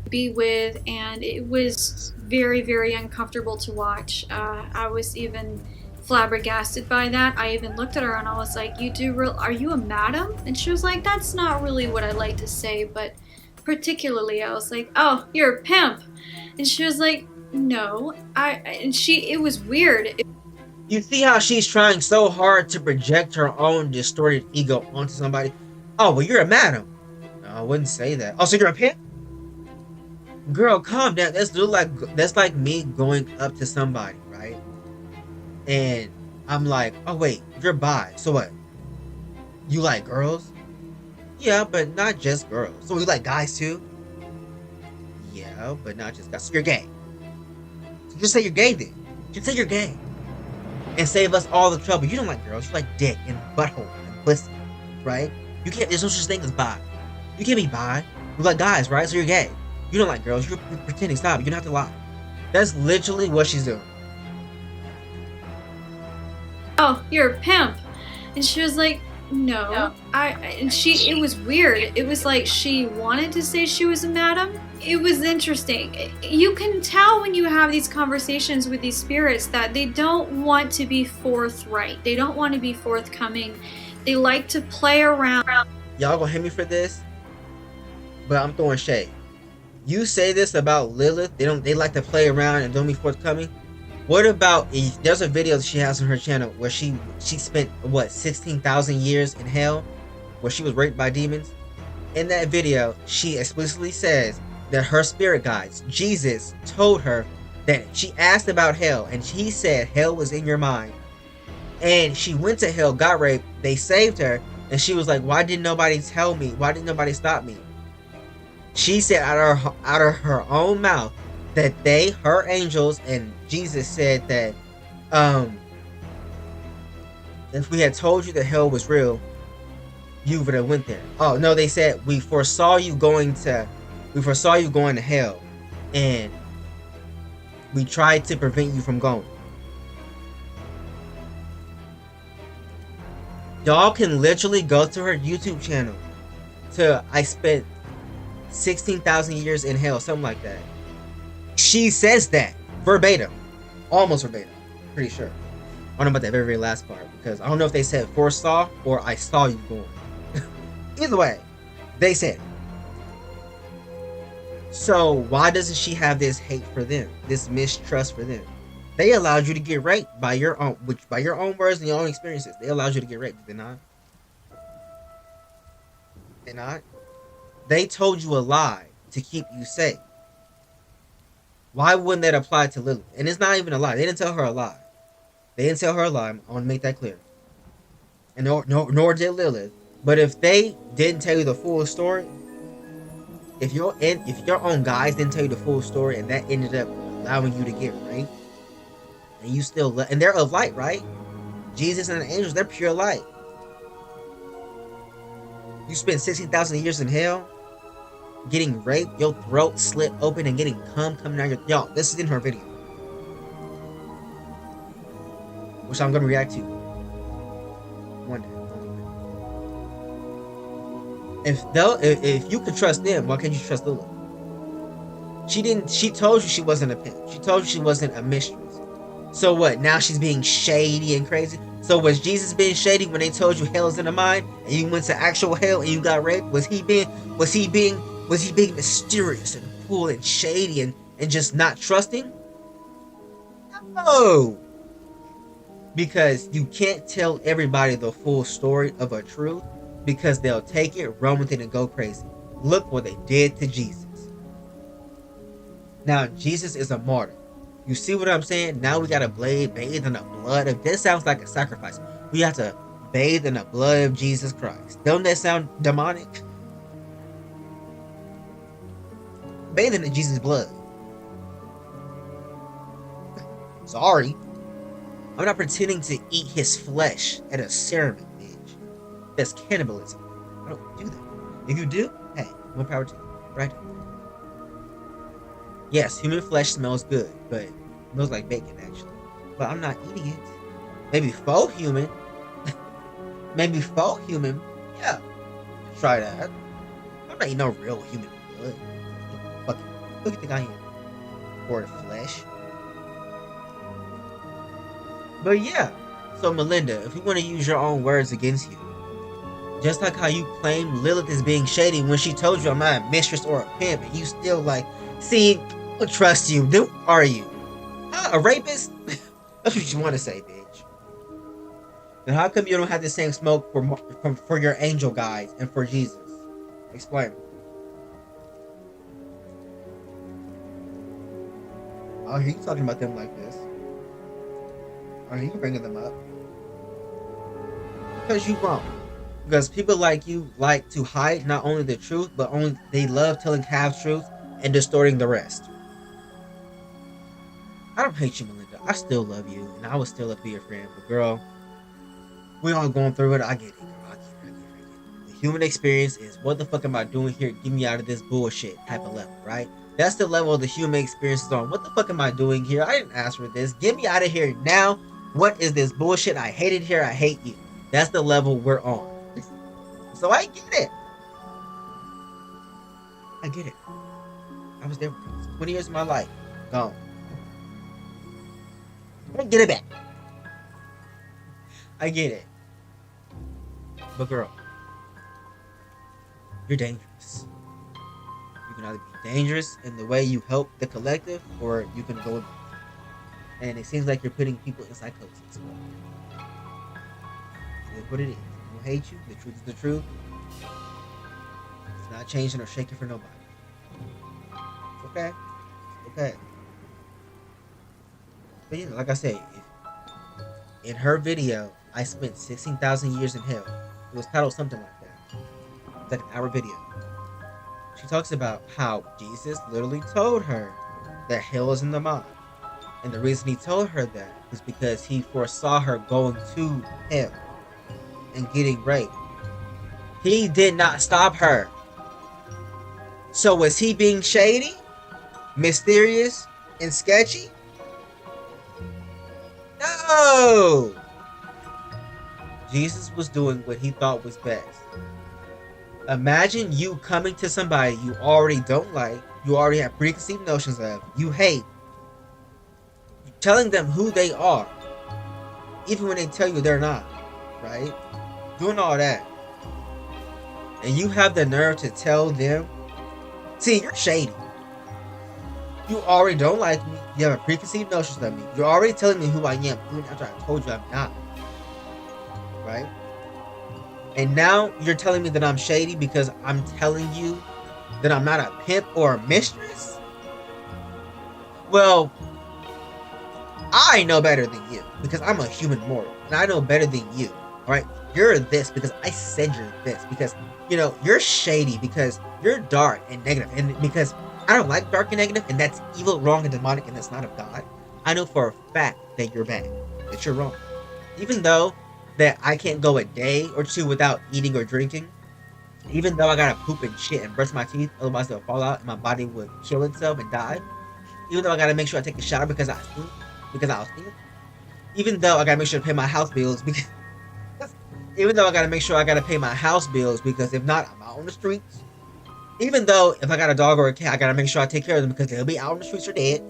be with, and it was very, very uncomfortable to watch. I was even flabbergasted by that. I even looked at her and I was like, are you a madam? And she was like, that's not really what I like to say, but particularly I was like, oh, you're a pimp. And she was like, no, it was weird. You see how she's trying so hard to project her own distorted ego onto somebody? Oh, well, you're a madam. No, I wouldn't say that. Oh, so you're a pimp? Girl, calm down. That's like me going up to somebody, right? And I'm like, oh wait, you're bi. So what? You like girls? Yeah, but not just girls. So you like guys too? Yeah, but not just guys. So you're gay. So just say you're gay then. Just say you're gay. And save us all the trouble. You don't like girls. You like dick and butthole and pussy, right? You can't. There's no such thing as bi. You can't be bi. You like guys, right? So you're gay. You don't like girls. You're pretending. Stop. You don't have to lie. That's literally what she's doing. Oh, you're a pimp. And she was like, no. It was weird. It was like she wanted to say she was a madam. It was interesting. You can tell when you have these conversations with these spirits that they don't want to be forthright. They don't want to be forthcoming. They like to play around. Y'all gonna hate me for this, but I'm throwing shade. You say this about Lilith. They like to play around and don't be forthcoming. What about, there's a video that she has on her channel where she spent 16,000 years in hell, where she was raped by demons. In that video, she explicitly says that her spirit guides, Jesus, told her that she asked about hell, and he said hell was in your mind. And she went to hell, got raped, they saved her, and she was like, why didn't nobody tell me? Why didn't nobody stop me? She said out of her own mouth that her angels, and Jesus said that if we had told you that hell was real, you would have went there. Oh no, they said we foresaw you going to hell, and We tried to prevent you from going. Y'all can literally go to her YouTube channel to I spent 16,000 years in hell, something like that. She says that verbatim, almost verbatim, pretty sure. I don't know about that very last part because I don't know if they said foresaw or I saw you going. Either way, they said it. So why doesn't she have this hate for them, this mistrust for them? They allowed you to get raped by your own, by your own words and your own experiences. They allowed you to get raped, did they not? Did they not? They told you a lie to keep you safe. Why wouldn't that apply to Lilith? And it's not even a lie. They didn't tell her a lie. They didn't tell her a lie. I want to make that clear. And nor did Lilith. But if they didn't tell you the full story, if your own guys didn't tell you the full story and that ended up allowing you to get raped, and you still and they're of light, right? Jesus and the angels, they're pure light. You spent 16,000 years in hell, getting raped, your throat slit open and getting cum coming out your... Y'all, this is in her video, which I'm gonna react to one day. If you could trust them, why can't you trust Lilith? She told you she wasn't a pimp. She told you she wasn't a mistress. So what? Now she's being shady and crazy. So was Jesus being shady when they told you hell's in the mind and you went to actual hell and you got raped? Was he being mysterious and cool and shady and just not trusting? No. Because you can't tell everybody the full story of a truth because they'll take it, run with it, and go crazy. Look what they did to Jesus. Now Jesus is a martyr. You see what I'm saying? Now we gotta bathe in the blood of... This sounds like a sacrifice. We have to bathe in the blood of Jesus Christ. Don't that sound demonic? Bathing in Jesus' blood. Sorry. I'm not pretending to eat his flesh at a ceremony, bitch. That's cannibalism. I don't do that. If you do, hey, more power to you. Right? Yes, human flesh smells good, but it smells like bacon, actually. But I'm not eating it. Maybe faux human. Maybe faux human. Yeah. Try that. I'm not eating no real human blood. Fuck it. Look at the guy here. Or the flesh. But yeah. So Malinda, if you want to use your own words against you, just like how you claim Lilith is being shady when she told you I'm not a mistress or a pimp, and you still like, see, I don't trust you. Who are you? Huh, a rapist? That's what you want to say, bitch. Then how come you don't have the same smoke for your angel guys and for Jesus? Explain. I hear you talking about them like this. I hear you bringing them up. Because you won't. Because people like you like to hide not only the truth, but they love telling half truth and distorting the rest. I don't hate you, Malinda. I still love you, and I will still be your friend. But girl, we all going through it. I get it, girl. I get it. The human experience is, what the fuck am I doing here? Get me out of this bullshit type of level, right? That's the level of the human experience is on. What the fuck am I doing here? I didn't ask for this. Get me out of here now. What is this bullshit? I hate it here. I hate you. That's the level we're on. So I get it. I get it. I was there for 20 years of my life. Gone. Get it back. I get it. But girl, you're dangerous. You can either be dangerous in the way you help the collective, or you can go. And it seems like you're putting people in psychosis. It is what it is. I don't hate you. The truth is the truth. It's not changing or shaking for nobody. It's okay. It's okay. But yeah, like I say, in her video, I spent 16,000 years in hell. It was titled something like that. It's like an hour video. She talks about how Jesus literally told her that hell is in the mind. And the reason he told her that is because he foresaw her going to hell and getting raped. He did not stop her. So was he being shady, mysterious, and sketchy? No! Jesus was doing what he thought was best. Imagine you coming to somebody you already don't like, you already have preconceived notions of, you hate, telling them who they are, even when they tell you they're not, right? Doing all that. And you have the nerve to tell them, see, you're shady. You already don't like me. You have a preconceived notions of me. You're already telling me who I am, even after I told you I'm not. Right? And now you're telling me that I'm shady because I'm telling you that I'm not a pimp or a mistress? Well, I know better than you because I'm a human mortal. And I know better than you. Alright? You're this because I said you're this. Because, you know, you're shady because you're dark and negative. And because I don't like dark and negative, and that's evil, wrong, and demonic, and that's not of God. I know for a fact that you're bad, that you're wrong. Even though that I can't go a day or two without eating or drinking, even though I gotta poop and shit and brush my teeth, otherwise they'll fall out and my body would kill itself and die. Even though I gotta make sure I take a shower because I'll stink. Even though I gotta make sure to pay my house bills because even though I gotta make sure I gotta pay my house bills because if not, I'm out on the streets. Even though if I got a dog or a cat, I gotta make sure I take care of them because they'll be out on the streets or dead.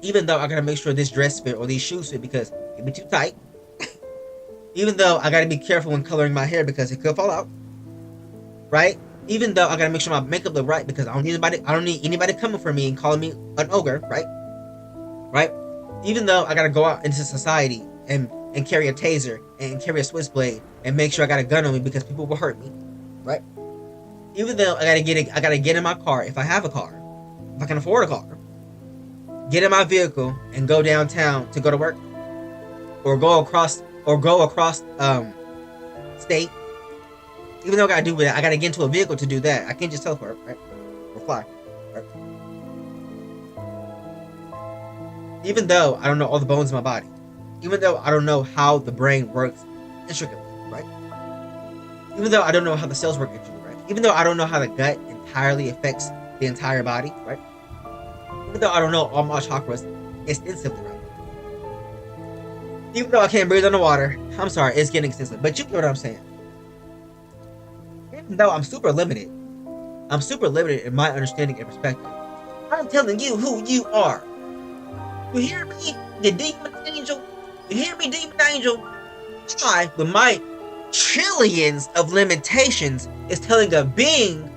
Even though I gotta make sure this dress fit or these shoes fit because it'll be too tight. Even though I gotta be careful when coloring my hair because it could fall out. Right? Even though I gotta make sure my makeup look right because I don't need anybody coming for me and calling me an ogre, right? Right? Even though I gotta go out into society and carry a taser and carry a switchblade and make sure I got a gun on me because people will hurt me. Right? Even though I gotta get in my car if I have a car, if I can afford a car, get in my vehicle and go downtown to go to work, or go across state. Even though I gotta do that, I gotta get into a vehicle to do that. I can't just teleport, right? Or fly, right? Even though I don't know all the bones in my body, even though I don't know how the brain works intricately, right? Even though I don't know how the cells work intricately. Even though I don't know how the gut entirely affects the entire body, right? Even though I don't know all my chakras extensively, right? Even though I can't breathe underwater, I'm sorry, it's getting extensive, but you get what I'm saying. Even though I'm super limited in my understanding and perspective, I'm telling you who you are. You hear me, the demon angel? You hear me, demon angel? I, with my trillions of limitations, is telling a being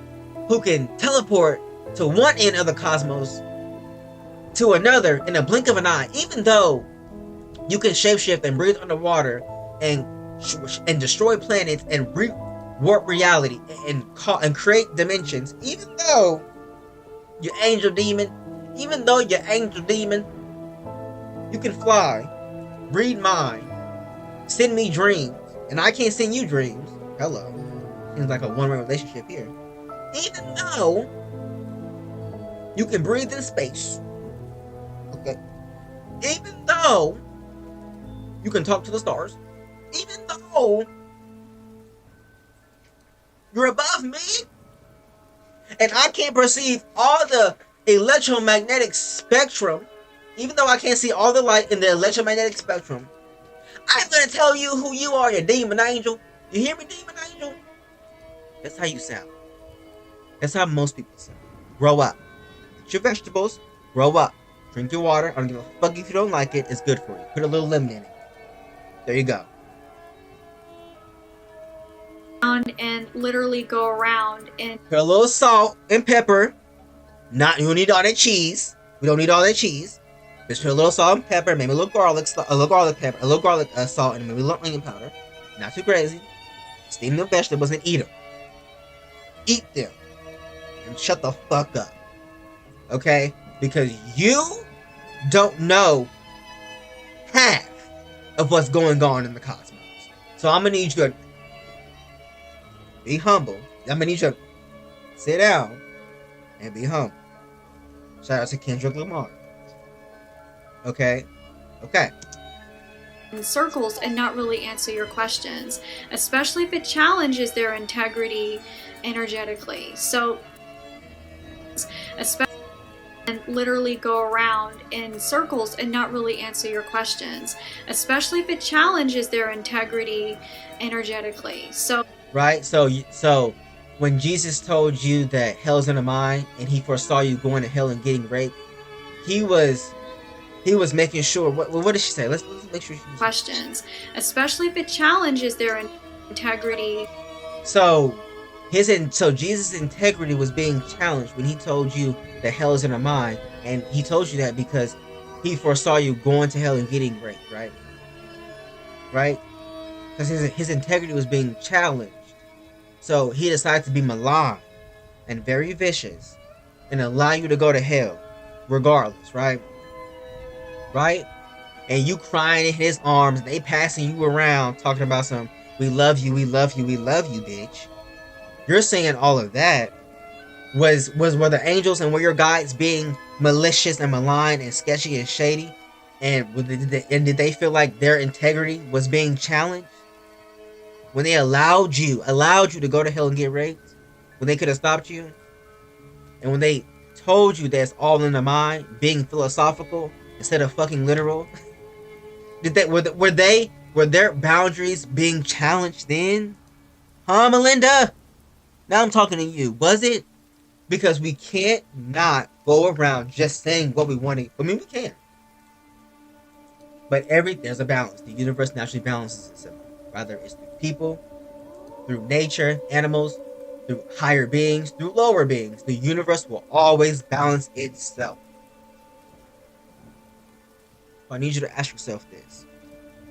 who can teleport to one end of the cosmos to another in a blink of an eye, even though you can shapeshift and breathe underwater and destroy planets and warp reality and create dimensions, even though you're angel demon, you can fly, read mind, send me dreams, and I can't send you dreams. Hello. Seems like a one-way relationship here. Even though you can breathe in space. Okay. Even though you can talk to the stars. Even though you're above me. And I can't perceive all the electromagnetic spectrum. Even though I can't see all the light in the electromagnetic spectrum. I'm gonna tell you who you are, you demon angel. You hear me, demon angel? That's how you sound. That's how most people sound. Grow up. Eat your vegetables. Grow up. Drink your water. I don't give a fuck if you don't like it. It's good for you. Put a little lemon in it. There you go. And literally go around and put a little salt and pepper. You don't need all that cheese. We don't need all that cheese. Just put a little salt and pepper. Maybe a little garlic pepper, a little garlic salt, and maybe a little onion powder. Not too crazy. Steam the vegetables and eat them. Eat them. And shut the fuck up. Okay? Because you don't know half of what's going on in the cosmos. So I'm gonna need you to be humble. I'm gonna need you to sit down and be humble. Shout out to Kendrick Lamar. Okay? Okay. in circles and not really answer your questions, especially if it challenges their integrity energetically. So, especially and literally go around in circles and not really answer your questions, especially if it challenges their integrity energetically. So right, so when Jesus told you that hell's in the mind and he foresaw you going to hell and getting raped, he was making sure. What did she say? Let's make sure she questions, especially if it challenges their integrity. So Jesus' integrity was being challenged when he told you that hell is in the mind, and he told you that because he foresaw you going to hell and getting raped, right? Right? Because his integrity was being challenged. So he decided to be malign and very vicious and allow you to go to hell regardless, right? Right? And you crying in his arms, and they passing you around talking about some, we love you, we love you, we love you, bitch. You're saying all of that were the angels and were your guides being malicious and malign and sketchy and shady? And did they feel like their integrity was being challenged? When they allowed you to go to hell and get raped? When they could have stopped you? And when they told you that's all in the mind, being philosophical instead of fucking literal? Were their boundaries being challenged then? Huh, Malinda? Now I'm talking to you. Was it? Because we can't not go around just saying what we want to. I mean, we can. But there's a balance. The universe naturally balances itself. Whether it's through people, through nature, animals, through higher beings, through lower beings. The universe will always balance itself. I need you to ask yourself this.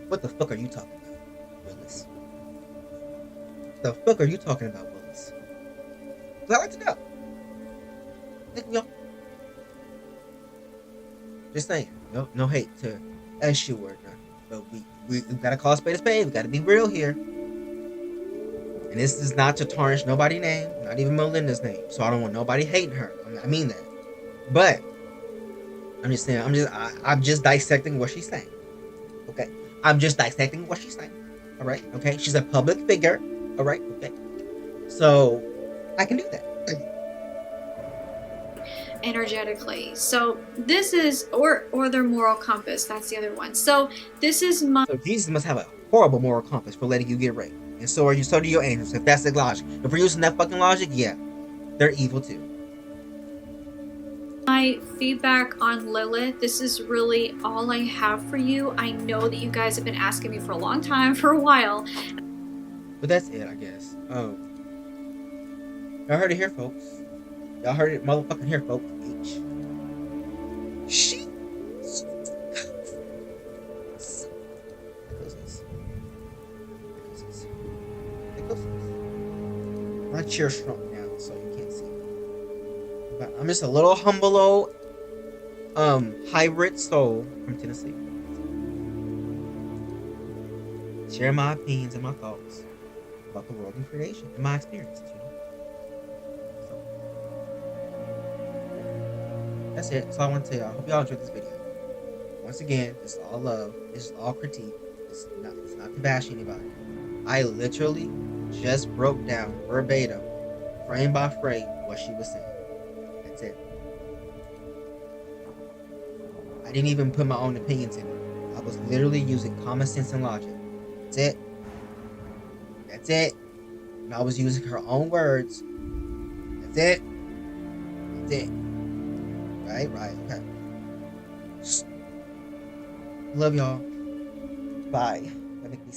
What the fuck are you talking about, Willis? The fuck are you talking about, Willis? I'd like to know. Thank you. Just saying. No hate to S you or nothing. But we gotta call a spade a spade. We gotta be real here. And this is not to tarnish nobody's name, not even Malinda's name. So I don't want nobody hating her. I mean that. But I'm just saying, I'm just dissecting what she's saying. Okay? I'm just dissecting what she's saying. Alright? Okay? She's a public figure. Alright? Okay? So I can do that. Energetically. So this is or their moral compass. That's the other one. So this is my. So Jesus must have a horrible moral compass for letting you get raped. And so do your angels, if that's the logic. If we're using that fucking logic, yeah. They're evil too. My feedback on Lilith, this is really all I have for you. I know that you guys have been asking me for a long time, for a while. But that's it, I guess. Y'all heard it here, folks. Y'all heard it motherfucking here, folks. Bitch. She. My chair shrunk now, so you can't see me. But I'm just a little humble old hybrid soul from Tennessee. Share my opinions and my thoughts about the world and creation and my experiences, you know. So that's it. That's all I want to tell y'all. I hope y'all enjoyed this video. Once again, this is all love. This is all critique. It's not to bash anybody. I literally just broke down verbatim, frame by frame, what she was saying. That's it. I didn't even put my own opinions in it. I was literally using common sense and logic. That's it. That's it. And I was using her own words. That's it. That's it. Right? Okay. Love y'all. Bye. That make me